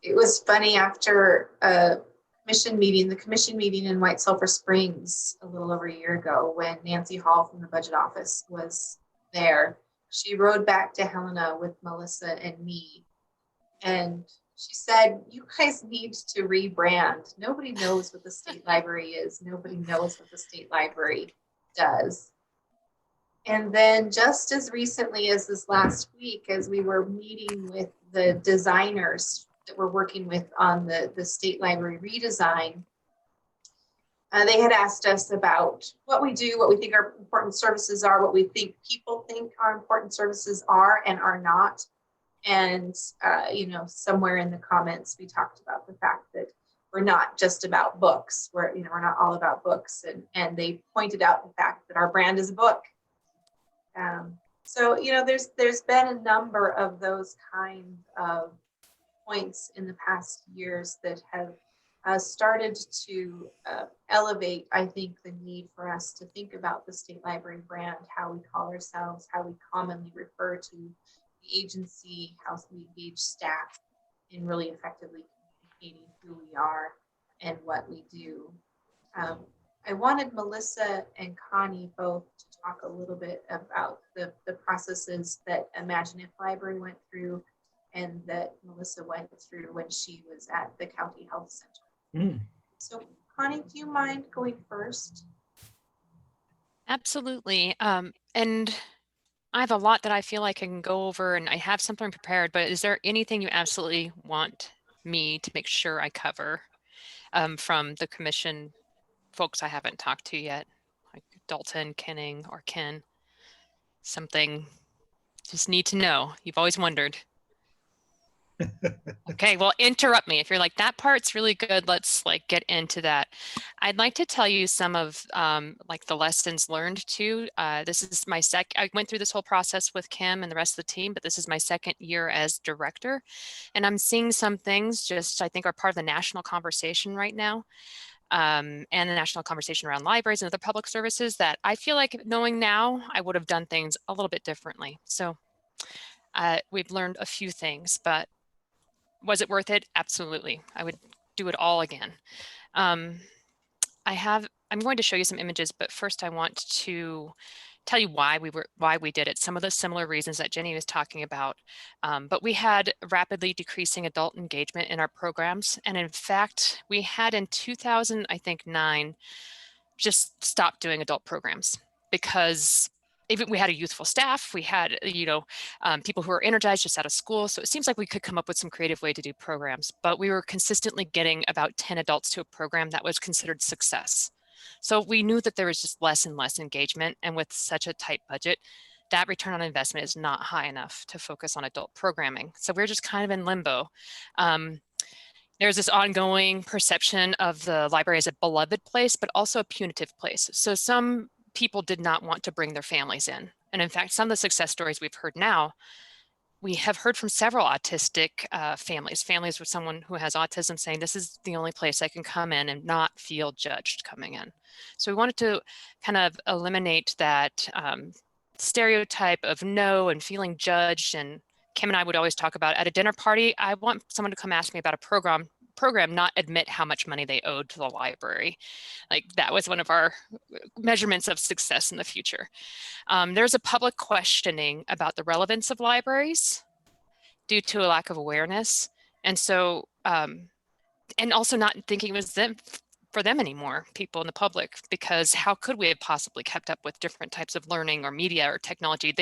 It was funny, after a commission meeting, the commission meeting in White Sulphur Springs a little over a year ago, when Nancy Hall from the budget office was there, she rode back to Helena with Melissa and me, and she said, "You guys need to rebrand. Nobody knows what the state library is. Nobody knows what the state library does." And then just as recently as this last week, as we were meeting with the designers that we're working with on the state library redesign, they had asked us about what we do, what we think our important services are, what we think people think our important services are and are not. And, you know, somewhere in the comments, we talked about the fact that we're not just about books. We're not all about books. And they pointed out the fact that our brand is a book. So, you know, there's been a number of those kind of points in the past years that have started to elevate, I think, the need for us to think about the state library brand, how we call ourselves, how we commonly refer to the agency, how we engage staff in really effectively communicating who we are and what we do. I wanted Melissa and Connie both to talk a little bit about the processes that Imagine If Library went through and that Melissa went through when she was at the County Health Center. So Connie, do you mind going first? Absolutely. And I have a lot that I feel like I can go over, and I have something prepared, but is there anything you absolutely want me to make sure I cover from the commission folks I haven't talked to yet, like Dalton, Kenning, or Ken? Something just need to know. You've always wondered. Okay, well, interrupt me if you're like, that part's really good. Let's like get into that. I'd like to tell you some of like the lessons learned too. This is my I went through this whole process with Kim and the rest of the team, but this is my second year as director, and I'm seeing some things just I think are part of the national conversation right now. And the national conversation around libraries and other public services that I feel like knowing now, I would have done things a little bit differently. So we've learned a few things, but was it worth it? Absolutely. I would do it all again. I'm going to show you some images, but first I want to tell you why we did it. Some of the similar reasons that Jenny was talking about, but we had rapidly decreasing adult engagement in our programs. And in fact, we had in 2009 just stopped doing adult programs because even we had a youthful staff, we had, people who were energized just out of school. So it seems like we could come up with some creative way to do programs, but we were consistently getting about 10 adults to a program that was considered success. So we knew that there was just less and less engagement. And with such a tight budget, that return on investment is not high enough to focus on adult programming. So we're just kind of in limbo. There's this ongoing perception of the library as a beloved place, but also a punitive place. So some people did not want to bring their families in. And in fact, some of the success stories we've heard now, we have heard from several autistic families with someone who has autism saying, this is the only place I can come in and not feel judged coming in. So we wanted to kind of eliminate that stereotype of no and feeling judged. And Kim and I would always talk about at a dinner party, I want someone to come ask me about a program, not admit how much money they owed to the library. Like that was one of our measurements of success in the future. There's a public questioning about the relevance of libraries due to a lack of awareness. And so, and also not thinking it was for them anymore, people in the public, because how could we have possibly kept up with different types of learning or media or technology?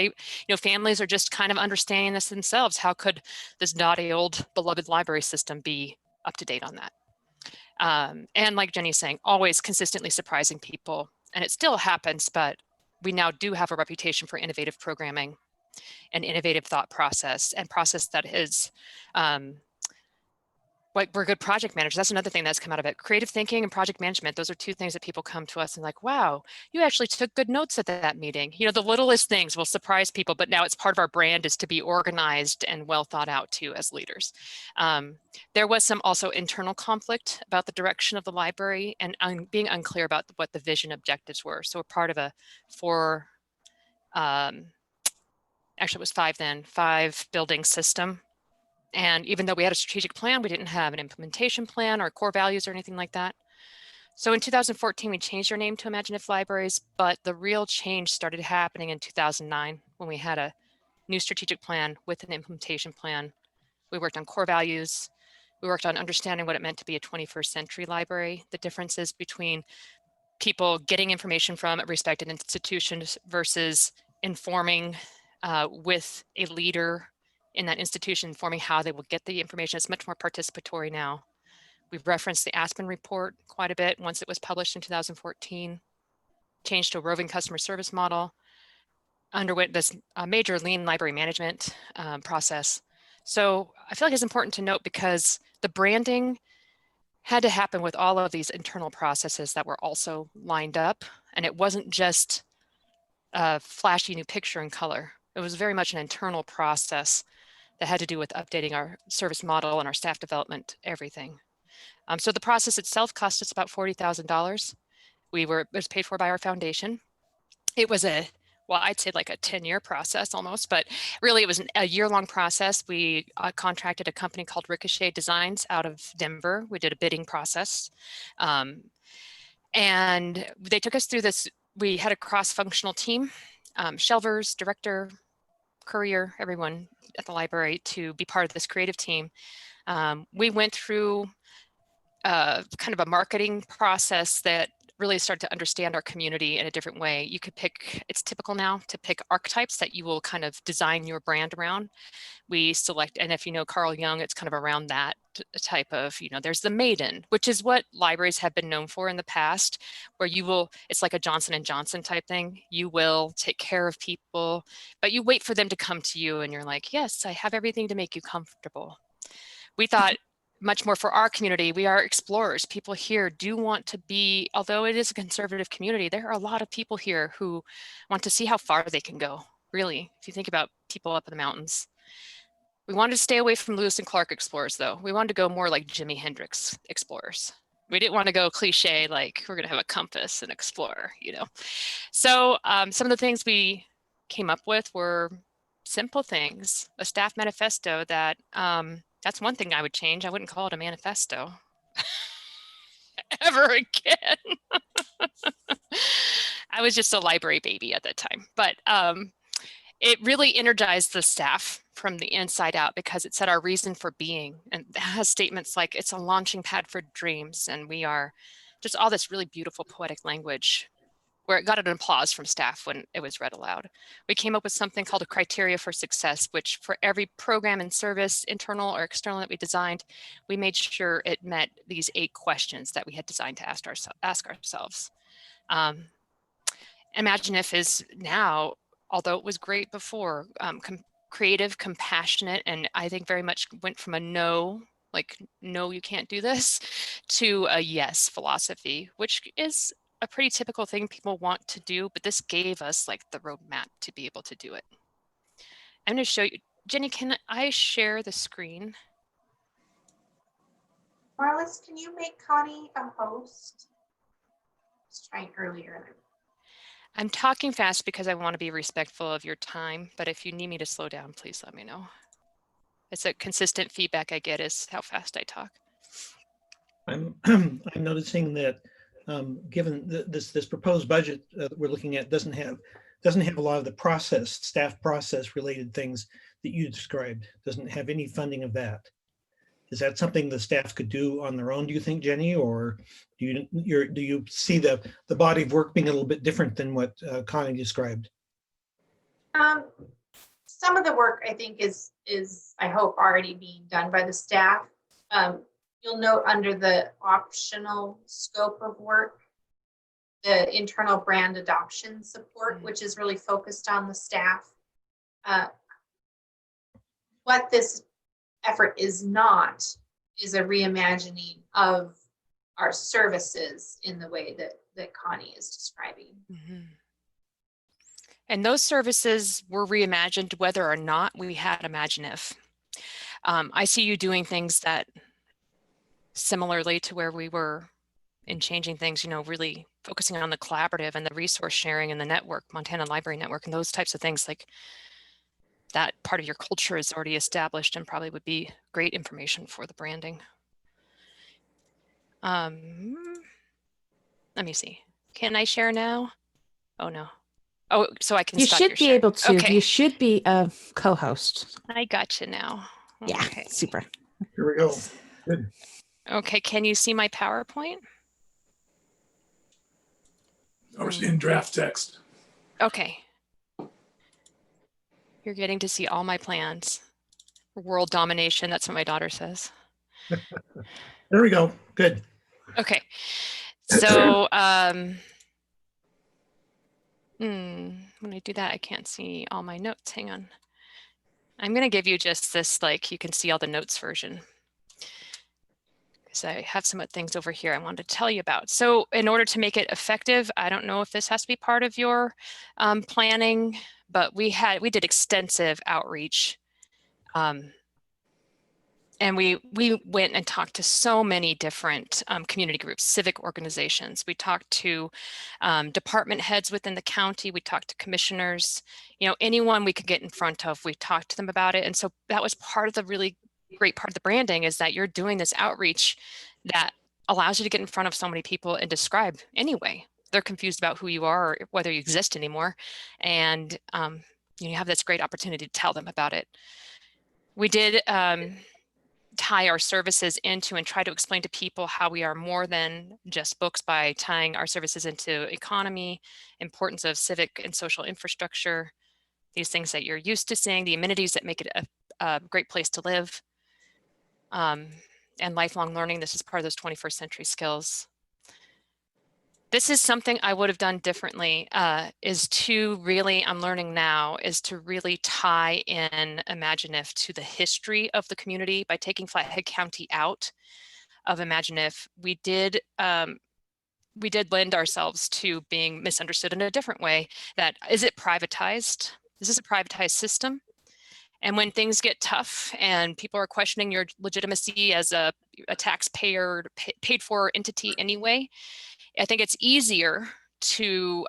Families are just kind of understanding this themselves. How could this naughty old beloved library system be up to date on that? And like Jenny's saying, always consistently surprising people and it still happens, but we now do have a reputation for innovative programming and innovative thought process and process that is like we're good project managers. That's another thing that's come out of it. Creative thinking and project management. Those are two things that people come to us and like, wow, you actually took good notes at that meeting. You know, the littlest things will surprise people, but now it's part of our brand is to be organized and well thought out too as leaders. There was some also internal conflict about the direction of the library and being unclear about what the vision objectives were. So we're part of a actually it was 5 building system. And even though we had a strategic plan, we didn't have an implementation plan or core values or anything like that. So in 2014, we changed our name to Imagine If Libraries, but the real change started happening in 2009 when we had a new strategic plan with an implementation plan. We worked on core values. We worked on understanding what it meant to be a 21st century library, the differences between people getting information from respected institutions versus informing with a leader in that institution, informing how they will get the information. It's much more participatory now. We've referenced the Aspen report quite a bit once it was published in 2014, changed to a roving customer service model, underwent this major lean library management process. So I feel like it's important to note because the branding had to happen with all of these internal processes that were also lined up. And it wasn't just a flashy new picture and color. It was very much an internal process that had to do with updating our service model and our staff development, everything. So the process itself cost us about $40,000. It was paid for by our foundation. It was I'd say like a 10-year process almost, but really it was a year-long process. We contracted a company called Ricochet Designs out of Denver. We did a bidding process. And they took us through this. We had a cross-functional team, shelvers, director, courier, everyone at the library to be part of this creative team. We went through kind of a marketing process that really started to understand our community in a different way. You could pick, it's typical now to pick archetypes that you will kind of design your brand around. We select, and if you know Carl Jung, it's kind of around that type of, there's the maiden, which is what libraries have been known for in the past, where it's like a Johnson & Johnson type thing. You will take care of people, but you wait for them to come to you and you're like, yes, I have everything to make you comfortable. We thought much more for our community. We are explorers. People here do want to be, although it is a conservative community, there are a lot of people here who want to see how far they can go. Really, if you think about people up in the mountains. We wanted to stay away from Lewis and Clark explorers, though. We wanted to go more like Jimi Hendrix explorers. We didn't want to go cliche, like we're going to have a compass and explorer, So some of the things we came up with were simple things, a staff manifesto that, that's one thing I would change. I wouldn't call it a manifesto ever again. I was just a library baby at that time, but it really energized the staff from the inside out because it said our reason for being, and it has statements like it's a launching pad for dreams, and we are just all this really beautiful poetic language where it got an applause from staff when it was read aloud. We came up with something called a criteria for success, which for every program and service, internal or external, that we designed, we made sure it met these 8 questions that we had designed to ask ourselves. Imagine If is now, although it was great before, creative, compassionate, and I think very much went from a no, like, no, you can't do this, to a yes philosophy, which is a pretty typical thing people want to do, but this gave us like the roadmap to be able to do it. I'm going to show you, Jenny, can I share the screen? Marlis, can you make Connie a host? I was trying earlier. I'm talking fast because I want to be respectful of your time, but if you need me to slow down, please let me know. It's a consistent feedback I get is how fast I talk. I'm noticing that given this proposed budget we're looking at doesn't have a lot of the staff process related things that you described. Doesn't have any funding of that. Is that something the staff could do on their own, do you think, Jenny, or do you see the body of work being a little bit different than what Connie described? Some of the work I think is I hope already being done by the staff. You'll note under the optional scope of work, the internal brand adoption support, which is really focused on the staff. What this effort is not is a reimagining of our services in the way that Connie is describing. Mm-hmm. And those services were reimagined whether or not we had Imagine If. I see you doing things that similarly to where we were in changing things, you know, really focusing on the collaborative and the resource sharing and the network, Montana Library Network, and those types of things. Like that part of your culture is already established and probably would be great information for the branding. Let me see. Can I share now? Oh no. Oh, so I can You stop should your be share. able to. Okay. You should be a co-host. I got you now. Yeah, Okay. super. Here we go. Good. Okay, can you see my PowerPoint? We're seeing draft text. Okay. You're getting to see all my plans. World domination, that's what my daughter says. There we go. Good. Okay. So when I do that, I can't see all my notes. Hang on. I'm going to give you just this, like, you can see all the notes version. Because I have some things over here I wanted to tell you about. So in order to make it effective, I don't know if this has to be part of your planning, but we did extensive outreach. And we went and talked to so many different community groups, civic organizations. We talked to department heads within the county. We talked to commissioners, you know, anyone we could get in front of, we talked to them about it. And so that was part of the really great part of the branding, is that you're doing this outreach that allows you to get in front of so many people and describe anyway. They're confused about who you are or whether you exist anymore. And you have this great opportunity to tell them about it. We did tie our services into and try to explain to people how we are more than just books by tying our services into economy, importance of civic and social infrastructure, these things that you're used to seeing, the amenities that make it a great place to live, and lifelong learning. This is part of those 21st century skills. This is something I would have done differently, is to really, I'm learning now, is to really tie in Imagine If to the history of the community. By taking Flathead County out of Imagine If, we did lend ourselves to being misunderstood in a different way. That, is it privatized? Is this a privatized system? And when things get tough and people are questioning your legitimacy as a taxpayer paid for entity anyway, I think it's easier to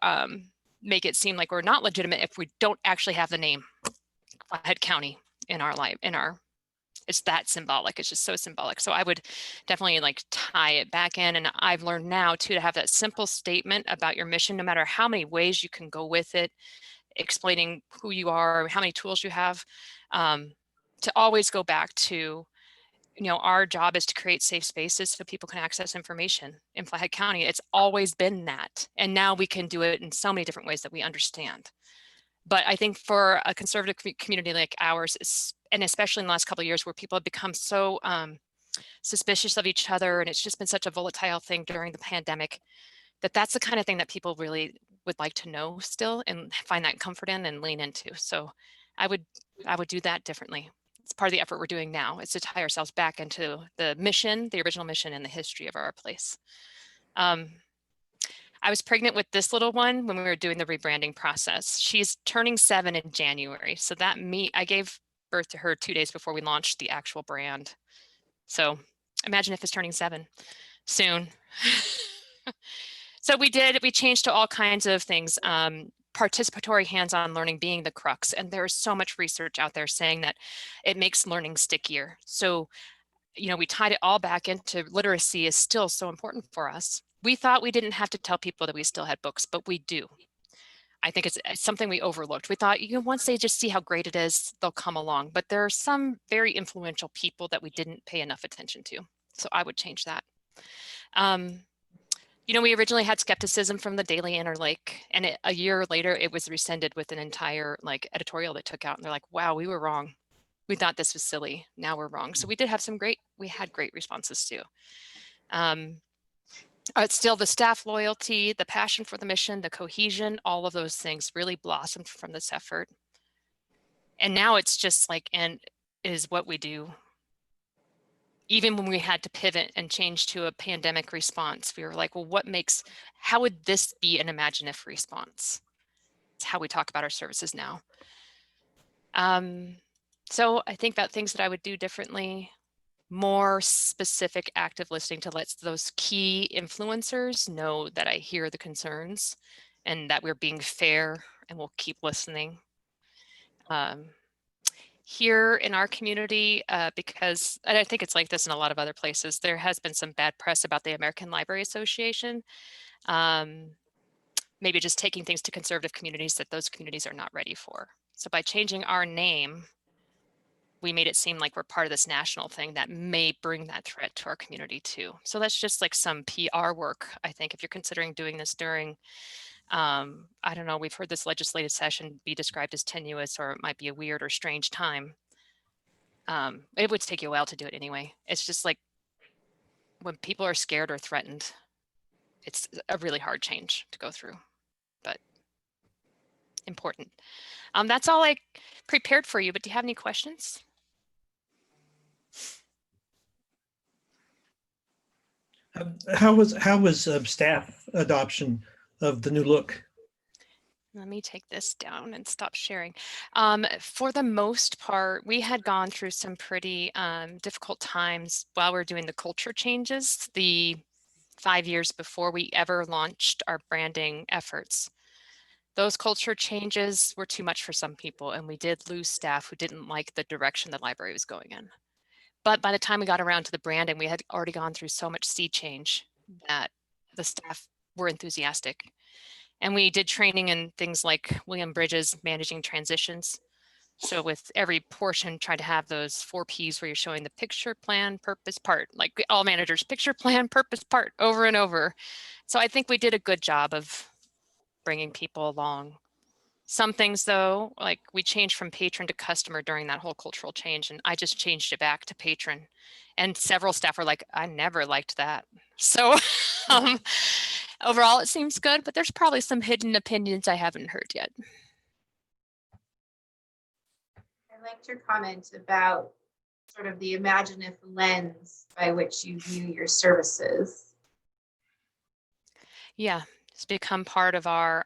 make it seem like we're not legitimate if we don't actually have the name Flathead County in our life, it's that symbolic. It's just so symbolic. So I would definitely like tie it back in. And I've learned now too, to have that simple statement about your mission, no matter how many ways you can go with it, explaining who you are, how many tools you have, to always go back to, you know, our job is to create safe spaces so people can access information in Flathead County. It's always been that. And now we can do it in so many different ways that we understand. But I think for a conservative community like ours, and especially in the last couple of years where people have become so suspicious of each other, and it's just been such a volatile thing during the pandemic, that's the kind of thing that people really would like to know still and find that comfort in and lean into. So I would do that differently. It's part of the effort we're doing now, is to tie ourselves back into the mission, the original mission, and the history of our place. I was pregnant with this little one when we were doing the rebranding process. She's turning 7 in January. So I gave birth to her 2 days before we launched the actual brand. So Imagine If it's turning 7 soon. So we changed to all kinds of things. Participatory hands-on learning being the crux. And there's so much research out there saying that it makes learning stickier. So, you know, we tied it all back into literacy is still so important for us. We thought we didn't have to tell people that we still had books, but we do. I think it's something we overlooked. We thought, you know, once they just see how great it is, they'll come along. But there are some very influential people that we didn't pay enough attention to. So I would change that. You know, we originally had skepticism from the Daily Interlake, and a year later, it was rescinded with an entire like editorial that took out, and they're like, wow, we were wrong. We thought this was silly. Now we're wrong. So we did have we had great responses too. It's still the staff loyalty, the passion for the mission, the cohesion, all of those things really blossomed from this effort. And now it's just like, and is what we do. Even when we had to pivot and change to a pandemic response, we were like, well, how would this be an Imagine If response? It's how we talk about our services now. So I think about things that I would do differently, more specific active listening to let those key influencers know that I hear the concerns and that we're being fair and we'll keep listening. Here in our community, because, and I think it's like this in a lot of other places, there has been some bad press about the American Library Association. Maybe just taking things to conservative communities that those communities are not ready for. So by changing our name, we made it seem like we're part of this national thing that may bring that threat to our community too. So that's just like some PR work, I think, if you're considering doing this during, I don't know, we've heard this legislative session be described as tenuous, or it might be a weird or strange time. It would take you a while to do it anyway. It's just like when people are scared or threatened, it's a really hard change to go through, but important. That's all I prepared for you, but do you have any questions? How was staff adoption of the new look? Let me take this down and stop sharing. For the most part, we had gone through some pretty difficult times while we were doing the culture changes, the 5 years before we ever launched our branding efforts. Those culture changes were too much for some people, and we did lose staff who didn't like the direction the library was going in. But by the time we got around to the branding, we had already gone through so much sea change that the staff were enthusiastic. And we did training in things like William Bridges managing transitions. So with every portion, try to have those 4 Ps where you're showing the picture, plan, purpose, part, like all managers, picture, plan, purpose, part, over and over. So I think we did a good job of bringing people along. Some things though, like we changed from patron to customer during that whole cultural change, and I just changed it back to patron. And several staff were like, I never liked that. So overall it seems good, but there's probably some hidden opinions I haven't heard yet. I liked your comment about sort of the Imagine If lens by which you view your services. Yeah, it's become part of our,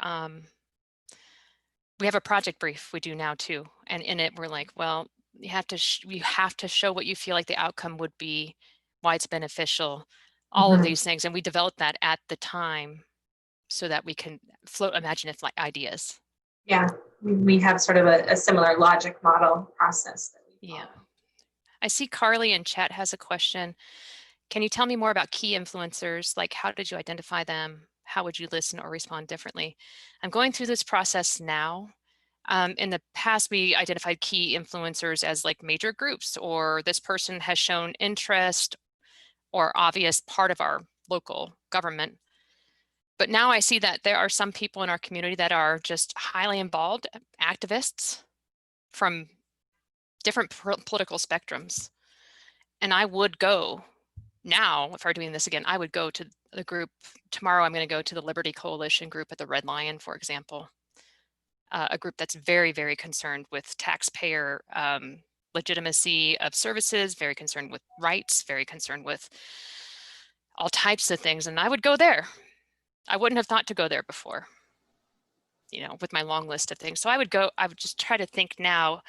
we have a project brief we do now too. And in it, we're like, well, you have to show what you feel like the outcome would be, why it's beneficial, all of these things. And we developed that at the time so that we can float Imagine If like ideas. Yeah, we have sort of a similar logic model process. Yeah. I see Carly in chat has a question. Can you tell me more about key influencers? Like, how did you identify them? How would you listen or respond differently? I'm going through this process now. In the past, we identified key influencers as like major groups, or this person has shown interest or obvious part of our local government. But now I see that there are some people in our community that are just highly involved activists from different political spectrums. And I would go now, if I were doing this again, I would go to the group. Tomorrow, I'm going to go to the Liberty Coalition group at the Red Lion, for example, a group that's very, very concerned with taxpayer legitimacy of services, very concerned with rights, very concerned with all types of things. And I would go there. I wouldn't have thought to go there before, you know, with my long list of things. So I would just try to think now,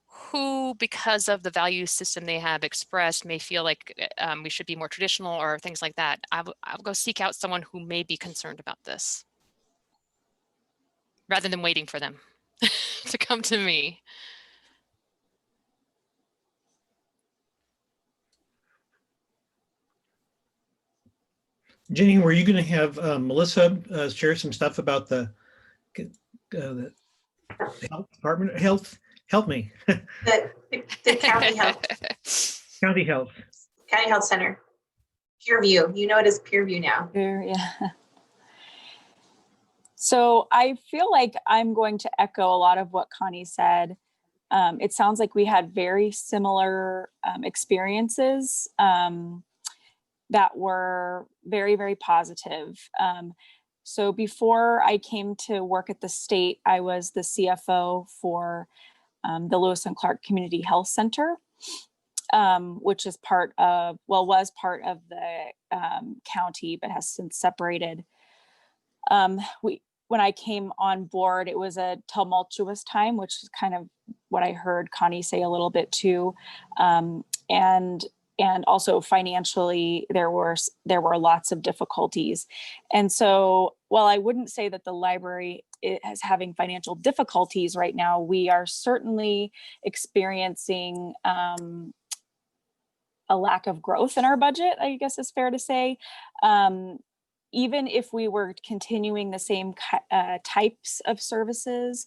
who, because of the value system they have expressed, may feel like we should be more traditional or things like that. I'll go seek out someone who may be concerned about this rather than waiting for them to come to me. Jenny, were you going to have Melissa share some stuff about the health department? Help me. The county health. County health. County Health Center. Peer View. You know it as Peer View now. Yeah. So I feel like I'm going to echo a lot of what Connie said. It sounds like we had very similar experiences. that were very, very positive. So before I came to work at the state, I was the CFO for the Lewis and Clark Community Health Center, which is part of, well, was part of the county, but has since separated. When I came on board, it was a tumultuous time, which is kind of what I heard Connie say a little bit too. And also financially, there were lots of difficulties. And so while I wouldn't say that the library is having financial difficulties right now, we are certainly experiencing a lack of growth in our budget, I guess is fair to say. Even if we were continuing the same types of services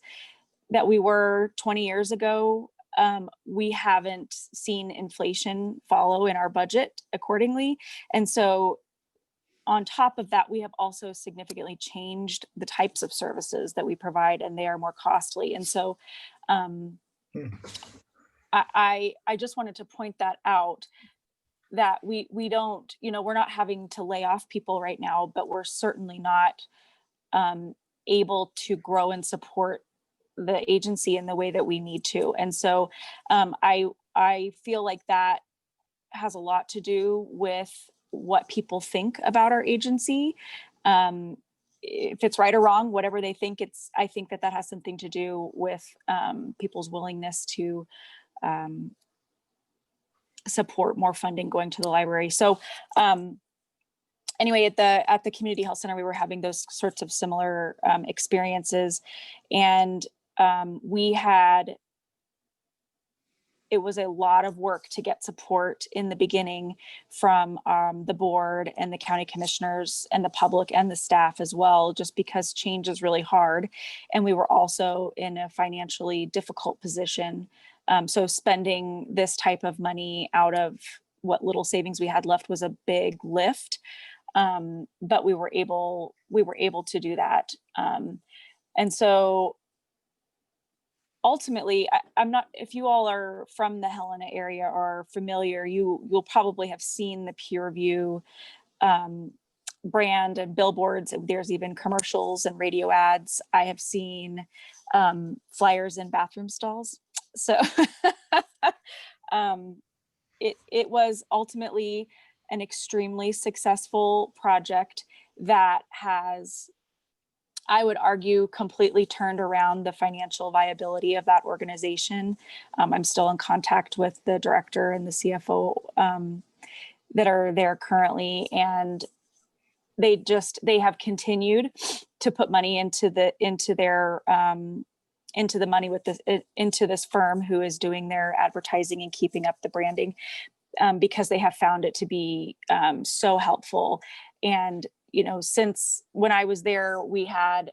that we were 20 years ago, we haven't seen inflation follow in our budget accordingly. And so on top of that, we have also significantly changed the types of services that we provide, and they are more costly. And so I just wanted to point that out, that we don't, we're not having to lay off people right now, but we're certainly not able to grow and support the agency in the way that we need to. And so I feel like that has a lot to do with what people think about our agency. If it's right or wrong, whatever they think, I think that has something to do with people's willingness to support more funding going to the library. So anyway, at the community health center, we were having those sorts of similar experiences, and it was a lot of work to get support in the beginning from the board and the county commissioners and the public and the staff as well, just because change is really hard. And we were also in a financially difficult position. So spending this type of money out of what little savings we had left was a big lift. But we were able to do that. And so ultimately, I'm not, if you all are from the Helena area or familiar, you'll probably have seen the PureView brand and billboards. There's even commercials and radio ads. I have seen flyers in bathroom stalls. So it was ultimately an extremely successful project that has, I would argue, completely turned around the financial viability of that organization. I'm still in contact with the director and the CFO that are there currently, and they have continued to put money into the money with this, into this firm who is doing their advertising and keeping up the branding, because they have found it to be so helpful. And since when I was there, we had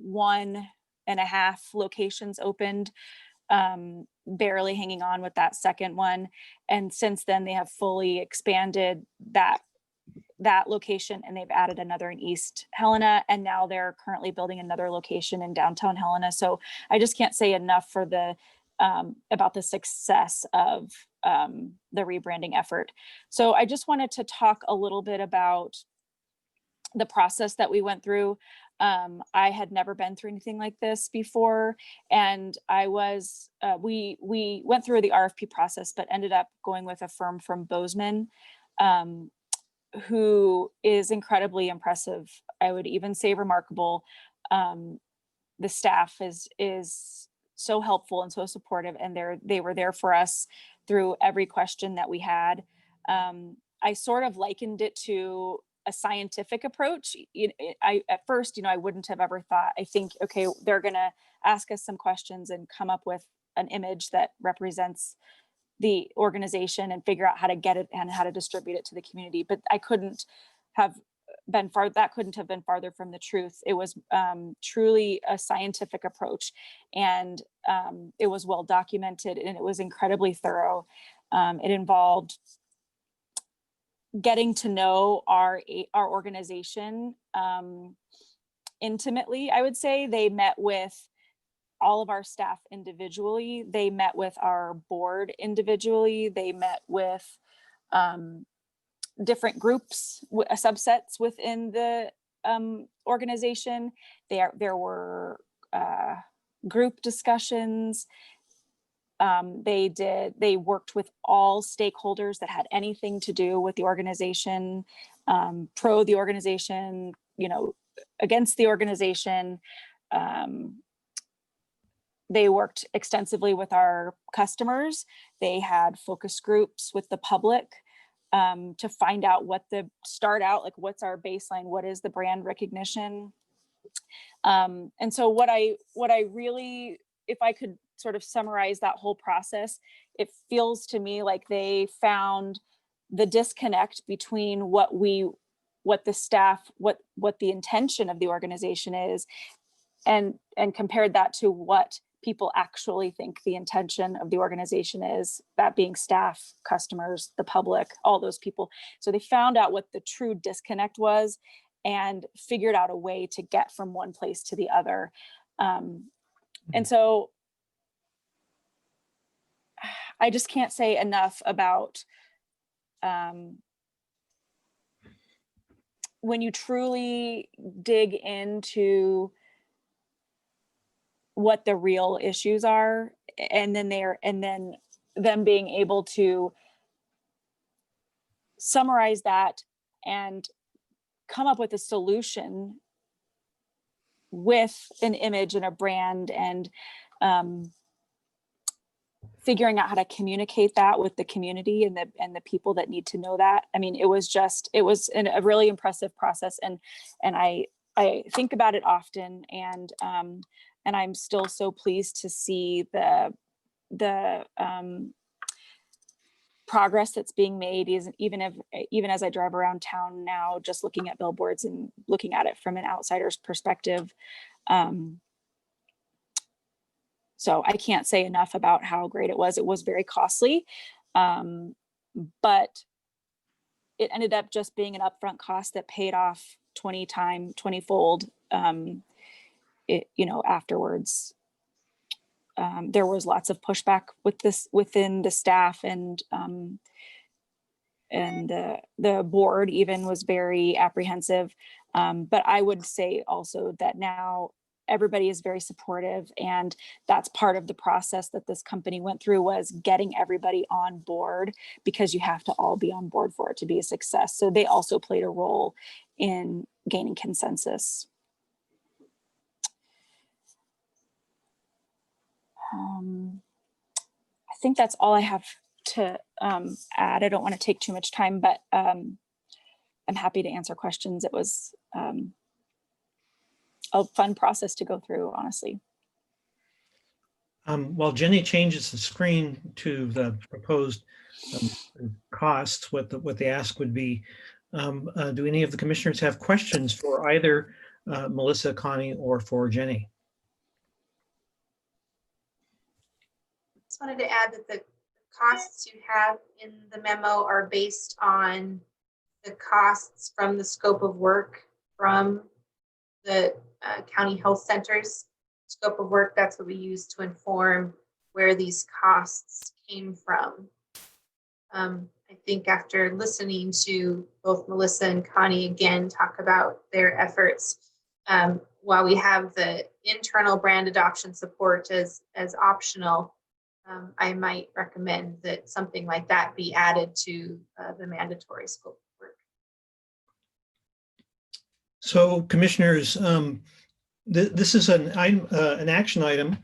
1.5 locations opened, barely hanging on with that second one. And since then, they have fully expanded that location, and they've added another in East Helena, and now they're currently building another location in downtown Helena. So I just can't say enough for about the success of the rebranding effort. So I just wanted to talk a little bit about the process that we went through. I had never been through anything like this before, and we went through the RFP process, but ended up going with a firm from Bozeman, who is incredibly impressive. I would even say remarkable. The staff is so helpful and so supportive, and they were there for us through every question that we had. I sort of likened it to a scientific approach. At first, I wouldn't have ever thought, I think, okay, they're going to ask us some questions and come up with an image that represents the organization and figure out how to get it and how to distribute it to the community. But that couldn't have been farther from the truth. It was truly a scientific approach, and it was well documented, and it was incredibly thorough. It involved getting to know our organization intimately. I would say they met with all of our staff individually. They met with our board individually. They met with different groups, subsets within the organization. There were group discussions. They worked with all stakeholders that had anything to do with the organization, pro the organization, against the organization. They worked extensively with our customers. They had focus groups with the public to find out start out, like, what's our baseline? What is the brand recognition? And so what I really, if I could sort of summarize that whole process, it feels to me like they found the disconnect between what the staff, what the intention of the organization is, and compared that to what people actually think the intention of the organization is, that being staff, customers, the public, all those people. So they found out what the true disconnect was and figured out a way to get from one place to the other. And so I just can't say enough about when you truly dig into what the real issues are, and then them being able to summarize that and come up with a solution with an image and a brand, and figuring out how to communicate that with the community and the people that need to know that. I mean, it was a really impressive process, and I think about it often, and I'm still so pleased to see the progress that's being made, even as I drive around town now, just looking at billboards and looking at it from an outsider's perspective. So I can't say enough about how great it was. It was very costly, but it ended up just being an upfront cost that paid off 20-fold. Afterwards. There was lots of pushback within the staff, and the board even was very apprehensive. But I would say also that now everybody is very supportive, and that's part of the process that this company went through, was getting everybody on board, because you have to all be on board for it to be a success. So they also played a role in gaining consensus. I think that's all I have to add. I don't want to take too much time, but I'm happy to answer questions. It was a fun process to go through, honestly. While Jenny changes the screen to the proposed costs, what the ask would be, do any of the commissioners have questions for either Melissa, Connie, or for Jenny? Just wanted to add that the costs you have in the memo are based on the costs from the scope of work from the county health centers scope of work. That's what we use to inform where these costs came from. I think after listening to both Melissa and Connie again talk about their efforts, while we have the internal brand adoption support as optional, I might recommend that something like that be added to the mandatory scope of work. So, commissioners, this is an action item.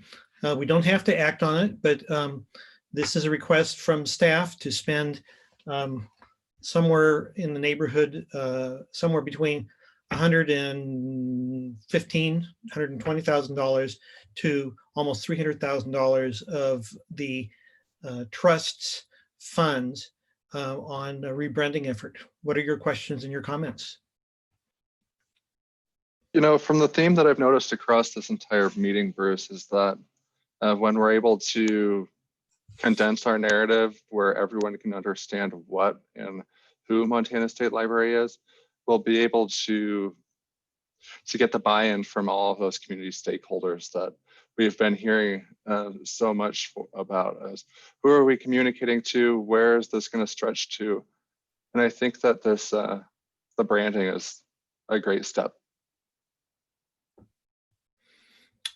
We don't have to act on it, but this is a request from staff to spend somewhere in the neighborhood, somewhere between $120,000 to almost $300,000 of the trust's funds on a rebranding effort. What are your questions and your comments? From the theme that I've noticed across this entire meeting, Bruce, is that when we're able to condense our narrative where everyone can understand what and who Montana State Library is, we'll be able to get the buy-in from all of those community stakeholders that we've been hearing so much about. As who are we communicating to? Where is this going to stretch to? And I think that this, the branding is a great step.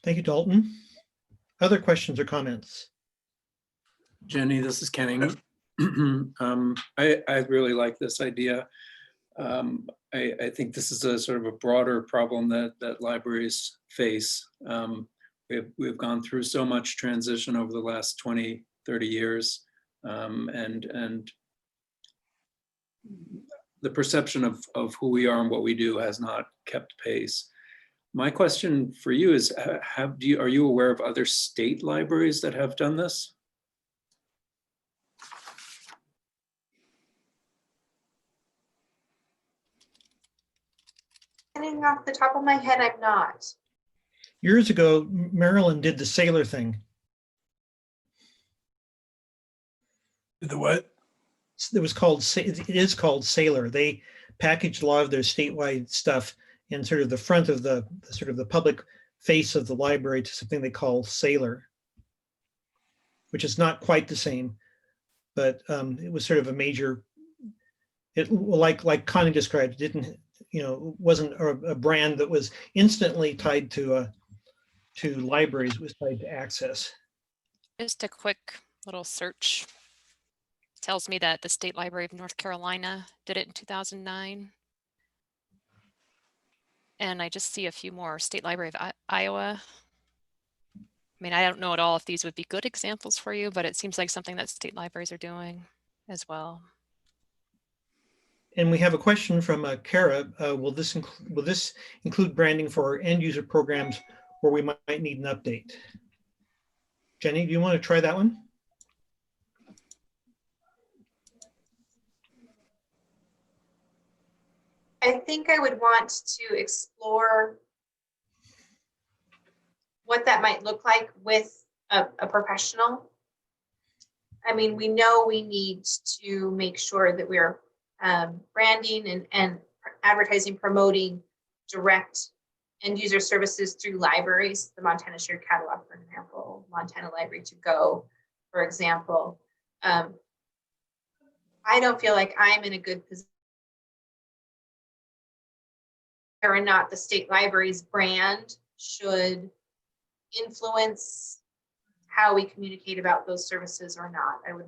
Thank you, Dalton. Other questions or comments? Jenny, this is Kenny. I really like this idea. I think this is a sort of a broader problem that libraries face. We've gone through so much transition over the last 20, 30 years. And the perception of who we are and what we do has not kept pace. My question for you is, are you aware of other state libraries that have done this? Getting off the top of my head, I'm not. Years ago, Maryland did the Sailor thing. The what? It is called Sailor. They packaged a lot of their statewide stuff in sort of the front of the sort of the public face of the library to something they call Sailor, which is not quite the same, but it was sort of a major. It like Connie described, didn't wasn't a brand that was instantly tied to libraries. It was tied to access. Just a quick little search tells me that the State Library of North Carolina did it in 2009. And I just see a few more. State Library of Iowa. I mean, I don't know at all if these would be good examples for you, but it seems like something that state libraries are doing as well. And we have a question from Kara. Will this include branding for end user programs where we might need an update? Jenny, do you want to try that one? I think I would want to explore what that might look like with a professional. I mean, we know we need to make sure that we're branding and advertising, promoting direct end user services through libraries, the Montana Shared Catalog, for example, Montana Library to Go, for example. I don't feel like I'm in a good position whether or not the state library's brand should influence how we communicate about those services or not. I would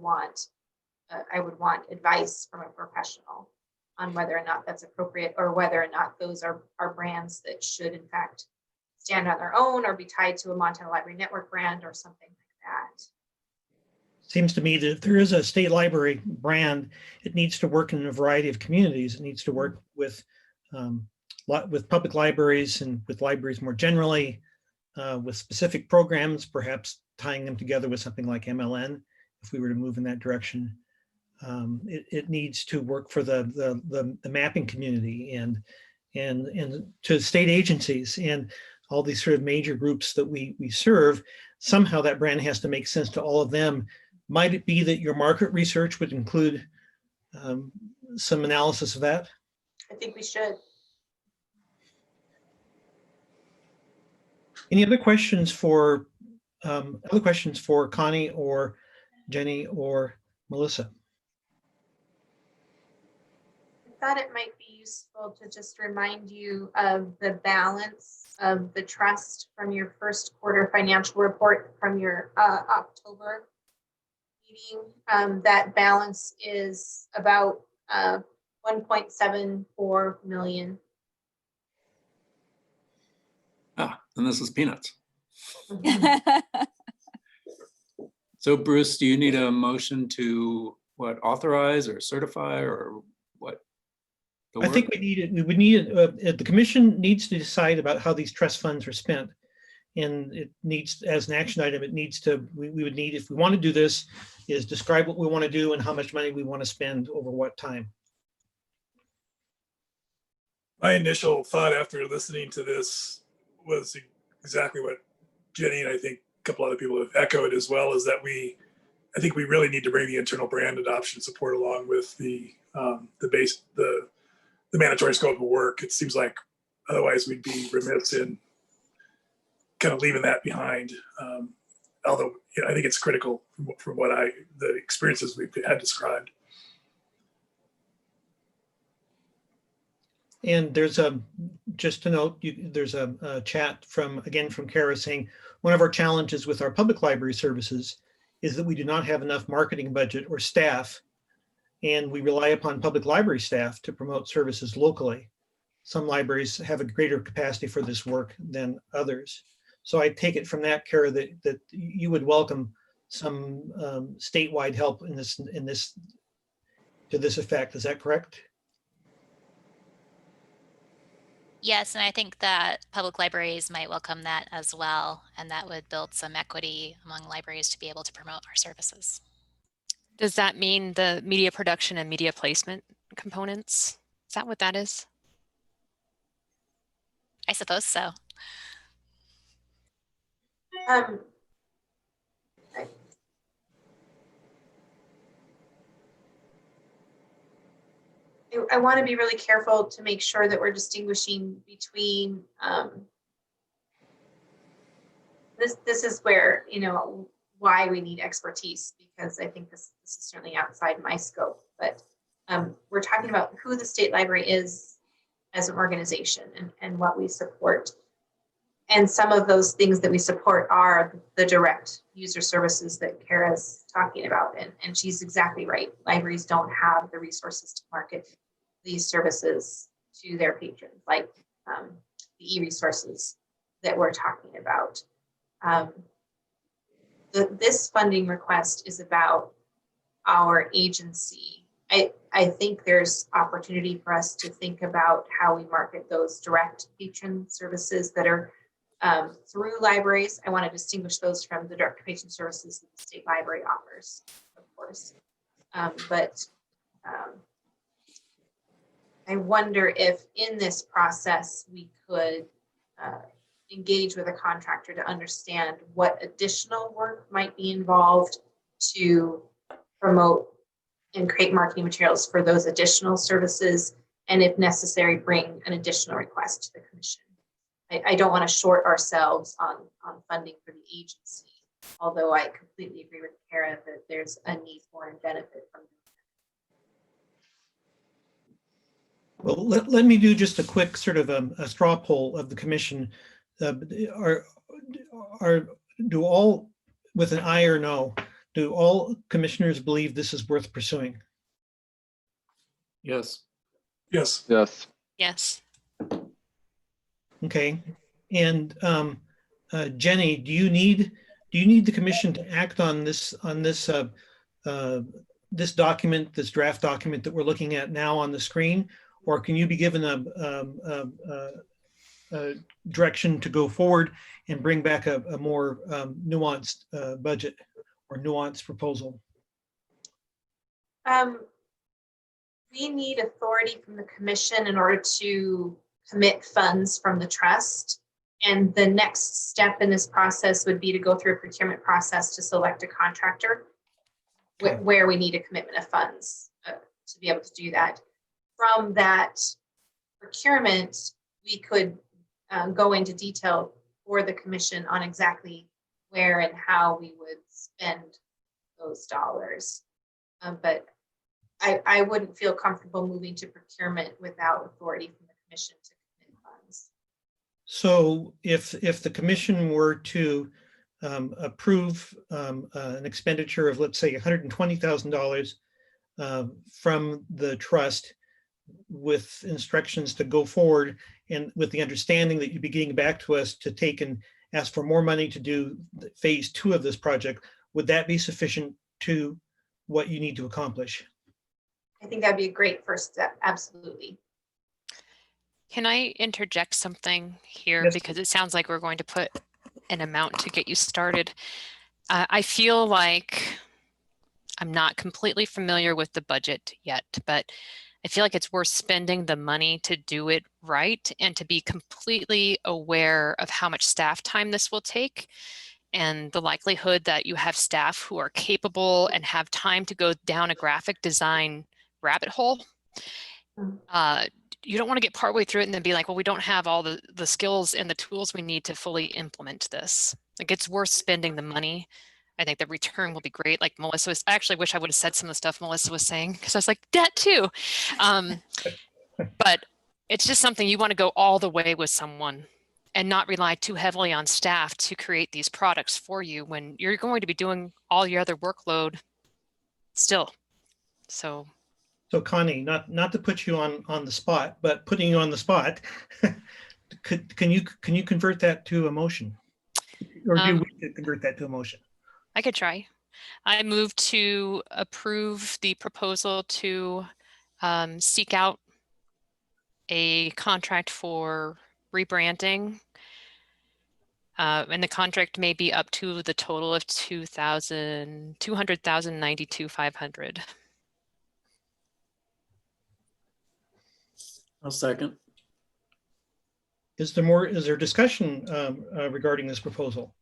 want advice from a professional on whether or not that's appropriate or whether or not those are brands that should in fact stand on their own or be tied to a Montana Library Network brand or something like that. Seems to me that if there is a state library brand, it needs to work in a variety of communities. It needs to work with public libraries and with libraries more generally, with specific programs, perhaps tying them together with something like MLN, if we were to move in that direction. It needs to work for the mapping community and to state agencies and all these sort of major groups that we serve. Somehow that brand has to make sense to all of them. Might it be that your market research would include some analysis of that? I think we should. Any other questions for Connie or Jenny or Melissa? I thought it might be useful to just remind you of the balance of the trust from your first quarter financial report from your October meeting. That balance is about 1.74 million. And this is peanuts. So Bruce, do you need a motion to authorize or certify or what? I think we need it. We would need it. The commission needs to decide about how these trust funds are spent. And it needs, as an action item, it needs to, we would need, if we want to do this, is describe what we want to do and how much money we want to spend over what time. My initial thought after listening to this was exactly what Jenny and I think a couple other people have echoed as well, is that I think we really need to bring the internal brand adoption support along with the mandatory scope of work. It seems like otherwise we'd be remiss in kind of leaving that behind. Although I think it's critical from what the experiences we've had described. And there's just to note, there's a chat again from Kara saying, one of our challenges with our public library services is that we do not have enough marketing budget or staff, and we rely upon public library staff to promote services locally. Some libraries have a greater capacity for this work than others. So I take it from that, Kara, that you would welcome some statewide help in this to this effect. Is that correct? Yes, and I think that public libraries might welcome that as well, and that would build some equity among libraries to be able to promote our services. Does that mean the media production and media placement components? Is that what that is? I suppose so. I want to be really careful to make sure that we're distinguishing between this is where, you know, why we need expertise, because I think this is certainly outside my scope, but we're talking about who the state library is as an organization and what we support. And some of those things that we support are the direct user services that Kara's talking about. And she's exactly right. Libraries don't have the resources to market these services to their patrons, like the e-resources that we're talking about. This funding request is about our agency. I think there's opportunity for us to think about how we market those direct patron services that are through libraries. I want to distinguish those from the direct patron services that the state library offers, of course. I wonder if in this process we could engage with a contractor to understand what additional work might be involved to promote and create marketing materials for those additional services, and if necessary, bring an additional request to the commission. I don't want to short ourselves on funding for the agency, although I completely agree with Kara that there's a need for and benefit from it. Well, let me do just a quick sort of a straw poll of the commission. Do all, with an aye or no, do all commissioners believe this is worth pursuing? Yes. Yes. Yes. Yes. Okay. And Jenny, do you need the commission to act on this this document, this draft document that we're looking at now on the screen, or can you be given a direction to go forward and bring back a more nuanced budget or nuanced proposal? We need authority from the commission in order to commit funds from the trust. And the next step in this process would be to go through a procurement process to select a contractor where we need a commitment of funds to be able to do that. From that procurement, we could go into detail for the commission on exactly where and how we would spend those dollars. But I wouldn't feel comfortable moving to procurement without authority from the commission to commit funds. So if the commission were to approve an expenditure of, let's say, $120,000 from the trust, with instructions to go forward and with the understanding that you'd be getting back to us to take and ask for more money to do phase 2 of this project, would that be sufficient to what you need to accomplish? I think that'd be a great first step. Absolutely. Can I interject something here? Yes. Because it sounds like we're going to put an amount to get you started. I feel like I'm not completely familiar with the budget yet, but I feel like it's worth spending the money to do it right and to be completely aware of how much staff time this will take and the likelihood that you have staff who are capable and have time to go down a graphic design rabbit hole. You don't want to get partway through it and then be like, well, we don't have all the skills and the tools we need to fully implement this. Like, it's worth spending the money. I think the return will be great. Like Melissa was, I actually wish I would have said some of the stuff Melissa was saying, because I was like, that too. But it's just something you want to go all the way with someone and not rely too heavily on staff to create these products for you when you're going to be doing all your other workload still. So Connie, not to put you on the spot, but putting you on the spot, can you convert that to a motion, or do we convert that to a motion? I could try. I move to approve the proposal to seek out a contract for rebranding. And the contract may be up to the total of $292,500. I'll second. Is there discussion regarding this proposal?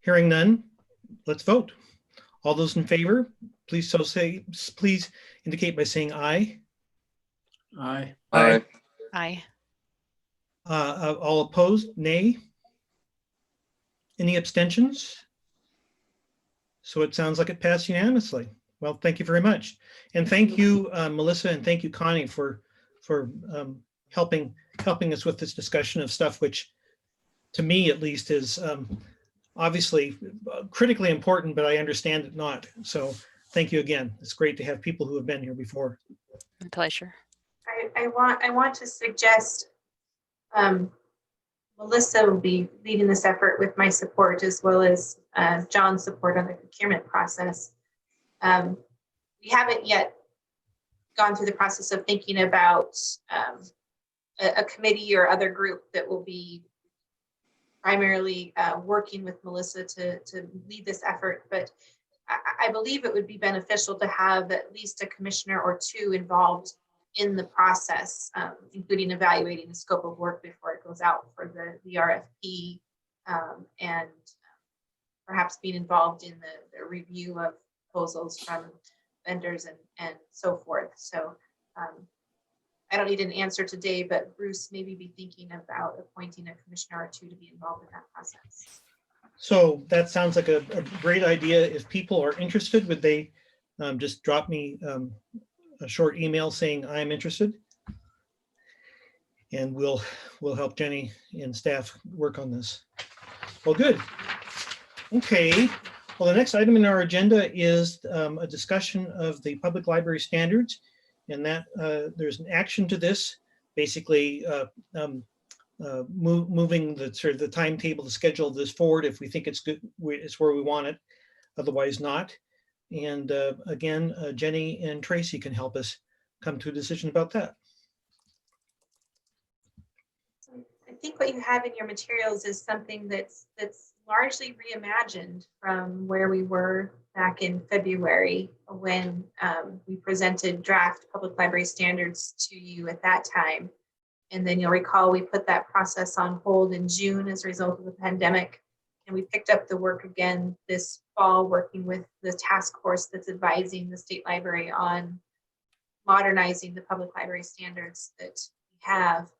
Hearing none, let's vote. All those in favor, please indicate by saying aye. Aye. Aye. Aye. All opposed, nay. Any abstentions? So it sounds like it passed unanimously. Well, thank you very much. And thank you, Melissa, and thank you, Connie, for helping us with this discussion of stuff, which to me at least is obviously critically important, but I understand it not. So thank you again. It's great to have people who have been here before. My pleasure. I want to suggest Melissa will be leading this effort with my support, as well as John's support on the procurement process. We haven't yet gone through the process of thinking about a committee or other group that will be primarily working with Melissa to lead this effort, but I believe it would be beneficial to have at least a commissioner or two involved in the process, including evaluating the scope of work before it goes out for the RFP, and perhaps being involved in the review of proposals from vendors and so forth. So I don't need an answer today, but Bruce, maybe be thinking about appointing a commissioner or two to be involved in that process. So that sounds like a great idea. If people are interested, would they just drop me a short email saying I'm interested? And we'll help Jenny and staff work on this. Well, good. Okay. Well, the next item in our agenda is a discussion of the public library standards, and that there's an action to this, basically moving the sort of the timetable, the schedule of this forward if we think it's good, it's where we want it, otherwise not. And again, Jenny and Tracy can help us come to a decision about that. I think what you have in your materials is something that's largely reimagined from where we were back in February when we presented draft public library standards to you at that time. And then you'll recall we put that process on hold in June as a result of the pandemic. And we picked up the work again this fall, working with the task force that's advising the state library on modernizing the public library standards that we have.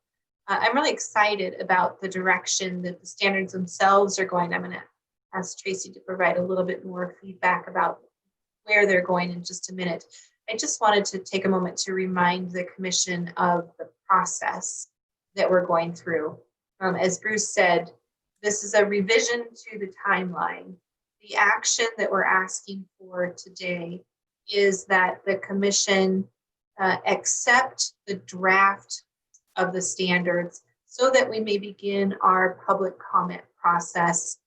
I'm really excited about the direction that the standards themselves are going. I'm going to ask Tracy to provide a little bit more feedback about where they're going in just a minute. I just wanted to take a moment to remind the commission of the process that we're going through. As Bruce said, this is a revision to the timeline. The action that we're asking for today is that the commission accept the draft of the standards so that we may begin our public comment process,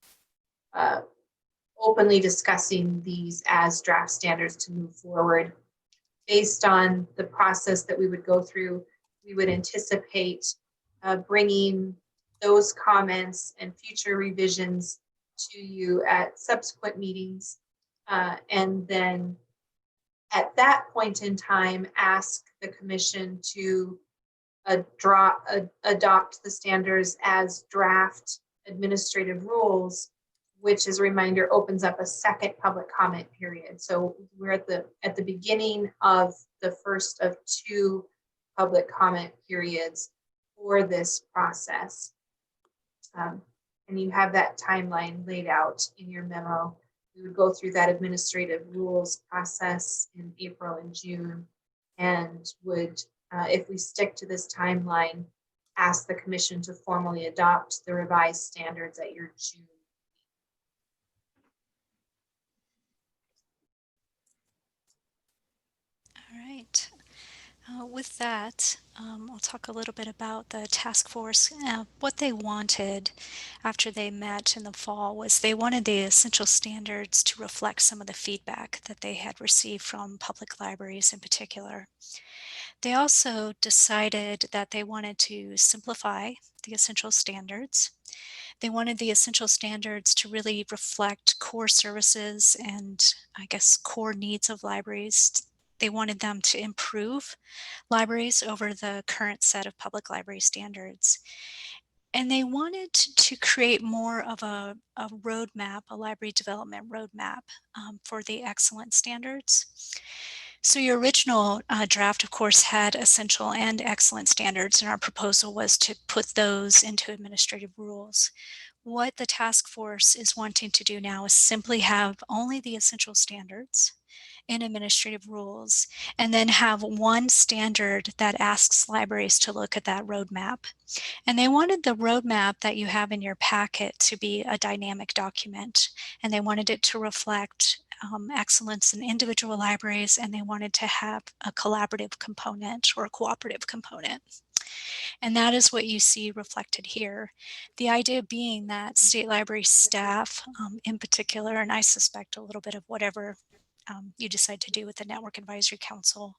openly discussing these as draft standards to move forward. Based on the process that we would go through, we would anticipate bringing those comments and future revisions to you at subsequent meetings. And then at that point in time, ask the commission to adopt the standards as draft administrative rules, which, as a reminder, opens up a second public comment period. So we're at the beginning of the first of two public comment periods for this process. And you have that timeline laid out in your memo. We would go through that administrative rules process in April and June, and would, if we stick to this timeline, ask the commission to formally adopt the revised standards at your June. All right. With that, I'll talk a little bit about the task force. What they wanted after they met in the fall was they wanted the essential standards to reflect some of the feedback that they had received from public libraries in particular. They also decided that they wanted to simplify the essential standards. They wanted the essential standards to really reflect core services and, I guess, core needs of libraries. They wanted them to improve libraries over the current set of public library standards. And they wanted to create more of a roadmap, a library development roadmap for the excellent standards. So your original draft, of course, had essential and excellent standards, and our proposal was to put those into administrative rules. What the task force is wanting to do now is simply have only the essential standards in administrative rules, and then have one standard that asks libraries to look at that roadmap. And they wanted the roadmap that you have in your packet to be a dynamic document, and they wanted it to reflect excellence in individual libraries, and they wanted to have a collaborative component or a cooperative component. And that is what you see reflected here. The idea being that state library staff in particular, and I suspect a little bit of whatever you decide to do with the Network Advisory Council,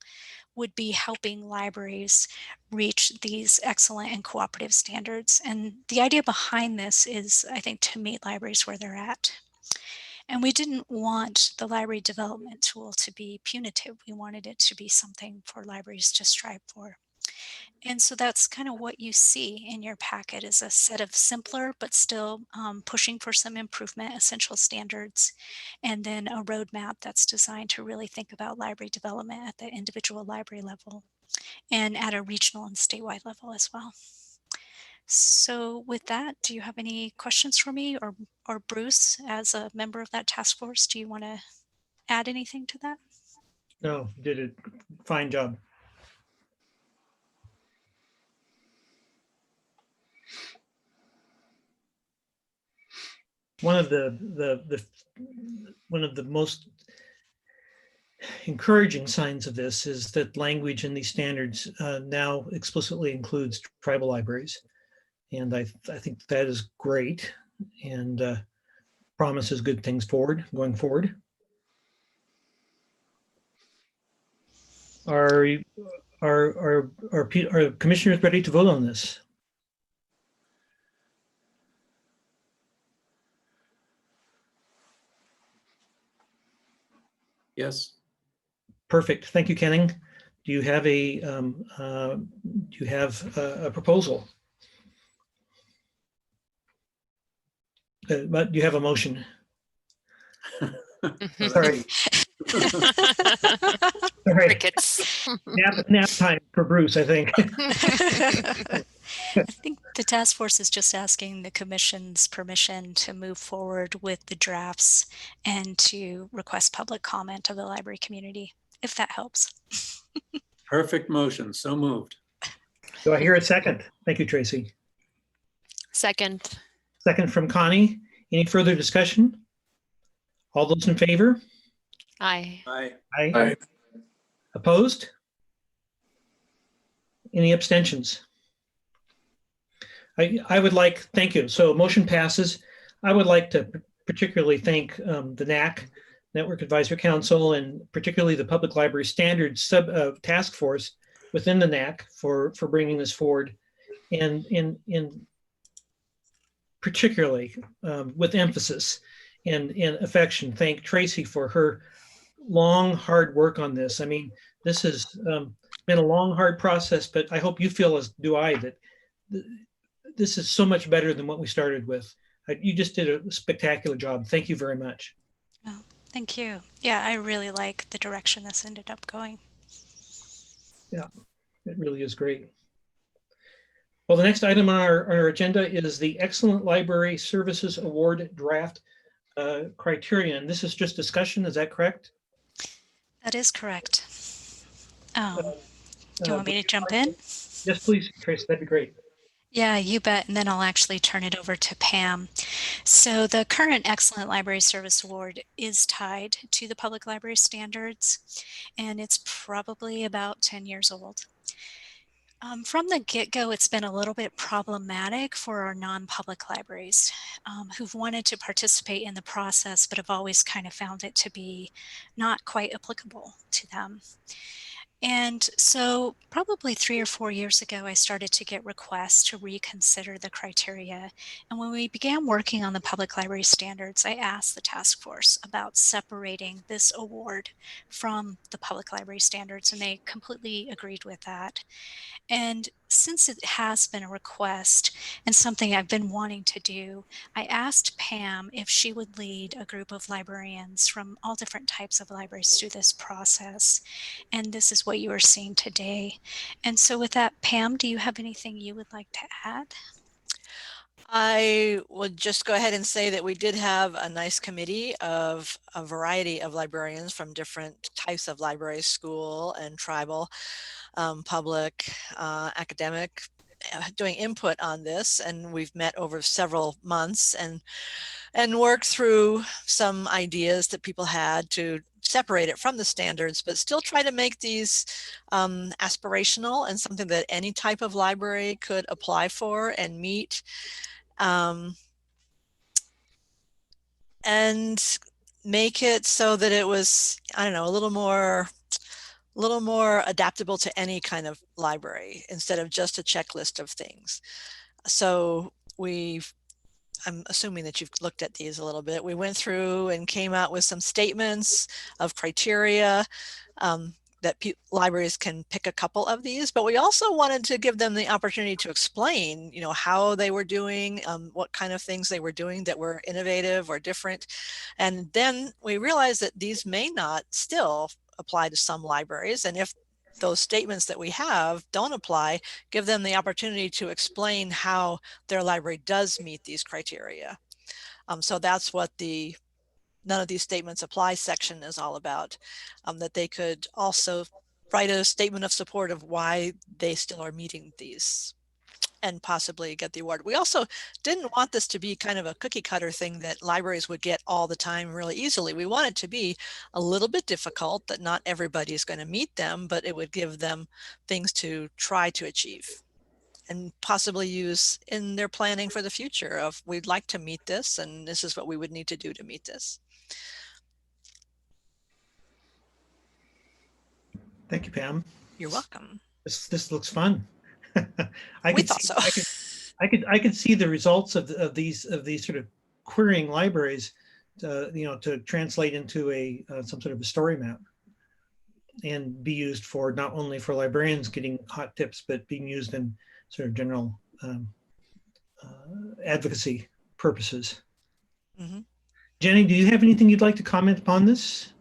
would be helping libraries reach these excellent and cooperative standards. And the idea behind this is, I think, to meet libraries where they're at. And we didn't want the library development tool to be punitive. We wanted it to be something for libraries to strive for. And so that's kind of what you see in your packet, is a set of simpler but still pushing for some improvement essential standards, and then a roadmap that's designed to really think about library development at the individual library level and at a regional and statewide level as well. So with that, do you have any questions for me, or Bruce, as a member of that task force, do you want to add anything to that? No, you did a fine job. One of the most encouraging signs of this is that language in these standards now explicitly includes tribal libraries. And I think that is great, and promises good things going forward. Are commissioners ready to vote on this? Yes. Perfect. Thank you, Kenning. Do you have a proposal? But you have a motion. Sorry. Crickets. Nap time for Bruce, I think. I think the task force is just asking the commission's permission to move forward with the drafts and to request public comment of the library community, if that helps. Perfect motion. So moved. Do I hear a second? Thank you, Tracy. Second. Second from Connie. Any further discussion? All those in favor? Aye. Aye. Aye. Aye. Opposed? Any abstentions? I would like, thank you. So motion passes. I would like to particularly thank the NAC, Network Advisory Council, and particularly the Public Library Standards Task Force within the NAC for bringing this forward, and in particularly with emphasis and affection, thank Tracy for her long, hard work on this. I mean, this has been a long, hard process, but I hope you feel, as do I, that this is so much better than what we started with. You just did a spectacular job. Thank you very much. Oh, thank you. Yeah, I really like the direction this ended up going. Yeah, it really is great. Well, the next item on our agenda is the Excellent Library Services Award Draft criteria, and this is just discussion, is that correct? That is correct. Do you Uh, want me to jump in? Yes, please, Trace, that'd be great. Yeah, you bet. And then I'll actually turn it over to Pam. So the current Excellent Library Service Award is tied to the public library standards, and it's probably about 10 years old. From the get-go, it's been a little bit problematic for our non-public libraries who've wanted to participate in the process, but have always kind of found it to be not quite applicable to them. And so probably 3 or 4 years ago, I started to get requests to reconsider the criteria. And when we began working on the public library standards, I asked the task force about separating this award from the public library standards, and they completely agreed with that. And since it has been a request and something I've been wanting to do, I asked Pam if she would lead a group of librarians from all different types of libraries through this process. And this is what you are seeing today. And so with that, Pam, do you have anything you would like to add? I would just go ahead and say that we did have a nice committee of a variety of librarians from different types of libraries, school and tribal, public, academic, doing input on this. And we've met over several months and worked through some ideas that people had to separate it from the standards, but still try to make these aspirational and something that any type of library could apply for and meet. And make it so that it was, I don't know, a little more adaptable to any kind of library instead of just a checklist of things. So I'm assuming that you've looked at these a little bit. We went through and came out with some statements of criteria that libraries can pick a couple of these, but we also wanted to give them the opportunity to explain, how they were doing, what kind of things they were doing that were innovative or different. And then we realized that these may not still apply to some libraries. And if those statements that we have don't apply, give them the opportunity to explain how their library does meet these criteria. So that's what the none of these statements apply section is all about, that they could also write a statement of support of why they still are meeting these and possibly get the award. We also didn't want this to be kind of a cookie cutter thing that libraries would get all the time really easily. We want it to be a little bit difficult, that not everybody is going to meet them, but it would give them things to try to achieve and possibly use in their planning for the future of, we'd like to meet this and this is what we would need to do to meet this. Thank you, Pam. You're welcome. This looks fun. We thought so. I could see the results of these sort of querying libraries, to translate into some sort of a story map, and be used for not only for librarians getting hot tips, but being used in sort of general advocacy purposes. Mm-hmm. Jenny, do you have anything you'd like to comment upon this?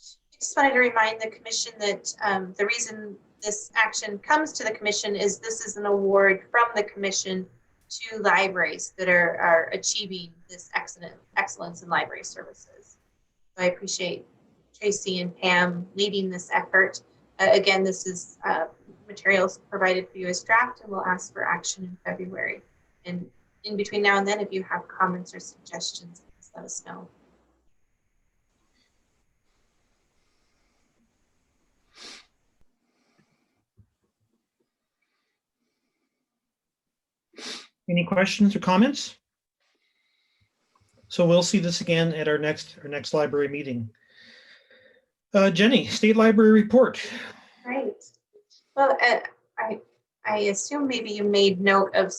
I just wanted to remind the commission that the reason this action comes to the commission is this is an award from the commission to libraries that are achieving this excellence in library services. So I appreciate Tracy and Pam leading this effort. Again, this is materials provided for you as draft, and we'll ask for action in February. And in between now and then, if you have comments or suggestions, please let us know. Any questions or comments? So we'll see this again at our next library meeting. Jenny, State Library report. Right. Well, I assume maybe you made note of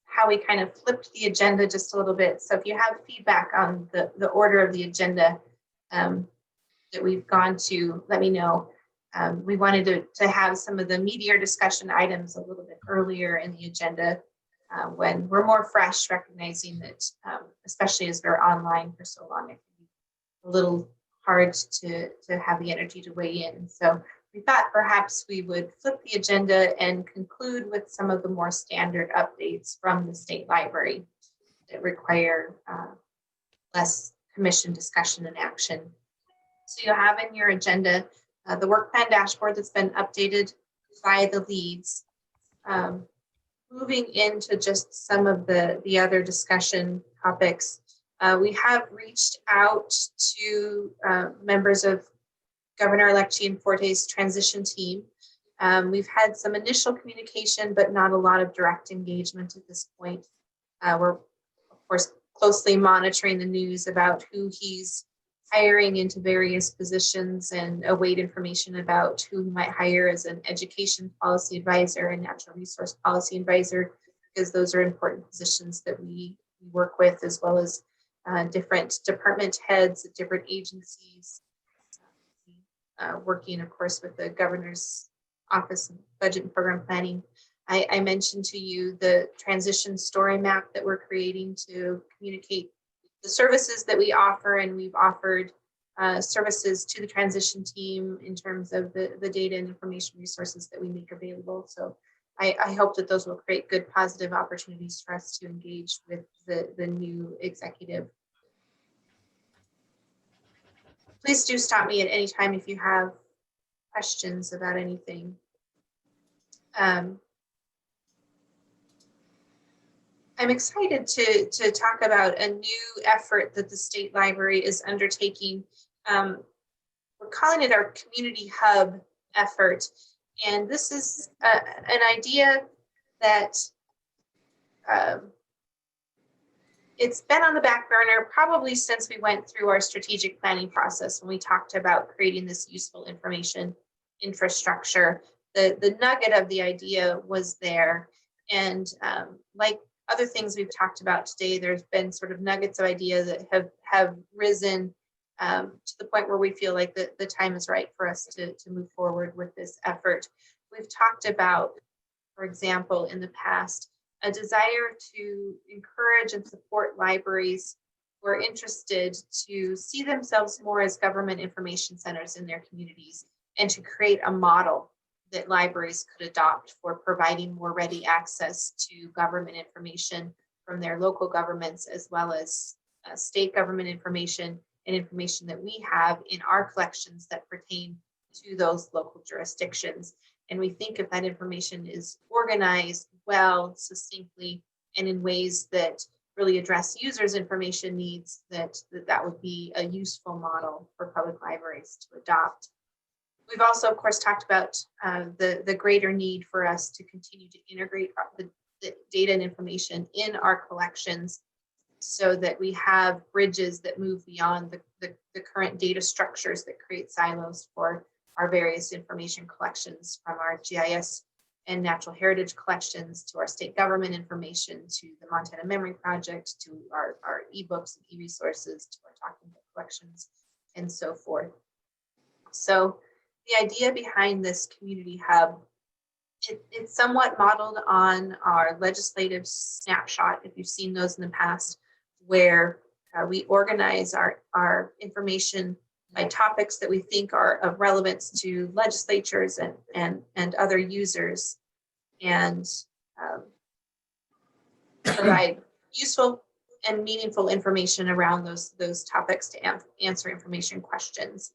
how we kind of flipped the agenda just a little bit. So if you have feedback on the order of the agenda that we've gone to, let me know. We wanted to have some of the meatier discussion items a little bit earlier in the agenda when we're more fresh, recognizing that, especially as we're online for so long, it can be a little hard to have the energy to weigh in. So we thought perhaps we would flip the agenda and conclude with some of the more standard updates from the state library that require less commission discussion and action. So you have in your agenda the work plan dashboard that's been updated by the leads. Moving into just some of the other discussion topics, we have reached out to members of Governor-elect Gianforte's transition team. We've had some initial communication, but not a lot of direct engagement at this point. We're, of course, closely monitoring the news about who he's hiring into various positions and await information about who he might hire as an education policy advisor and natural resource policy advisor, because those are important positions that we work with, as well as different department heads at different agencies, working, of course, with the governor's office of budget and program planning. I mentioned to you the transition story map that we're creating to communicate the services that we offer, and we've offered services to the transition team in terms of the data and information resources that we make available. So I hope that those will create good positive opportunities for us to engage with the new executive. Please do stop me at any time if you have questions about anything. I'm excited to talk about a new effort that the State Library is undertaking. We're calling it our Community Hub effort. And this is an idea that it's been on the back burner probably since we went through our strategic planning process when we talked about creating this useful information infrastructure. The nugget of the idea was there. And like other things we've talked about today, there's been sort of nuggets of idea that have risen to the point where we feel like the time is right for us to move forward with this effort. We've talked about, for example, in the past, a desire to encourage and support libraries who are interested to see themselves more as government information centers in their communities, and to create a model that libraries could adopt for providing more ready access to government information from their local governments, as well as state government information and information that we have in our collections that pertain to those local jurisdictions. And we think if that information is organized well, succinctly, and in ways that really address users' information needs, that would be a useful model for public libraries to adopt. We've also, of course, talked about the greater need for us to continue to integrate the data and information in our collections so that we have bridges that move beyond the current data structures that create silos for our various information collections, from our GIS and natural heritage collections to our state government information, to the Montana Memory Project, to our ebooks and e-resources, to our talking book collections, and so forth. So the idea behind this community hub, it's somewhat modeled on our legislative snapshot, if you've seen those in the past, where we organize our information by topics that we think are of relevance to legislatures and other users, and provide useful and meaningful information around those topics to answer information questions.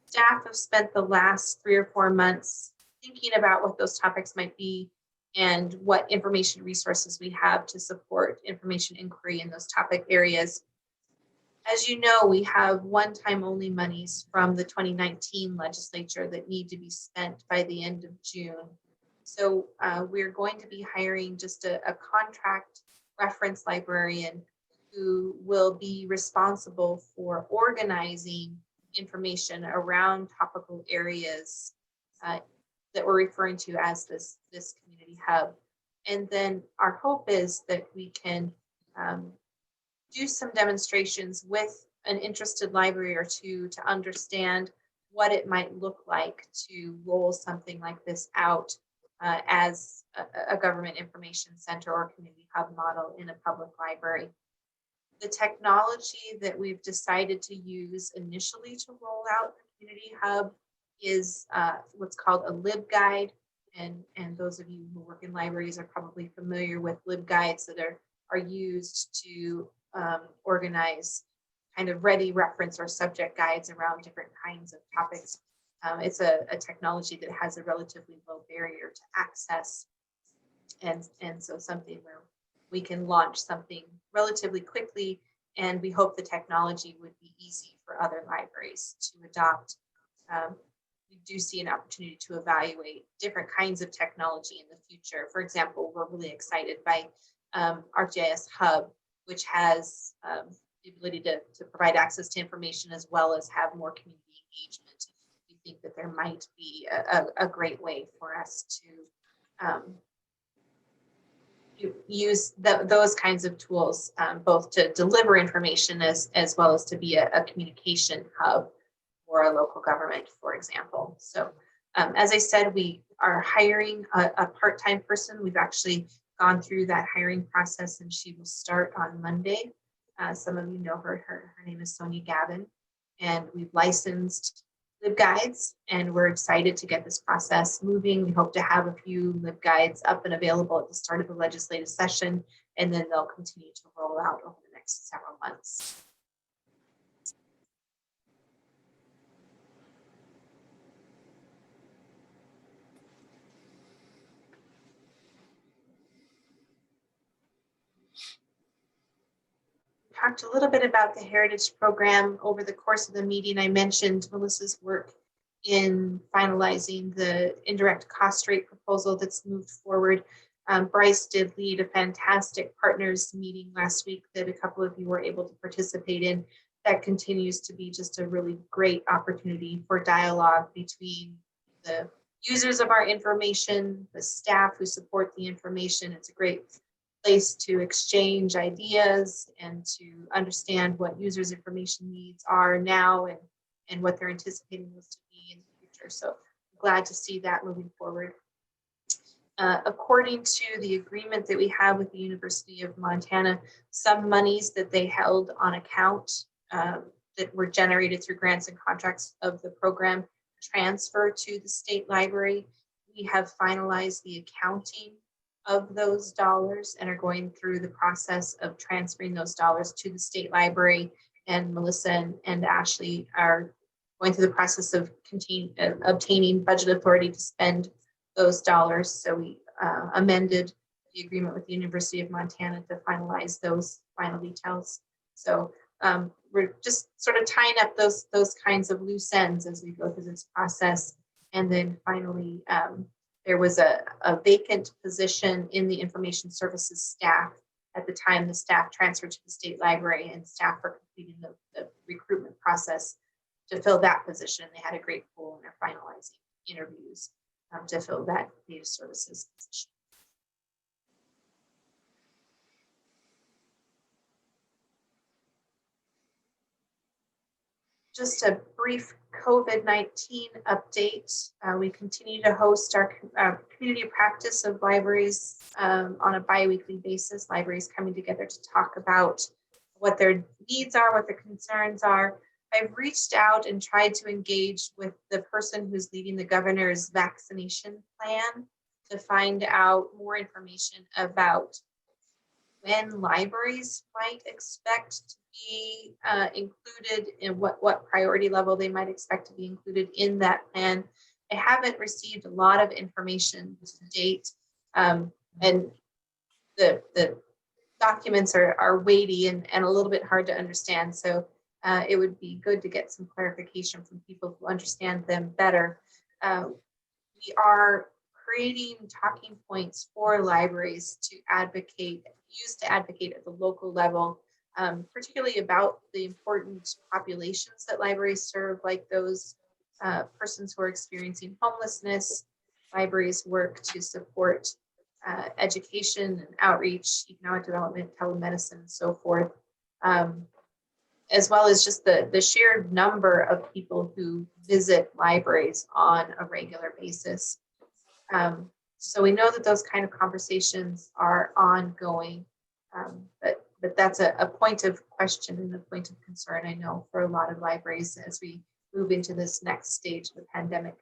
Staff have spent the last 3 or 4 months thinking about what those topics might be and what information resources we have to support information inquiry in those topic areas. As you know, we have one-time only monies from the 2019 legislature that need to be spent by the end of June. So we're going to be hiring just a contract reference librarian who will be responsible for organizing information around topical areas that we're referring to as this community hub. And then our hope is that we can do some demonstrations with an interested library or two to understand what it might look like to roll something like this out as a government information center or community hub model in a public library. The technology that we've decided to use initially to roll out the community hub is what's called a LibGuide. And those of you who work in libraries are probably familiar with LibGuides that are used to organize kind of ready reference or subject guides around different kinds of topics. It's a technology that has a relatively low barrier to access, and so something where we can launch something relatively quickly, and we hope the technology would be easy for other libraries to adopt. We do see an opportunity to evaluate different kinds of technology in the future. For example, we're really excited by ArcGIS Hub, which has the ability to provide access to information as well as have more community engagement. We think that there might be a great way for us to use those kinds of tools, both to deliver information as well as to be a communication hub for a local government, for example. So as I said, we are hiring a part-time person. We've actually gone through that hiring process, and she will start on Monday. Some of you know her. Her name is Sonia Gavin, and we've licensed LibGuides, and we're excited to get this process moving. We hope to have a few LibGuides up and available at the start of the legislative session, and then they'll continue to roll out over the next several months. Talked a little bit about the Heritage Program over the course of the meeting. I mentioned Melissa's work in finalizing the indirect cost rate proposal that's moved forward. Bryce did lead a fantastic partners meeting last week that a couple of you were able to participate in. That continues to be just a really great opportunity for dialogue between the users of our information, the staff who support the information. It's a great place to exchange ideas and to understand what users' information needs are now and what they're anticipating those to be in the future. So I'm glad to see that moving forward. According to the agreement that we have with the University of Montana, some monies that they held on account that were generated through grants and contracts of the program transfer to the state library. We have finalized the accounting of those dollars and are going through the process of transferring those dollars to the state library. And Melissa and Ashley are going through the process of obtaining budget authority to spend those dollars. So we amended the agreement with the University of Montana to finalize those final details. So we're just sort of tying up those kinds of loose ends as we go through this process. And then finally, there was a vacant position in the information services staff at the time the staff transferred to the state library, and staff are completing the recruitment process to fill that position. They had a great pool and they're finalizing interviews to fill that data services position. Just a brief COVID-19 update. We continue to host our community practice of libraries on a bi-weekly basis. Libraries coming together to talk about what their needs are, what their concerns are. I've reached out and tried to engage with the person who's leading the governor's vaccination plan to find out more information about when libraries might expect to be included and what priority level they might expect to be included in that plan. I haven't received a lot of information to date, and the documents are weighty and a little bit hard to understand. So it would be good to get some clarification from people who understand them better. We are creating talking points for libraries to use to advocate at the local level, particularly about the important populations that libraries serve, like those persons who are experiencing homelessness. Libraries work to support education and outreach, economic development, telemedicine, and so forth, as well as just the sheer number of people who visit libraries on a regular basis. So we know that those kind of conversations are ongoing, but that's a point of question and a point of concern, I know, for a lot of libraries as we move into this next stage of the pandemic.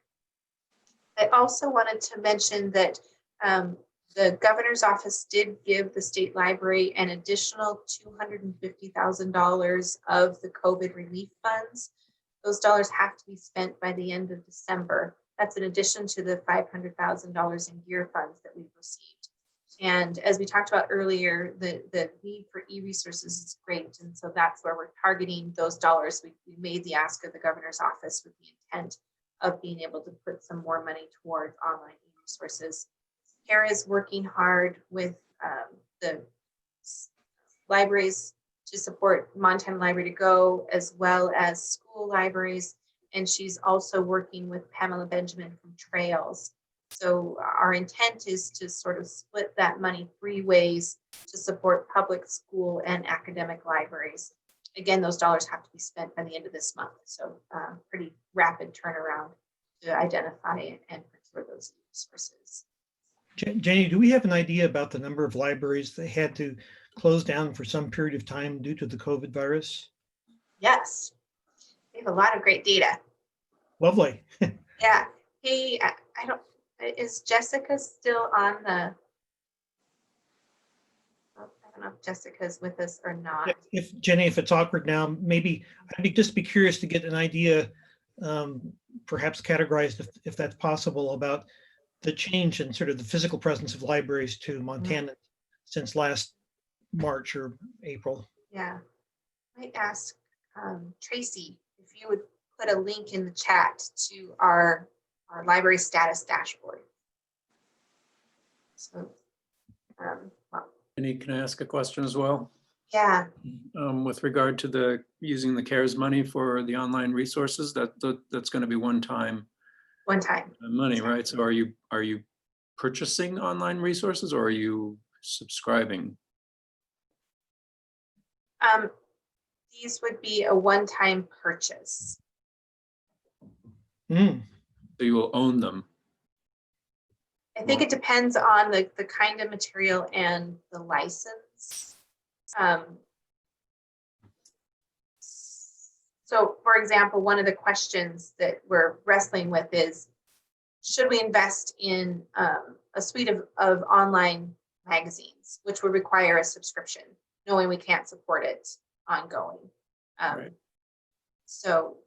I also wanted to mention that The governor's office did give the state library an additional $250,000 of the COVID relief funds. Those dollars have to be spent by the end of December. That's in addition to the $500,000 in gear funds that we've received. And as we talked about earlier, the need for e-resources is great. And so that's where we're targeting those dollars. We made the ask of the governor's office with the intent of being able to put some more money towards online e-resources. Kara is working hard with the libraries to support Montana Library to Go, as well as school libraries. And she's also working with Pamela Benjamin from Trails. So our intent is to sort of split that money 3 ways to support public, school, and academic libraries. Again, those dollars have to be spent by the end of this month. So pretty rapid turnaround to identify and procure those resources. Jenny, do we have an idea about the number of libraries that had to close down for some period of time due to the COVID virus? Yes, we have a lot of great data. Lovely. Yeah. Hey, I don't, is Jessica still on the, I don't know if Jessica's with us or not. If Jenny, if it's awkward now, maybe just be curious to get an idea, perhaps categorized if that's possible, about the change in sort of the physical presence of libraries to Montana since last March or April. Yeah, I might ask Tracy if you would put a link in the chat to our library status dashboard. So, well, Can I ask a question as well? Yeah. With regard to the using the CARES money for the online resources, that's going to be one time money, right? So are you purchasing online resources, or are you subscribing? These would be a one-time purchase. So you will own them. I think it depends on the kind of material and the license. So for example, one of the questions that we're wrestling with is, should we invest in a suite of online magazines, which would require a subscription, knowing we can't support it ongoing? Right. So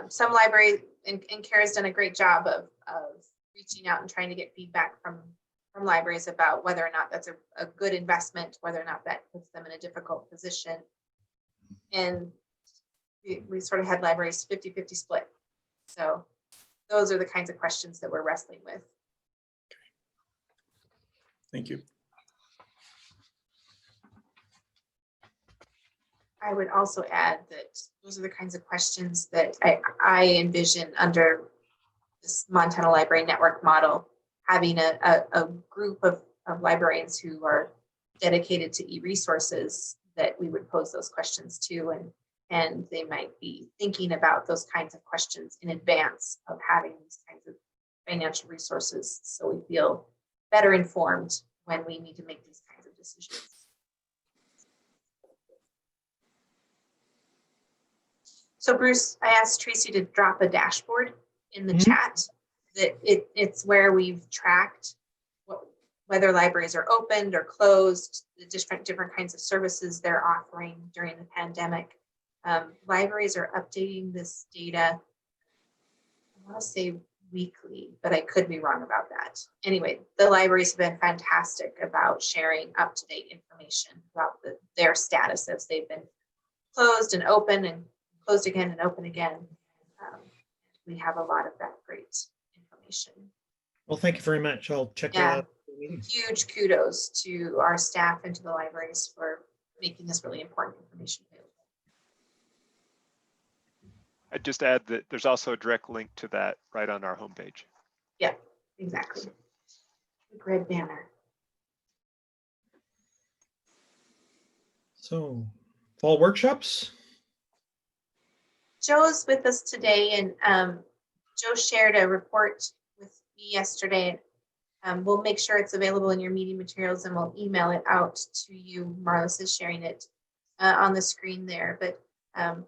some libraries, and Kara's done a great job of reaching out and trying to get feedback from libraries about whether or not that's a good investment, whether or not that puts them in a difficult position. And we sort of had libraries 50-50 split. So those are the kinds of questions that we're wrestling with. Thank you. I would also add that those are the kinds of questions that I envision under this Montana Library Network model, having a group of librarians who are dedicated to e-resources that we would pose those questions to, and they might be thinking about those kinds of questions in advance of having these kinds of financial resources, so we feel better informed when we need to make these kinds of decisions. So Bruce, I asked Tracy to drop a dashboard in the chat that it's where we've tracked whether libraries are opened or closed, the different kinds of services they're offering during the pandemic. Libraries are updating this data, I want to say weekly, but I could be wrong about that. Anyway, the libraries have been fantastic about sharing up-to-date information about their status as they've been closed and open and closed again and open again. We have a lot of that great information. Well, thank you very much. I'll check that out. Huge kudos to our staff and to the libraries for making this really important information available. I'd just add that there's also a direct link to that right on our homepage. Yeah, exactly. Big red banner. So, fall workshops? Joe's with us today, and Joe shared a report with me yesterday. We'll make sure it's available in your meeting materials, and we'll email it out to you. Marlis is sharing it on the screen there. But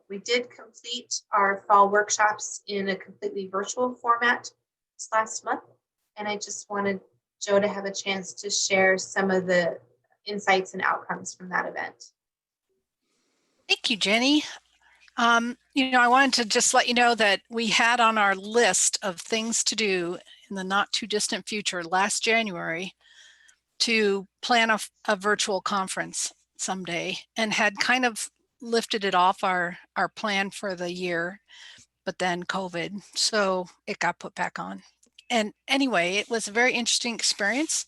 we did complete our fall workshops in a completely virtual format this last month, and I just wanted Joe to have a chance to share some of the insights and outcomes from that event. Thank you, Jenny. I wanted to just let you know that we had on our list of things to do in the not too distant future last January to plan a virtual conference someday, and had kind of lifted it off our plan for the year, but then COVID, so it got put back on. And anyway, it was a very interesting experience.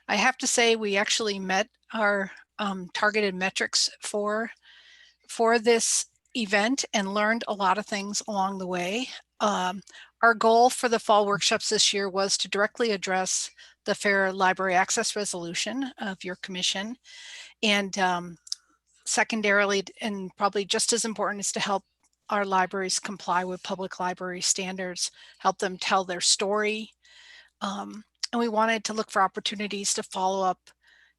I have to say we actually met our targeted metrics for this event and learned a lot of things along the way. Our goal for the fall workshops this year was to directly address the Fair Library Access Resolution of your commission. And secondarily, and probably just as important, is to help our libraries comply with public library standards, help them tell their story. And we wanted to look for opportunities to follow up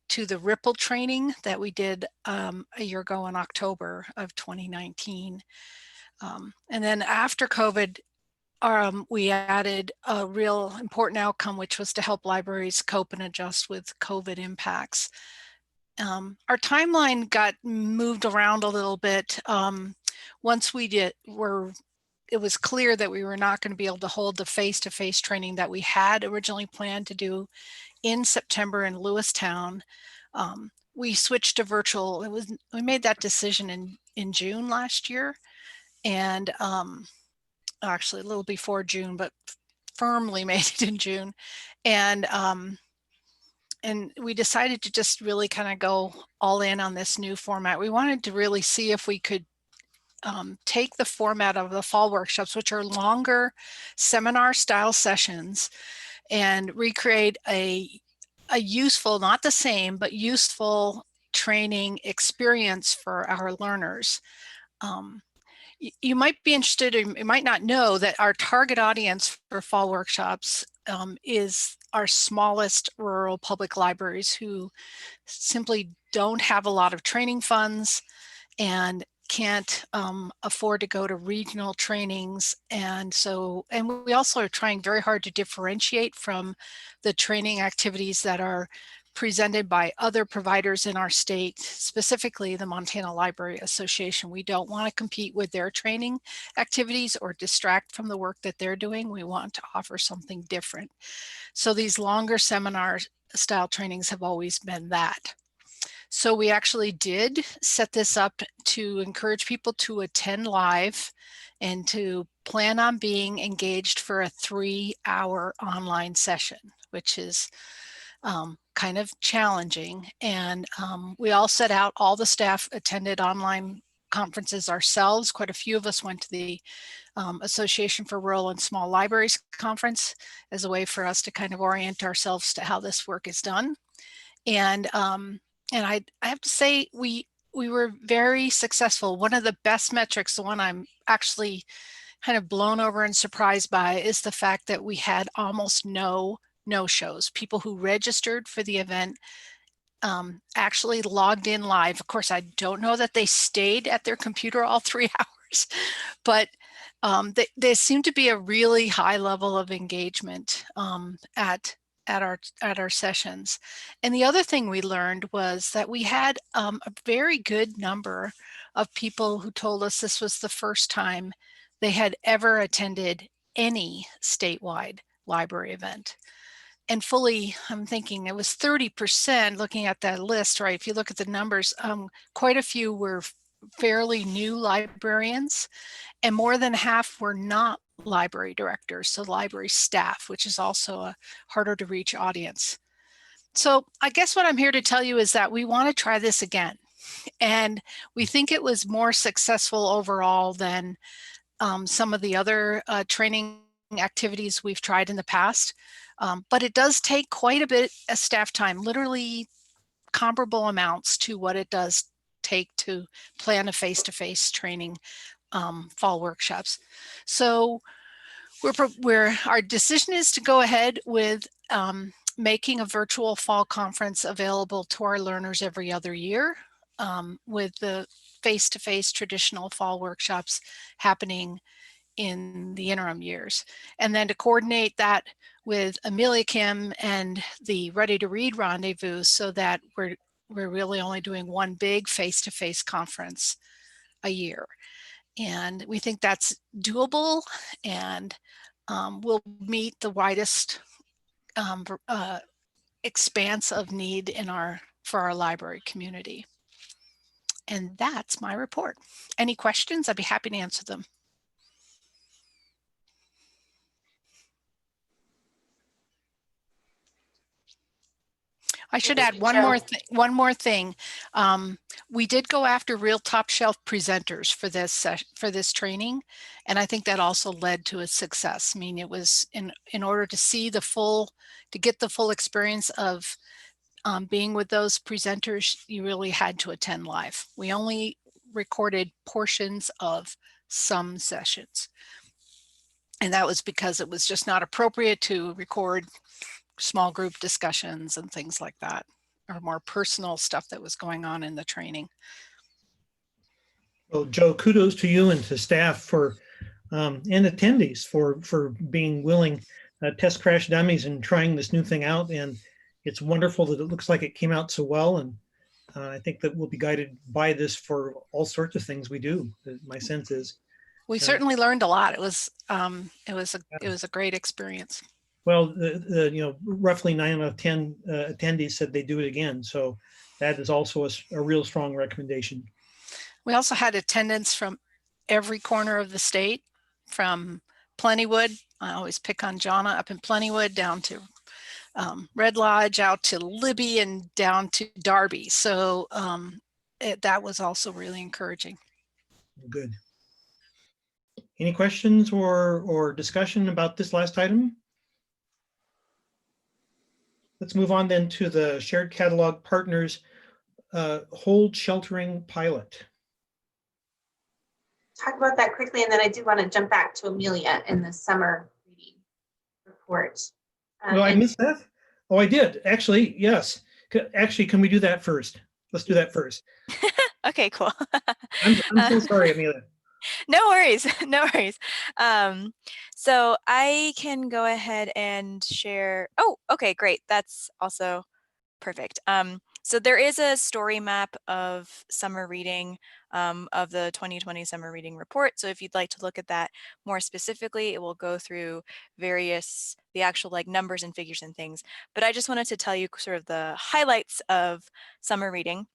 to the Ripple training that we did a year ago in October of 2019. And then after COVID, we added a real important outcome, which was to help libraries cope and adjust with COVID impacts. Our timeline got moved around a little bit. Once it was clear that we were not going to be able to hold the face-to-face training that we had originally planned to do in September in Lewistown. We switched to virtual. We made that decision in June last year, and actually a little before June, but firmly made it in June. And we decided to just really kind of go all in on this new format. We wanted to really see if we could take the format of the fall workshops, which are longer seminar style sessions, and recreate a useful, not the same, but useful training experience for our learners. You might be interested, or you might not know, that our target audience for fall workshops is our smallest rural public libraries who simply don't have a lot of training funds and can't afford to go to regional trainings. And we also are trying very hard to differentiate from the training activities that are presented by other providers in our state, specifically the Montana Library Association. We don't want to compete with their training activities or distract from the work that they're doing. We want to offer something different. So these longer seminar style trainings have always been that. So we actually did set this up to encourage people to attend live and to plan on being engaged for a 3-hour online session, which is kind of challenging. And we all set out, all the staff attended online conferences ourselves. Quite a few of us went to the Association for Rural and Small Libraries conference as a way for us to kind of orient ourselves to how this work is done. And I have to say, we were very successful. One of the best metrics, the one I'm actually kind of blown over and surprised by, is the fact that we had almost no no-shows. People who registered for the event actually logged in live. Of course, I don't know that they stayed at their computer all 3 hours, but there seemed to be a really high level of engagement at our sessions. And the other thing we learned was that we had a very good number of people who told us this was the first time they had ever attended any statewide library event. And fully, I'm thinking it was 30% looking at that list, right? If you look at the numbers, quite a few were fairly new librarians, and more than half were not library directors, so library staff, which is also a harder to reach audience. So I guess what I'm here to tell you is that we want to try this again. And we think it was more successful overall than some of the other training activities we've tried in the past. But it does take quite a bit of staff time, literally comparable amounts to what it does take to plan a face-to-face training fall workshops. So our decision is to go ahead with making a virtual fall conference available to our learners every other year, with the face-to-face traditional fall workshops happening in the interim years. And then to coordinate that with Amelia Kim and the Ready to Read Rendezvous so that we're really only doing one big face-to-face conference a year. And we think that's doable and will meet the widest expanse of need for our library community. And that's my report. Any questions? I'd be happy to answer them. I should add one more thing. We did go after real top shelf presenters for this training, and I think that also led to a success. I mean, it was in order to see to get the full experience of being with those presenters, you really had to attend live. We only recorded portions of some sessions, and that was because it was just not appropriate to record small group discussions and things like that, or more personal stuff that was going on in the training. Well, Joe, kudos to you and to staff for and attendees for being willing test crash dummies and trying this new thing out. And it's wonderful that it looks like it came out so well. And I think that we'll be guided by this for all sorts of things we do. My sense is we certainly learned a lot. It was a great experience. Well, the roughly 9 out of 10 attendees said they do it again. So that is also a real strong recommendation. We also had attendance from every corner of the state, from Plentywood. I always pick on Jonna up in Plentywood, down to Red Lodge, out to Libby, and down to Darby. So that was also really encouraging. Good. Any questions or discussion about this last item? Let's move on then to the Shared Catalog Partners Hold Sheltering Pilot. Talk about that quickly, and then I do want to jump back to Amelia in the summer reading report. No, I missed that. Oh, I did. Actually, yes. Actually, can we do that first? Let's do that first. Okay, cool. I'm so sorry, Amelia. No worries, no worries. So I can go ahead and share. Oh, okay, great. That's also perfect. So there is a story map of summer reading of the 2020 summer reading report. So if you'd like to look at that more specifically, it will go through the actual like numbers and figures and things. But I just wanted to tell you sort of the highlights of summer reading.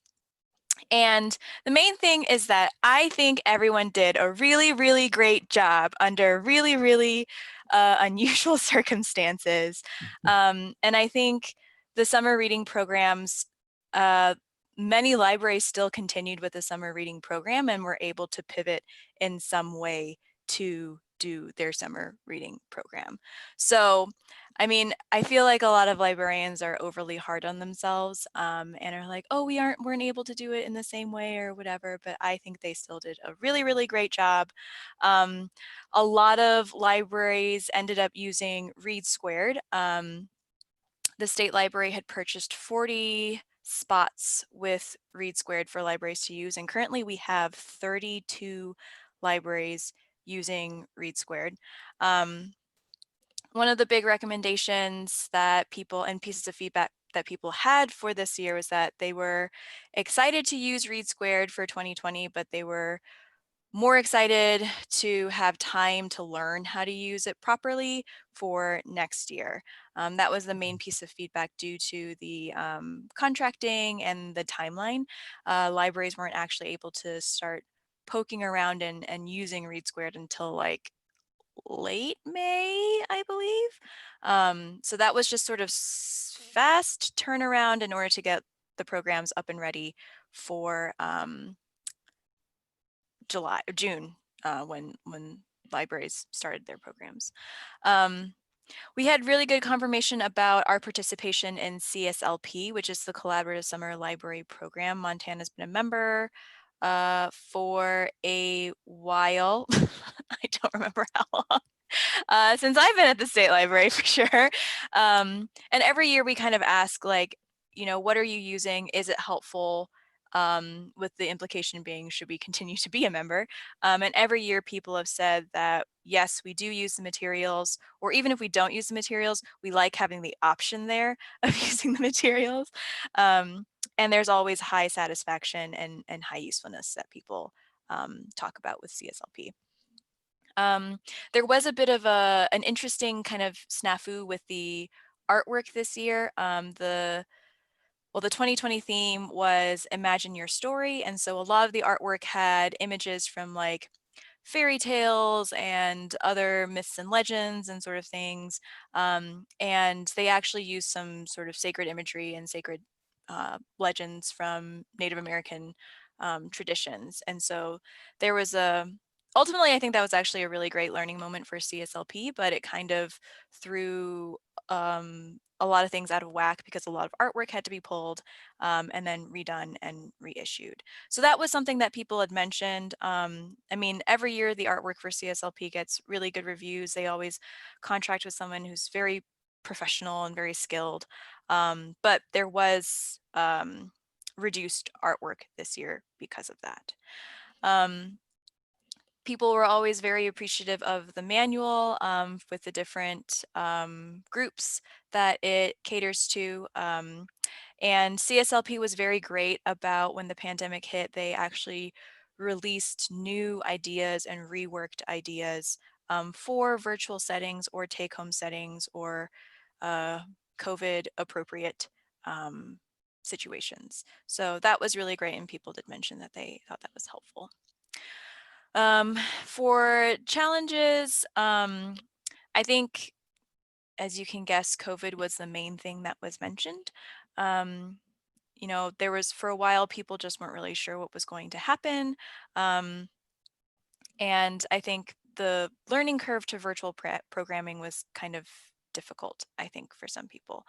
And the main thing is that I think everyone did a really, really great job under really, really unusual circumstances. And I think the summer reading programs, many libraries still continued with the summer reading program and were able to pivot in some way to do their summer reading program. So, I mean, I feel like a lot of librarians are overly hard on themselves and are like, oh, weren't able to do it in the same way or whatever, but I think they still did a really, really great job. A lot of libraries ended up using Read Squared. The state library had purchased 40 spots with Read Squared for libraries to use, and currently we have 32 libraries using Read Squared. One of the big recommendations that people and pieces of feedback that people had for this year was that they were excited to use Read Squared for 2020, but they were more excited to have time to learn how to use it properly for next year. That was the main piece of feedback due to the contracting and the timeline. Libraries weren't actually able to start poking around and using Read Squared until like late May, I believe. So that was just sort of fast turnaround in order to get the programs up and ready for June, when libraries started their programs. We had really good confirmation about our participation in CSLP, which is the Collaborative Summer Library Program. Montana's been a member for a while. I don't remember how long. Since I've been at the state library for sure. And every year we kind of ask like, what are you using? Is it helpful? with the implication being, should we continue to be a member? And every year people have said that, yes, we do use the materials, or even if we don't use the materials, we like having the option there of using the materials. And there's always high satisfaction and high usefulness that people talk about with CSLP. There was a bit of an interesting kind of snafu with the artwork this year. The 2020 theme was Imagine Your Story. And so a lot of the artwork had images from like fairy tales and other myths and legends and sort of things. And they actually used some sort of sacred imagery and sacred legends from Native American traditions. And so there was ultimately, I think that was actually a really great learning moment for CSLP, but it kind of threw a lot of things out of whack because a lot of artwork had to be pulled and then redone and reissued. So that was something that people had mentioned. I mean, every year the artwork for CSLP gets really good reviews. They always contract with someone who's very professional and very skilled. But there was reduced artwork this year because of that. People were always very appreciative of the manual with the different groups that it caters to. And CSLP was very great about when the pandemic hit, they actually released new ideas and reworked ideas for virtual settings or take-home settings or COVID appropriate situations. So that was really great, and people did mention that they thought that was helpful. For challenges, I think, as you can guess, COVID was the main thing that was mentioned. You know, there was, for a while, people just weren't really sure what was going to happen. And I think the learning curve to virtual programming was kind of difficult, I think, for some people.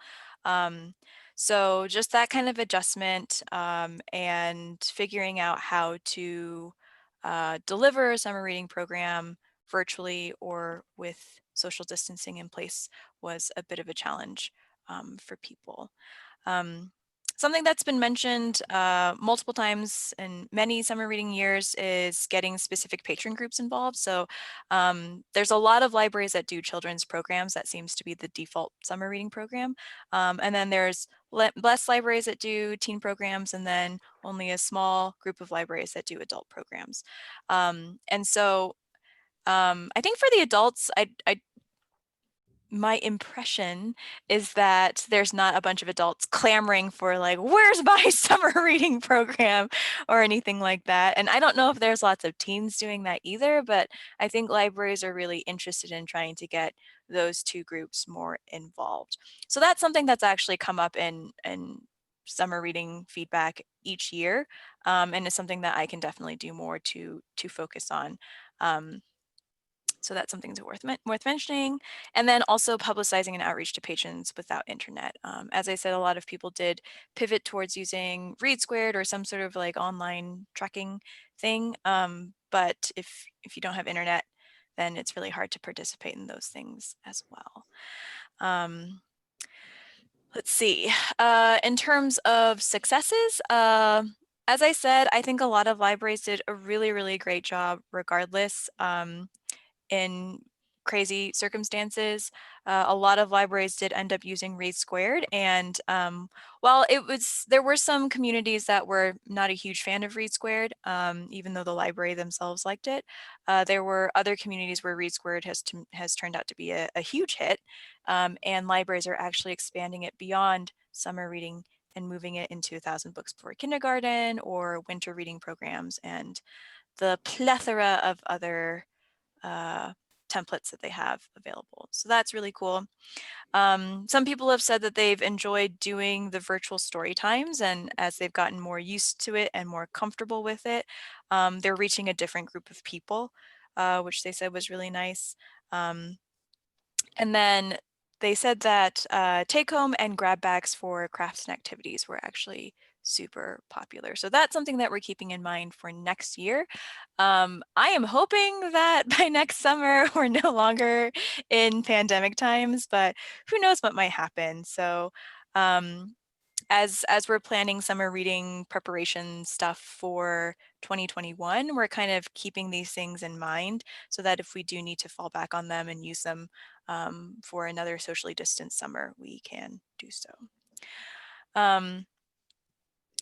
So just that kind of adjustment and figuring out how to deliver a summer reading program virtually or with social distancing in place was a bit of a challenge for people. Something that's been mentioned multiple times in many summer reading years is getting specific patron groups involved. So there's a lot of libraries that do children's programs. That seems to be the default summer reading program. And then there's less libraries that do teen programs, and then only a small group of libraries that do adult programs. And so I think for the adults, my impression is that there's not a bunch of adults clamoring for like, where's my summer reading program or anything like that. And I don't know if there's lots of teens doing that either, but I think libraries are really interested in trying to get those two groups more involved. So that's something that's actually come up in summer reading feedback each year, and it's something that I can definitely do more to focus on. So that's something that's worth mentioning. And then also publicizing and outreach to patrons without internet. As I said, a lot of people did pivot towards using Read Squared or some sort of like online tracking thing. But if you don't have internet, then it's really hard to participate in those things as well. Let's see. In terms of successes, as I said, I think a lot of libraries did a really, really great job regardless. In crazy circumstances. A lot of libraries did end up using Read Squared, and while there were some communities that were not a huge fan of Read Squared, even though the library themselves liked it. There were other communities where Read Squared has turned out to be a huge hit, and libraries are actually expanding it beyond summer reading and moving it into 1,000 Books Before Kindergarten or winter reading programs and the plethora of other templates that they have available. So that's really cool. Some people have said that they've enjoyed doing the virtual story times, and as they've gotten more used to it and more comfortable with it, they're reaching a different group of people, which they said was really nice. And then they said that take home and grab bags for crafts and activities were actually super popular. So that's something that we're keeping in mind for next year. I am hoping that by next summer we're no longer in pandemic times, but who knows what might happen. So as we're planning summer reading preparation stuff for 2021, we're kind of keeping these things in mind so that if we do need to fall back on them and use them for another socially distanced summer, we can do so.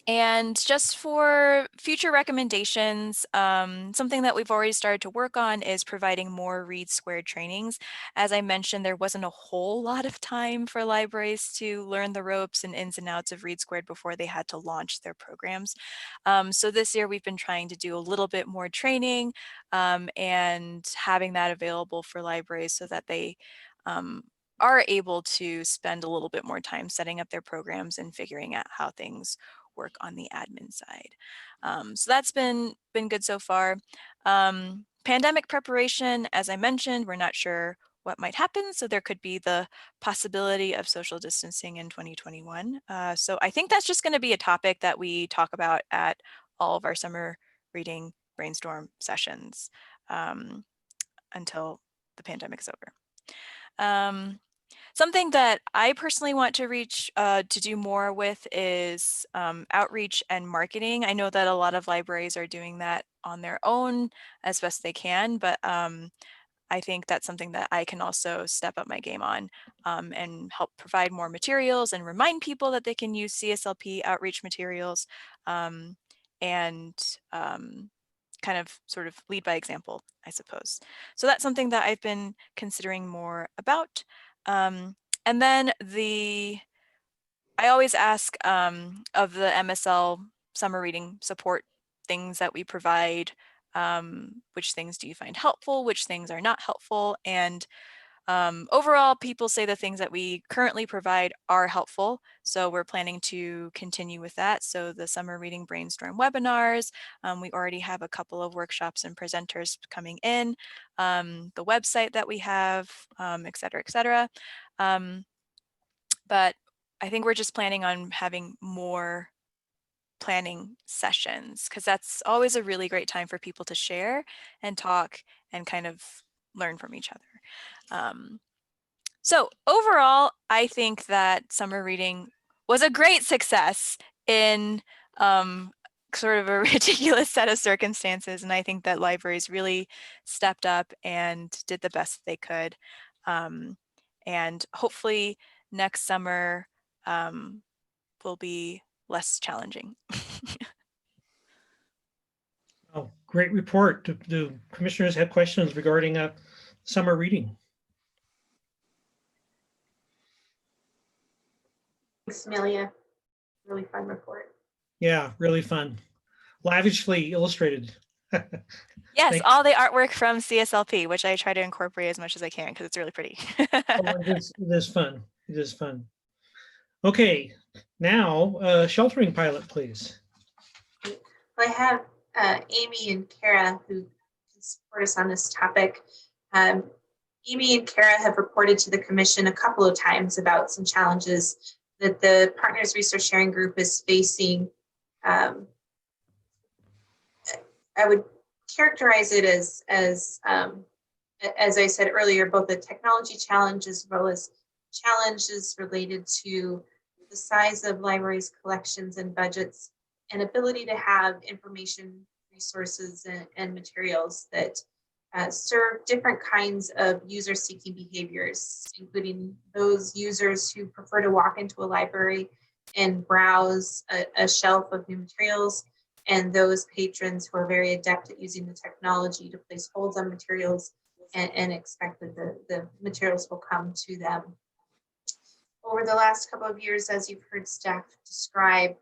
And just for future recommendations, something that we've already started to work on is providing more Read Squared trainings. As I mentioned, there wasn't a whole lot of time for libraries to learn the ropes and ins and outs of Read Squared before they had to launch their programs. So this year we've been trying to do a little bit more training and having that available for libraries so that they are able to spend a little bit more time setting up their programs and figuring out how things work on the admin side. So that's been good so far. Pandemic preparation, as I mentioned, we're not sure what might happen. So there could be the possibility of social distancing in 2021. So I think that's just going to be a topic that we talk about at all of our summer reading brainstorm sessions until the pandemic is over. Something that I personally want to to do more with is outreach and marketing. I know that a lot of libraries are doing that on their own as best they can, but I think that's something that I can also step up my game on and help provide more materials and remind people that they can use CSLP outreach materials and kind of sort of lead by example, I suppose. So that's something that I've been considering more about. And then I always ask of the MSL summer reading support things that we provide, which things do you find helpful, which things are not helpful, and overall, people say the things that we currently provide are helpful, so we're planning to continue with that. So the summer reading brainstorm webinars, we already have a couple of workshops and presenters coming in, the website that we have, et cetera, et cetera. But I think we're just planning on having more planning sessions because that's always a really great time for people to share and talk and kind of learn from each other. So overall, I think that summer reading was a great success in sort of a ridiculous set of circumstances. And I think that libraries really stepped up and did the best they could. And hopefully next summer will be less challenging. Oh, great report. Do commissioners have questions regarding summer reading? Thanks, Amelia. Really fun report. Yeah, really fun. Lavishly illustrated. Yes, all the artwork from CSLP, which I try to incorporate as much as I can because it's really pretty. It is fun. It is fun. Okay, now sheltering pilot, please. I have Amy and Kara who can support us on this topic. Amy and Kara have reported to the commission a couple of times about some challenges that the Partners Resource Sharing Group is facing. I would characterize it as I said earlier, both a technology challenge as well as challenges related to the size of libraries' collections and budgets and ability to have information resources and materials that serve different kinds of user-seeking behaviors, including those users who prefer to walk into a library and browse a shelf of new materials, and those patrons who are very adept at using the technology to place holds on materials and expect that the materials will come to them. Over the last couple of years, as you've heard staff describe,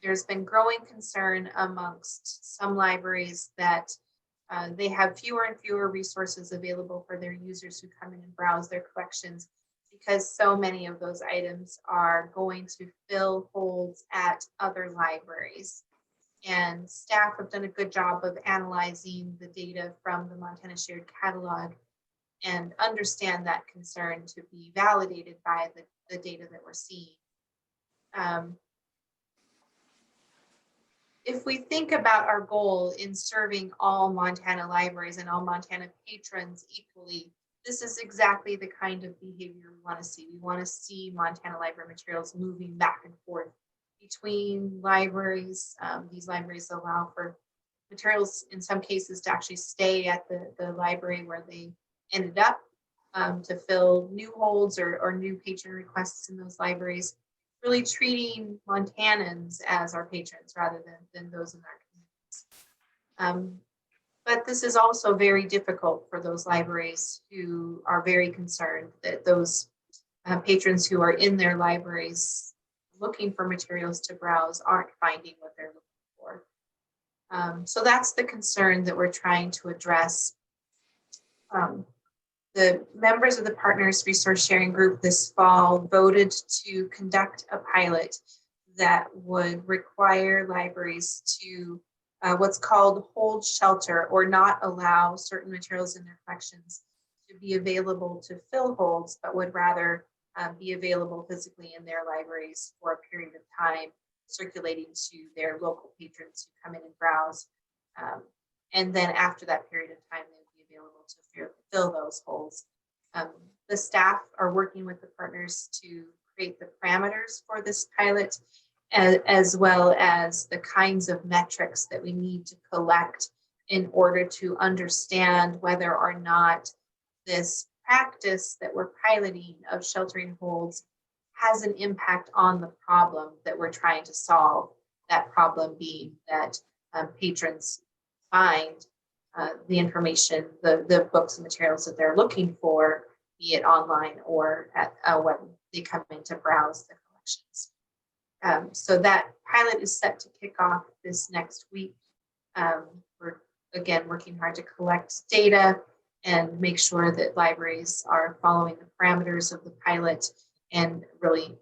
there's been growing concern amongst some libraries that they have fewer and fewer resources available for their users who come in and browse their collections because so many of those items are going to fill holds at other libraries. And staff have done a good job of analyzing the data from the Montana Shared Catalog and understand that concern to be validated by the data that we're seeing. If we think about our goal in serving all Montana libraries and all Montana patrons equally, this is exactly the kind of behavior we want to see. We want to see Montana library materials moving back and forth between libraries. These libraries allow for materials in some cases to actually stay at the library where they ended up, to fill new holds or new patron requests in those libraries, really treating Montanans as our patrons rather than those in our communities. But this is also very difficult for those libraries who are very concerned that those patrons who are in their libraries looking for materials to browse aren't finding what they're looking for. So that's the concern that we're trying to address. The members of the Partners Resource Sharing Group this fall voted to conduct a pilot that would require libraries to what's called hold shelter, or not allow certain materials in their collections to be available to fill holds, but would rather be available physically in their libraries for a period of time, circulating to their local patrons who come in and browse. And then after that period of time, they would be available to fill those holds. The staff are working with the partners to create the parameters for this pilot, as well as the kinds of metrics that we need to collect in order to understand whether or not this practice that we're piloting of sheltering holds has an impact on the problem that we're trying to solve. That problem being that patrons find the information, the books and materials that they're looking for, be it online or at when they come in to browse the collections. So that pilot is set to kick off this next week. We're again working hard to collect data and make sure that libraries are following the parameters of the pilot, and really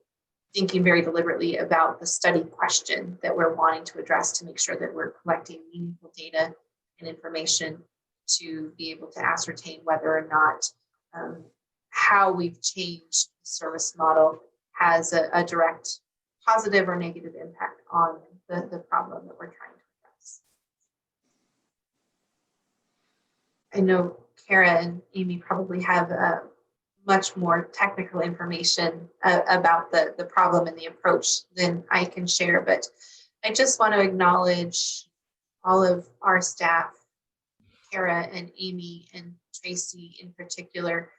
thinking very deliberately about the study question that we're wanting to address to make sure that we're collecting meaningful data and information to be able to ascertain whether or not how we've changed the service model has a direct positive or negative impact on the problem that we're trying to address. I know Kara and Amy probably have much more technical information about the problem and the approach than I can share, but I just want to acknowledge all of our staff, Kara and Amy and Tracy in particular.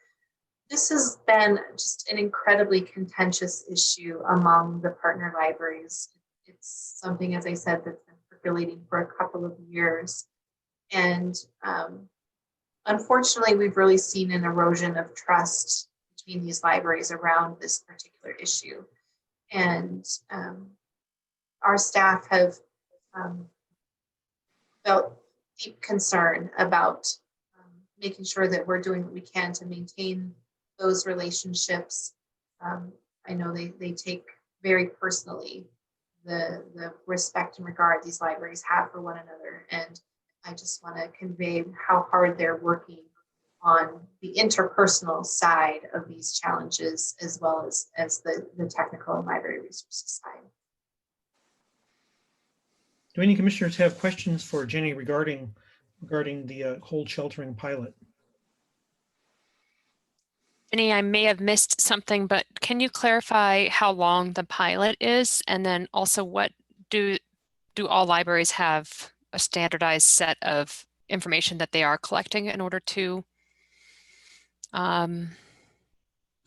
This has been just an incredibly contentious issue among the partner libraries. It's something, as I said, that's been percolating for a couple of years. And unfortunately, we've really seen an erosion of trust between these libraries around this particular issue. And our staff have felt deep concern about making sure that we're doing what we can to maintain those relationships. I know they take very personally the respect and regard these libraries have for one another. And I just want to convey how hard they're working on the interpersonal side of these challenges, as well as the technical and library resources side. Do any commissioners have questions for Jenny regarding the hold sheltering pilot? Jenny, I may have missed something, but can you clarify how long the pilot is? And then also, what do all libraries have a standardized set of information that they are collecting in order to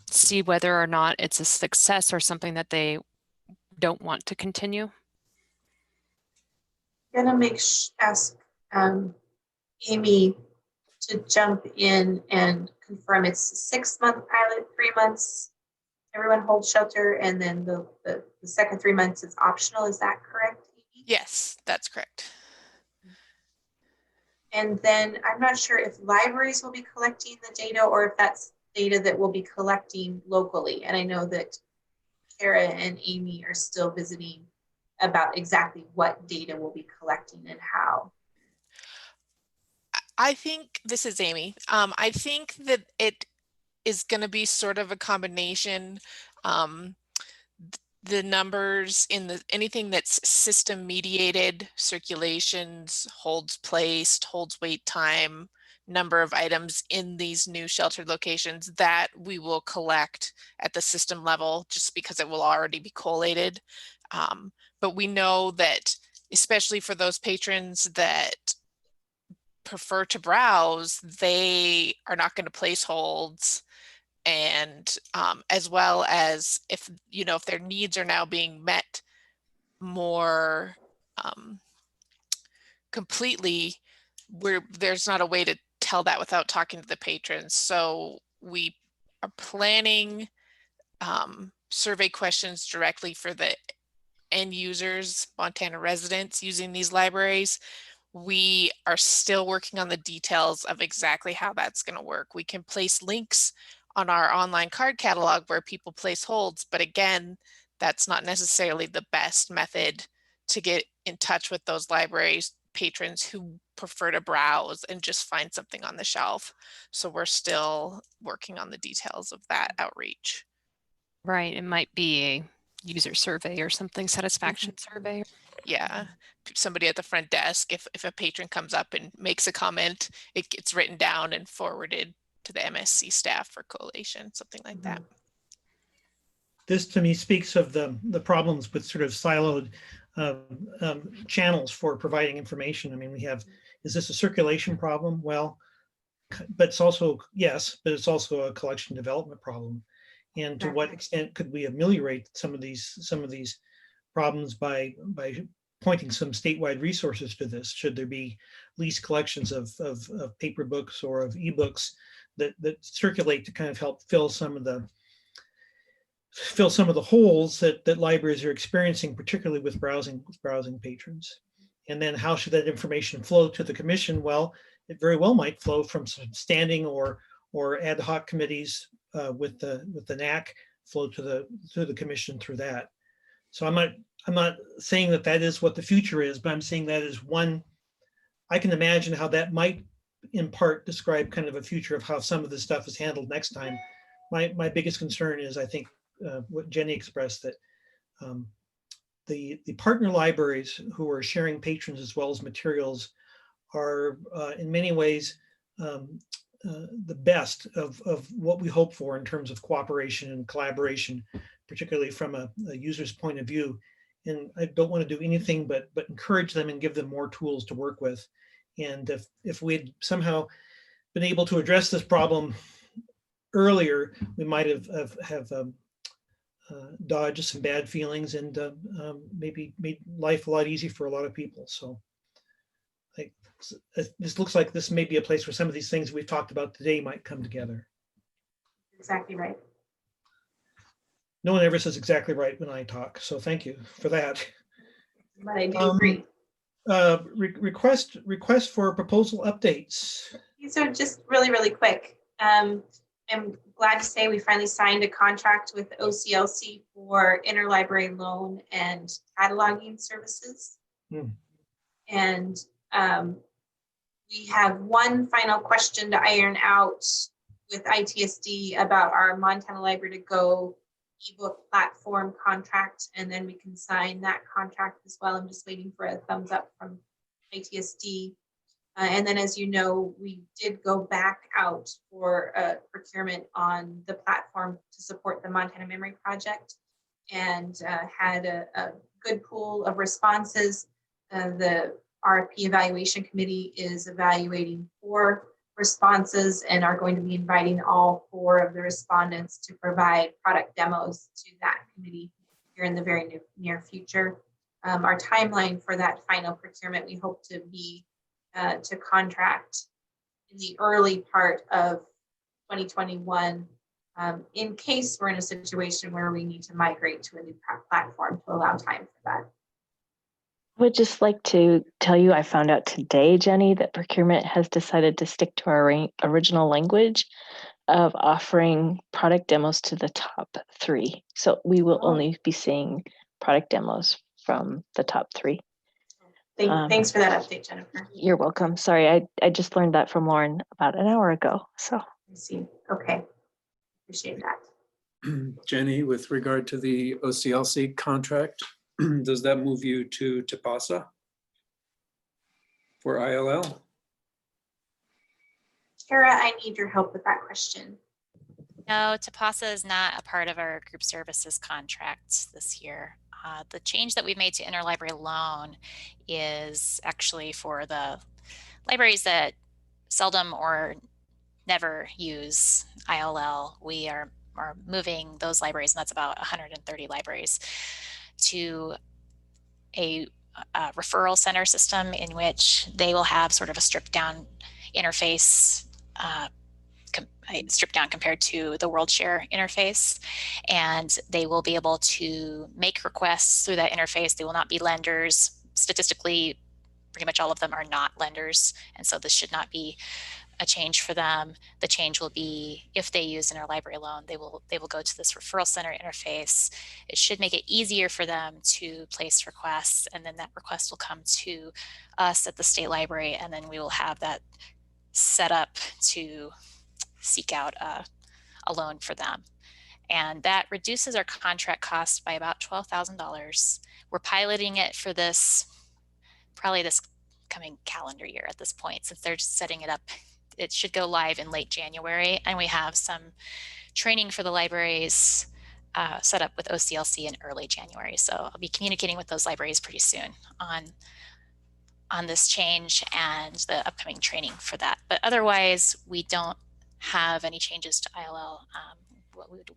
see whether or not it's a success or something that they don't want to continue? I'm gonna ask Amy to jump in and confirm it's a 6-month pilot, 3 months, everyone holds shelter, and then the second 3 months is optional. Is that correct, Amy? Yes, that's correct. And then I'm not sure if libraries will be collecting the data or if that's data that we'll be collecting locally. And I know that Kara and Amy are still visiting about exactly what data we'll be collecting and how. I think, this is Amy. I think that it is going to be sort of a combination. The numbers in anything that's system mediated, circulations, holds placed, holds wait time, number of items in these new sheltered locations that we will collect at the system level, just because it will already be collated. But we know that, especially for those patrons that prefer to browse, they are not going to place holds. And as well as if, you know, if their needs are now being met more completely, there's not a way to tell that without talking to the patrons. So we are planning survey questions directly for the end users, Montana residents using these libraries. We are still working on the details of exactly how that's going to work. We can place links on our online card catalog where people place holds, but again, that's not necessarily the best method to get in touch with those libraries patrons who prefer to browse and just find something on the shelf. So we're still working on the details of that outreach. Right. It might be a user survey or something, satisfaction survey. Yeah, somebody at the front desk, if a patron comes up and makes a comment, it gets written down and forwarded to the MSC staff for collation, something like that. This to me speaks of the problems with sort of siloed channels for providing information. I mean, we have, is this a circulation problem? Well, but it's also, yes, but it's also a collection development problem. And to what extent could we ameliorate some of these problems by pointing some statewide resources to this? Should there be least collections of paper books or of ebooks that circulate to kind of help fill some of the holes that libraries are experiencing, particularly with browsing patrons? And then how should that information flow to the commission? Well, it very well might flow from some standing or ad hoc committees with the NAC, flow to the commission through that. So I'm not saying that is what the future is, but I'm saying that is one. I can imagine how that might in part describe kind of a future of how some of this stuff is handled next time. My biggest concern is, I think, what Jenny expressed, that the partner libraries who are sharing patrons as well as materials are in many ways the best of what we hope for in terms of cooperation and collaboration, particularly from a user's point of view. And I don't want to do anything but encourage them and give them more tools to work with. And if we'd somehow been able to address this problem earlier, we might have dodged some bad feelings and maybe made life a lot easier for a lot of people. So this looks like this may be a place where some of these things we've talked about today might come together. Exactly right. No one ever says exactly right when I talk, so thank you for that. But I do agree. Request for proposal updates. These are just really, really quick. I'm glad to say we finally signed a contract with OCLC for interlibrary loan and cataloging services. And we have one final question to iron out with ITSD about our Montana Library to Go ebook platform contract, and then we can sign that contract as well. I'm just waiting for a thumbs up from ITSD. And then, as you know, we did go back out for a procurement on the platform to support the Montana Memory Project, and had a good pool of responses. The RFP evaluation committee is evaluating 4 responses and are going to be inviting all 4 of the respondents to provide product demos to that committee here in the very near future. Our timeline for that final procurement, we hope to be to contract in the early part of 2021, in case we're in a situation where we need to migrate to a new platform to allow time for that. I would just like to tell you, I found out today, Jenny, that procurement has decided to stick to our original language of offering product demos to the top 3. So we will only be seeing product demos from the top 3. Thanks for that update, Jennifer. You're welcome. Sorry, I just learned that from Lauren about an hour ago. So I see. Okay. Appreciate that. Jenny, with regard to the OCLC contract, does that move you to TPASA for ILL? Tara, I need your help with that question. No, TAPASA is not a part of our group services contract this year. The change that we've made to interlibrary loan is actually for the libraries that seldom or never use ILL. We are moving those libraries, and that's about 130 libraries, to a referral center system in which they will have sort of a stripped down interface, stripped down compared to the WorldShare interface, and they will be able to make requests through that interface. They will not be lenders. Statistically, pretty much all of them are not lenders, and so this should not be a change for them. The change will be if they use interlibrary loan, they will go to this referral center interface. It should make it easier for them to place requests, and then that request will come to us at the state library, and then we will have that set up to seek out a loan for them. And that reduces our contract cost by about $12,000. We're piloting it for probably this coming calendar year at this point, since they're just setting it up. It should go live in late January, and we have some training for the libraries set up with OCLC in early January. So I'll be communicating with those libraries pretty soon on this change and the upcoming training for that. But otherwise, we don't have any changes to ILL. We would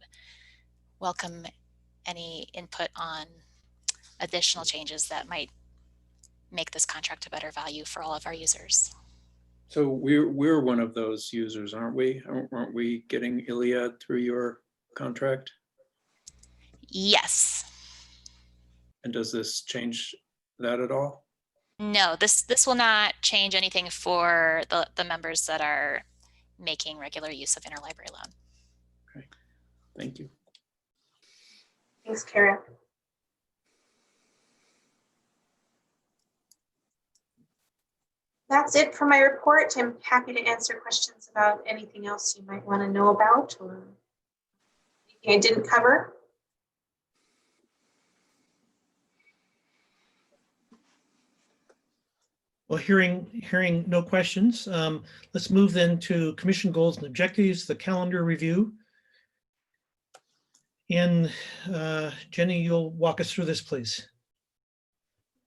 welcome any input on additional changes that might make this contract a better value for all of our users. So we're one of those users, aren't we? Aren't we getting Iliad through your contract? Yes. And does this change that at all? No, this will not change anything for the members that are making regular use of interlibrary loan. Okay, thank you. Thanks, Kara. That's it for my report. I'm happy to answer questions about anything else you might want to know about or anything I didn't cover. Well, hearing no questions, let's move then to commission goals and objectives, the calendar review. And Jenny, you'll walk us through this, please.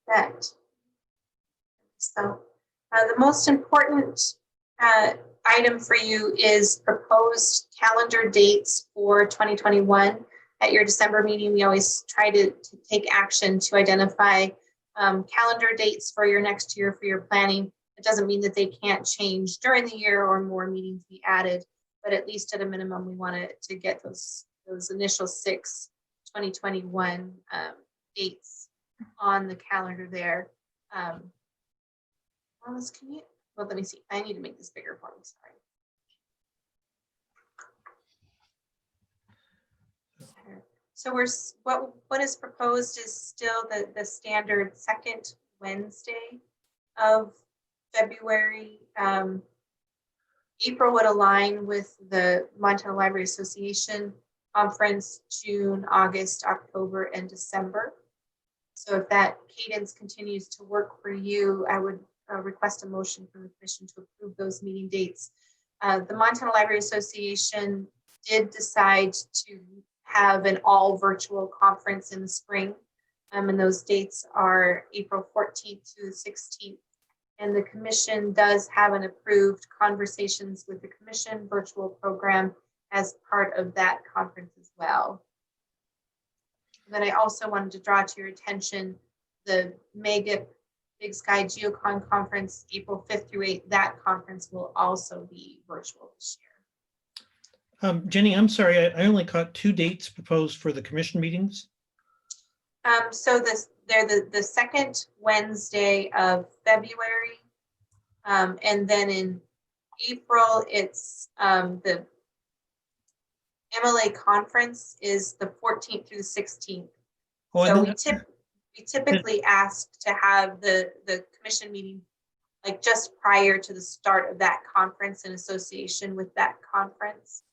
Right. So the most important item for you is proposed calendar dates for 2021. At your December meeting, we always try to take action to identify calendar dates for your next year for your planning. It doesn't mean that they can't change during the year or more meetings be added, but at least at a minimum, we wanted to get those initial 6 2021 dates on the calendar there. Well, let me see. I need to make this bigger for me. Sorry. So what is proposed is still the standard second Wednesday of February. April would align with the Montana Library Association conference, June, August, October, and December. So if that cadence continues to work for you, I would request a motion from the commission to approve those meeting dates. The Montana Library Association did decide to have an all virtual conference in the spring. And those dates are April 14th to the 16th. And the commission does have an approved Conversations with the Commission virtual program as part of that conference as well. And then I also wanted to draw to your attention the MEGIP Big Sky Geocon Conference, April 5th through 8th. That conference will also be virtual this year. Jenny, I'm sorry, I only caught 2 dates proposed for the commission meetings. So they're the second Wednesday of February. And then in April, it's the MLA conference is the 14th through the 16th. Oh, so we typically ask to have the commission meeting like just prior to the start of that conference in association with that conference.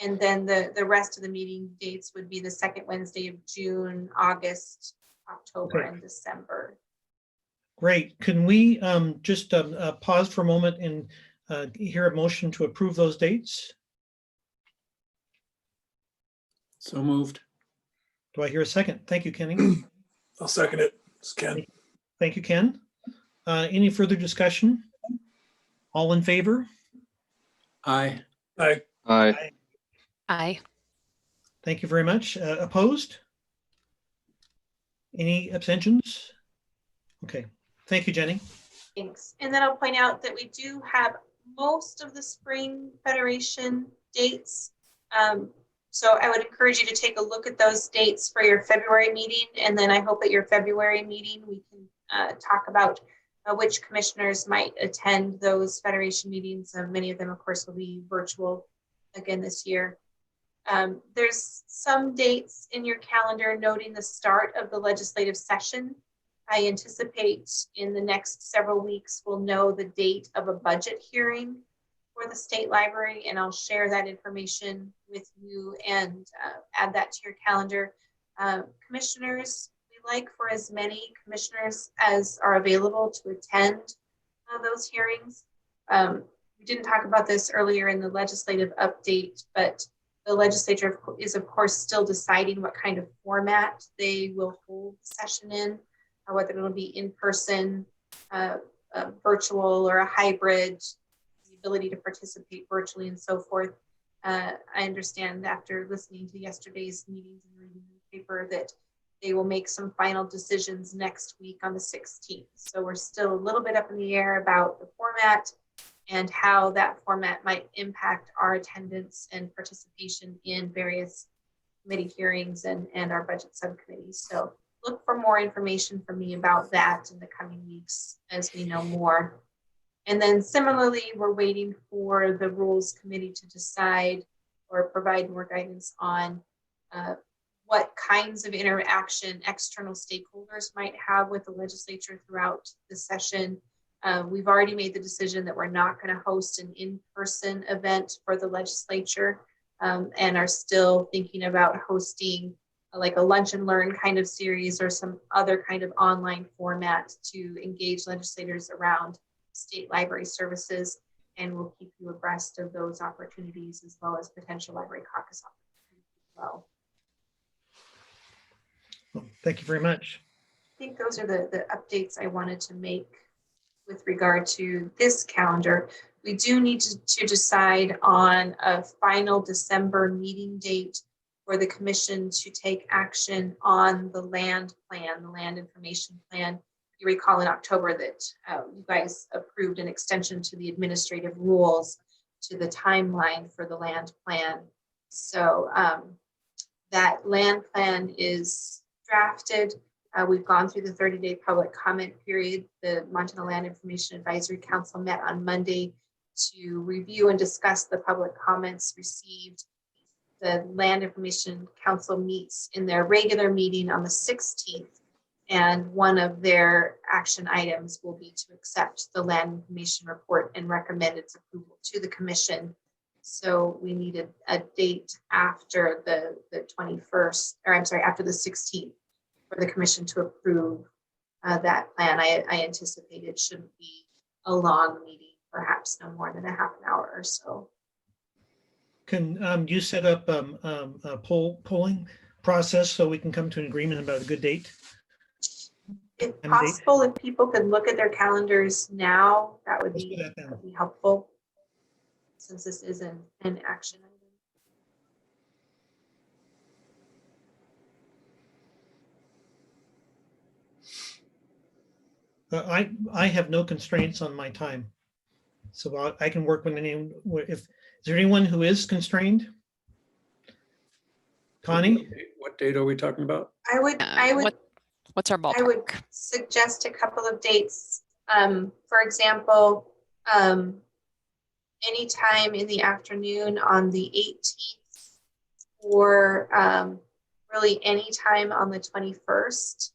And then the rest of the meeting dates would be the second Wednesday of June, August, October, and December. Great. Can we just pause for a moment and hear a motion to approve those dates? So moved. Do I hear a second? Thank you, Kenny. I'll second it. It's Ken. Thank you, Ken. Any further discussion? All in favor? Aye. Aye. Aye. Aye. Thank you very much. Opposed? Any abstentions? Okay. Thank you, Jenny. Thanks. And then I'll point out that we do have most of the spring federation dates. So I would encourage you to take a look at those dates for your February meeting. And then I hope at your February meeting, we can talk about which commissioners might attend those federation meetings. Many of them, of course, will be virtual again this year. There's some dates in your calendar noting the start of the legislative session. I anticipate in the next several weeks we'll know the date of a budget hearing for the state library, and I'll share that information with you and add that to your calendar. Commissioners, we like for as many commissioners as are available to attend those hearings. We didn't talk about this earlier in the legislative update, but the legislature is of course still deciding what kind of format they will hold the session in, whether it'll be in person, virtual, or a hybrid, the ability to participate virtually and so forth. I understand after listening to yesterday's meetings and reading the paper that they will make some final decisions next week on the 16th. So we're still a little bit up in the air about the format and how that format might impact our attendance and participation in various committee hearings and our budget subcommittees. So look for more information from me about that in the coming weeks as we know more. And then similarly, we're waiting for the Rules Committee to decide or provide more guidance on what kinds of interaction external stakeholders might have with the legislature throughout the session. We've already made the decision that we're not going to host an in-person event for the legislature and are still thinking about hosting like a lunch and learn kind of series or some other kind of online format to engage legislators around state library services. And we'll keep you abreast of those opportunities as well as potential library caucus opportunities as well. Well, thank you very much. I think those are the updates I wanted to make with regard to this calendar. We do need to decide on a final December meeting date for the commission to take action on the land plan, the land information plan. You recall in October that you guys approved an extension to the administrative rules to the timeline for the land plan. So that land plan is drafted. We've gone through the 30-day public comment period. The Montana Land Information Advisory Council met on Monday to review and discuss the public comments received. The Land Information Council meets in their regular meeting on the 16th, and one of their action items will be to accept the land information report and recommend its approval to the commission. So we needed a date after the 21st, or I'm sorry, after the 16th for the commission to approve that plan. I anticipate it shouldn't be a long meeting, perhaps no more than a half an hour or so. Can you set up a polling process so we can come to an agreement about a good date? If possible, if people could look at their calendars now, that would be helpful, since this is an action item. I have no constraints on my time, so I can work with anyone. Is there anyone who is constrained? Connie? What date are we talking about? I would. What's our ballpark? I would suggest a couple of dates. For example, anytime in the afternoon on the 18th, or really anytime on the 21st.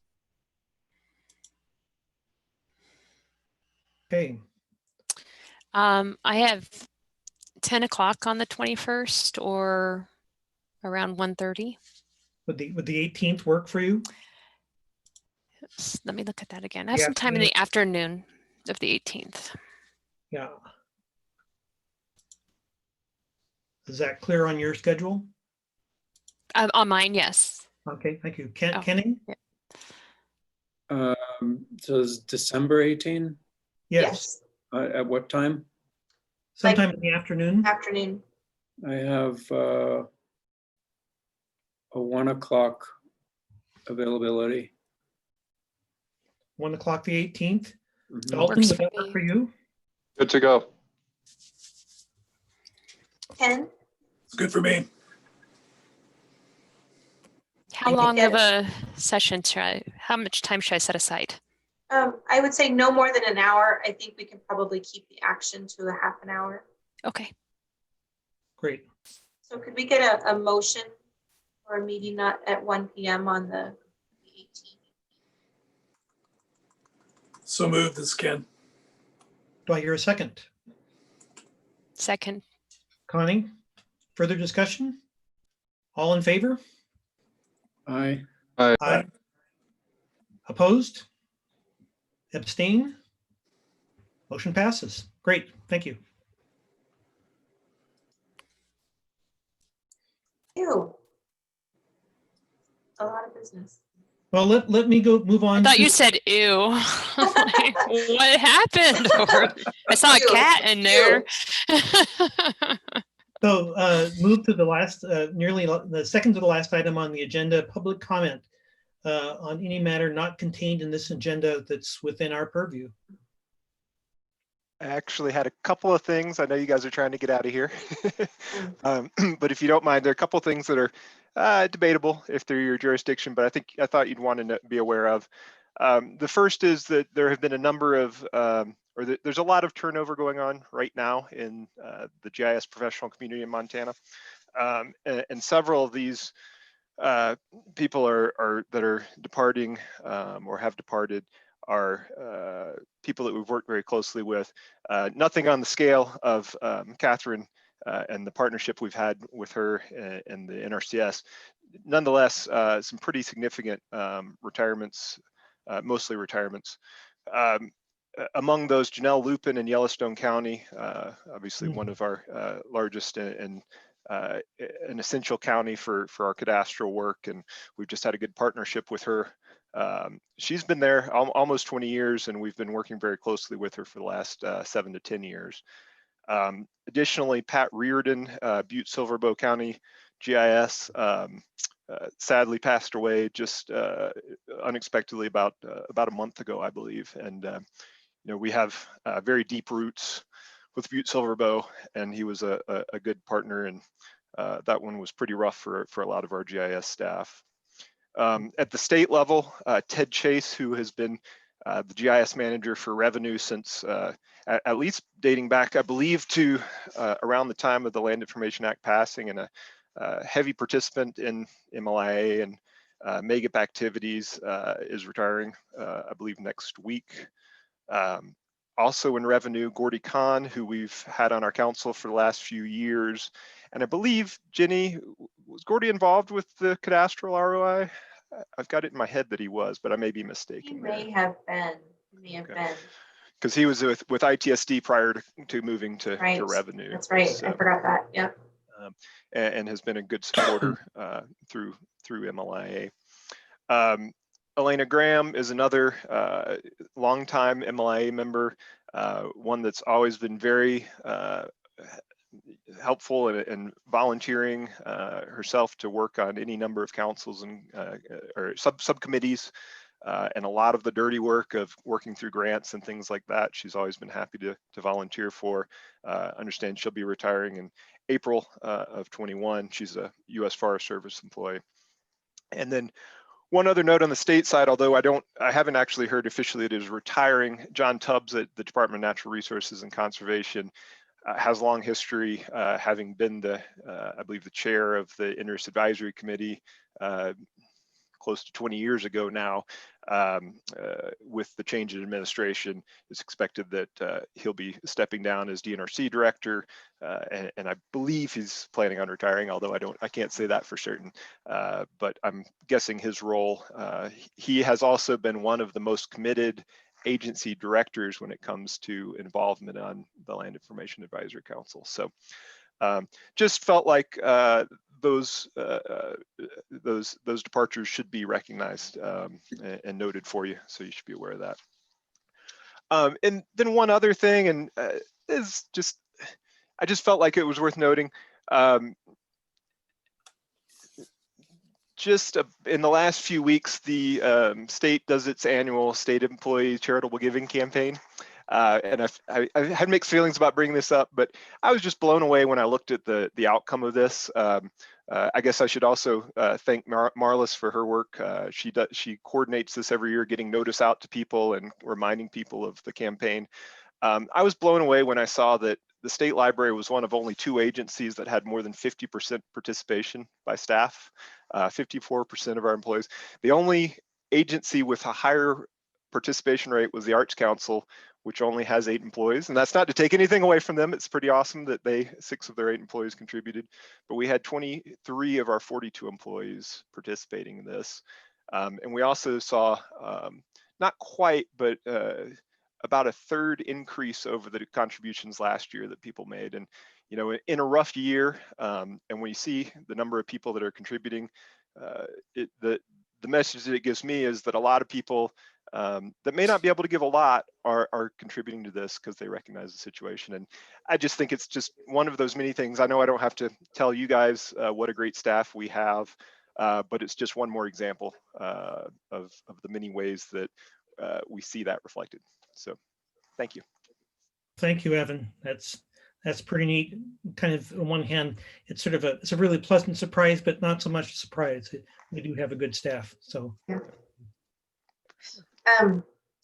Okay. I have 10 o'clock on the 21st or around 1:30. Would the 18th work for you? Let me look at that again. I have some time in the afternoon of the 18th. Yeah. Is that clear on your schedule? On mine, yes. Okay, thank you. Oh, Kenny? yeah. So is December 18? Yes. At what time? Sometime in the afternoon. Afternoon. I have a 1 o'clock availability. 1 o'clock the 18th. Mhm. Dalton, Works would for that work me. for you? Good to go. Ken? It's good for me. How long of a session how much time should I set aside? I would say no more than an hour. I think we can probably keep the action to a half an hour. Okay. Great. So could we get a motion for a meeting not at 1 p.m. on the 18th? So moved, this is Ken. Do I hear a second? Second. Connie, further discussion? All in favor? Aye. Aye. Aye. Opposed? Abstain? Motion passes. Great, thank you. Ew. A lot of business. Well, let me go move on. I thought to, you said ew. Like, what happened? I saw a cat in there. So move to the last, nearly the second to the last item on the agenda, public comment on any matter not contained in this agenda that's within our purview. I actually had a couple of things. I know you guys are trying to get out of here. But if you don't mind, there are a couple of things that are debatable if they're your jurisdiction, but I thought you'd want to be aware of. The first is that there have been a number of, there's a lot of turnover going on right now in the GIS professional community in Montana. And several of these people that are departing or have departed are people that we've worked very closely with. Nothing on the scale of Catherine and the partnership we've had with her and the NRCS. Nonetheless, some pretty significant retirements, mostly retirements. Among those, Janelle Lupin in Yellowstone County, obviously one of our largest and an essential county for our cadastral work, and we've just had a good partnership with her. She's been there almost 20 years, and we've been working very closely with her for the last 7 to 10 years. Additionally, Pat Reardon, Butte Silver Bow County GIS, sadly passed away just unexpectedly about a month ago, I believe. And you know, we have very deep roots with Butte Silver Bow, and he was a good partner, and that one was pretty rough for a lot of our GIS staff. At the state level, Ted Chase, who has been the GIS manager for revenue since at least dating back, I believe, to around the time of the Land Information Act passing, and a heavy participant in MLIA and MEGIP activities, is retiring, I believe, next week. Also in revenue, Gordy Khan, who we've had on our council for the last few years. And I believe, Jenny, was Gordy involved with the cadastral ROI? I've got it in my head that he was, but I may be mistaken. He may have been. Because he was with ITSD prior to moving to revenue. That's right. So, I forgot that. Yep. And has been a good supporter through MLIA. Elena Graham is another longtime MLIA member, one that's always been very helpful and volunteering herself to work on any number of councils and or subcommittees, and a lot of the dirty work of working through grants and things like that. She's always been happy to volunteer for. Understand she'll be retiring in April of 21. She's a U.S. Forest Service employee. And then one other note on the state side, although I haven't actually heard officially it is retiring, John Tubbs at the Department of Natural Resources and Conservation has long history, having been I believe, the chair of the Interest Advisory Committee close to 20 years ago now. With the change in administration, it's expected that he'll be stepping down as DNRC director, and I believe he's planning on retiring, although I can't say that for certain, but I'm guessing his role. He has also been one of the most committed agency directors when it comes to involvement on the Land Information Advisory Council. So Just felt like those departures should be recognized and noted for you, so you should be aware of that. And then one other thing, and is just, I just felt like it was worth noting. Just in the last few weeks, the state does its annual State Employee Charitable Giving campaign. And I had mixed feelings about bringing this up, but I was just blown away when I looked at the outcome of this. I guess I should also thank Marlis for her work. She coordinates this every year, getting notice out to people and reminding people of the campaign. I was blown away when I saw that the state library was one of only 2 agencies that had more than 50% participation by staff, 54% of our employees. The only agency with a higher participation rate was the Arts Council, which only has 8 employees. And that's not to take anything away from them. It's pretty awesome that 6 of their 8 employees contributed. But we had 23 of our 42 employees participating in this. And we also saw, not quite, but about a third increase over the contributions last year that people made. And, you know, in a rough year, and when you see the number of people that are contributing, the message that it gives me is that a lot of people that may not be able to give a lot are contributing to this because they recognize the situation. And I just think it's just one of those many things. I know I don't have to tell you guys what a great staff we have, but it's just one more example of the many ways that we see that reflected. So thank you. Thank you, Evan. That's pretty neat. Kind of on one hand, it's sort of it's a really pleasant surprise, but not so much a surprise. We do have a good staff. So yeah.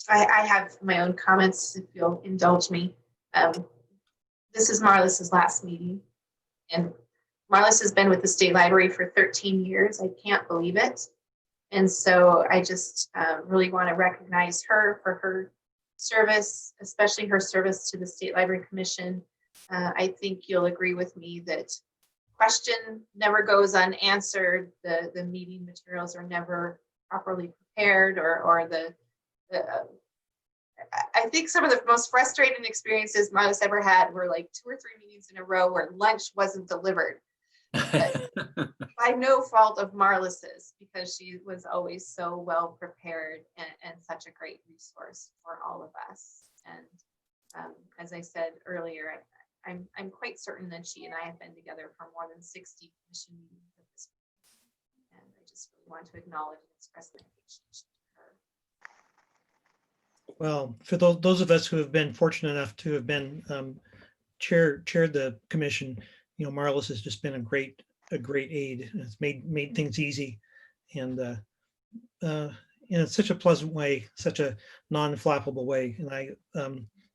I have my own comments if you'll indulge me. This is Marlis's last meeting, and Marlis has been with the State Library for 13 years. I can't believe it. And so I just really want to recognize her for her service, especially her service to the State Library Commission. I think you'll agree with me that question never goes unanswered. The meeting materials are never properly prepared, or I think some of the most frustrating experiences Marlis ever had were like 2 or 3 meetings in a row where lunch wasn't delivered. By no fault of Marlis's, because she was always so well prepared and such a great resource for all of us. And as I said earlier, I'm quite certain that she and I have been together for more than 60 commission meetings at this point. And I just really want to acknowledge and express my appreciation to her. Well, for those of us who have been fortunate enough to have been chaired the commission, you know, Marlis has just been a great aid. It's made things easy, and in such a pleasant way, such a non-flappable way. And I,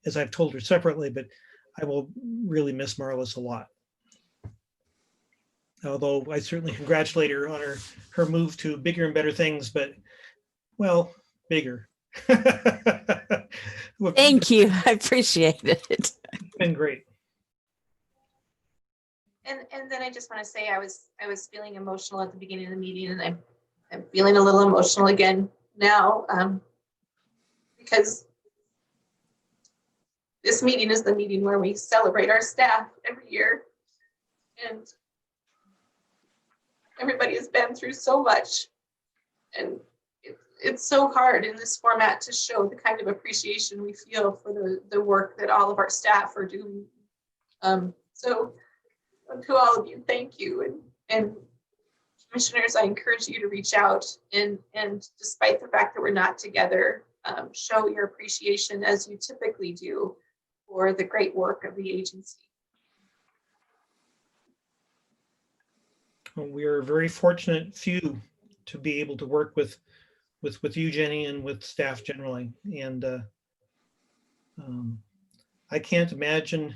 as I've told her separately, but I will really miss Marlis a lot. Although I certainly congratulate her on her move to bigger and better things, but well, bigger. Thank you. I appreciate it. It's been great. And then I just want to say I was feeling emotional at the beginning of the meeting, and I'm feeling a little emotional again now, because this meeting is the meeting where we celebrate our staff every year, and everybody has been through so much, and it's so hard in this format to show the kind of appreciation we feel for the work that all of our staff are doing. So to all of you, thank you. And commissioners, I encourage you to reach out and despite the fact that we're not together, show your appreciation as you typically do for the great work of the agency. Well, we are a very fortunate few to be able to work with you, Jenny, and with staff generally. And I can't imagine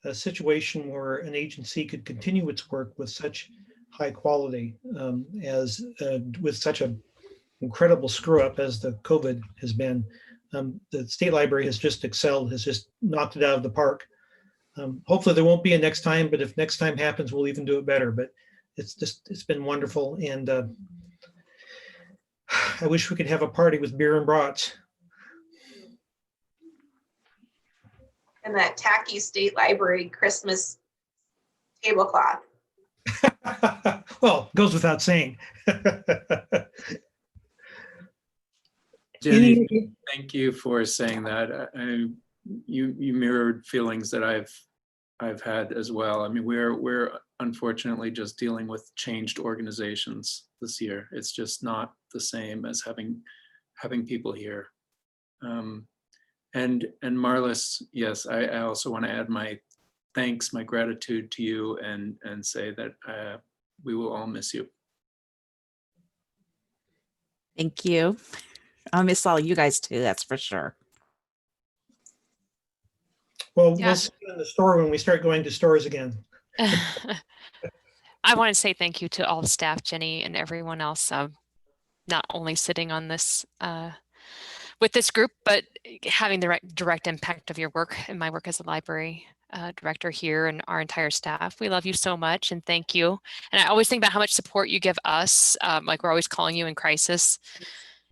a situation where an agency could continue its work with such high quality as with such an incredible screw up as the COVID has been. The State Library has just excelled, has just knocked it out of the park. Hopefully there won't be a next time, but if next time happens, we'll even do it better. But it's been wonderful. And I wish we could have a party with beer and brats. And that tacky State Library Christmas tablecloth. Well, goes without saying. Jenny, thank you for saying that. You mirrored feelings that I've had as well. I mean, we're unfortunately just dealing with changed organizations this year. It's just not the same as having people here. And Marlis, yes, I also want to add my thanks, my gratitude to you, and say that we will all miss you. Thank you. I'll miss all you guys too, that's for sure. Well, Yeah. we'll see you in the store when we start going to stores again. I want to say thank you to all the staff, Jenny, and everyone else, not only sitting on this with this group, but having the direct impact of your work and my work as a library director here and our entire staff. We love you so much and thank you. And I always think about how much support you give us. Like we're always calling you in crisis.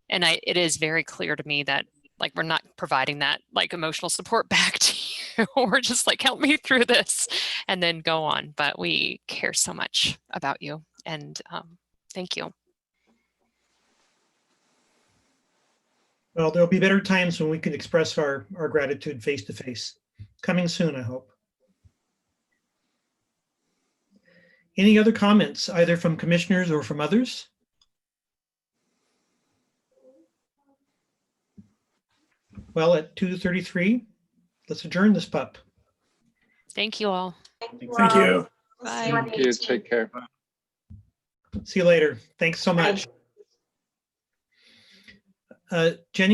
And it is very clear to me that like we're not providing that like emotional support back to you. We're just like, help me through this and then go on. But we care so much about you and thank you. Well, there'll be better times when we can express our gratitude face to face. Coming soon, I hope. Any other comments, either from commissioners or from others? Well, at 2:33, let's adjourn this pup. Thank you all. Thank you. Bye. Thank you. Take care. See you later. Thanks so much. Jenny.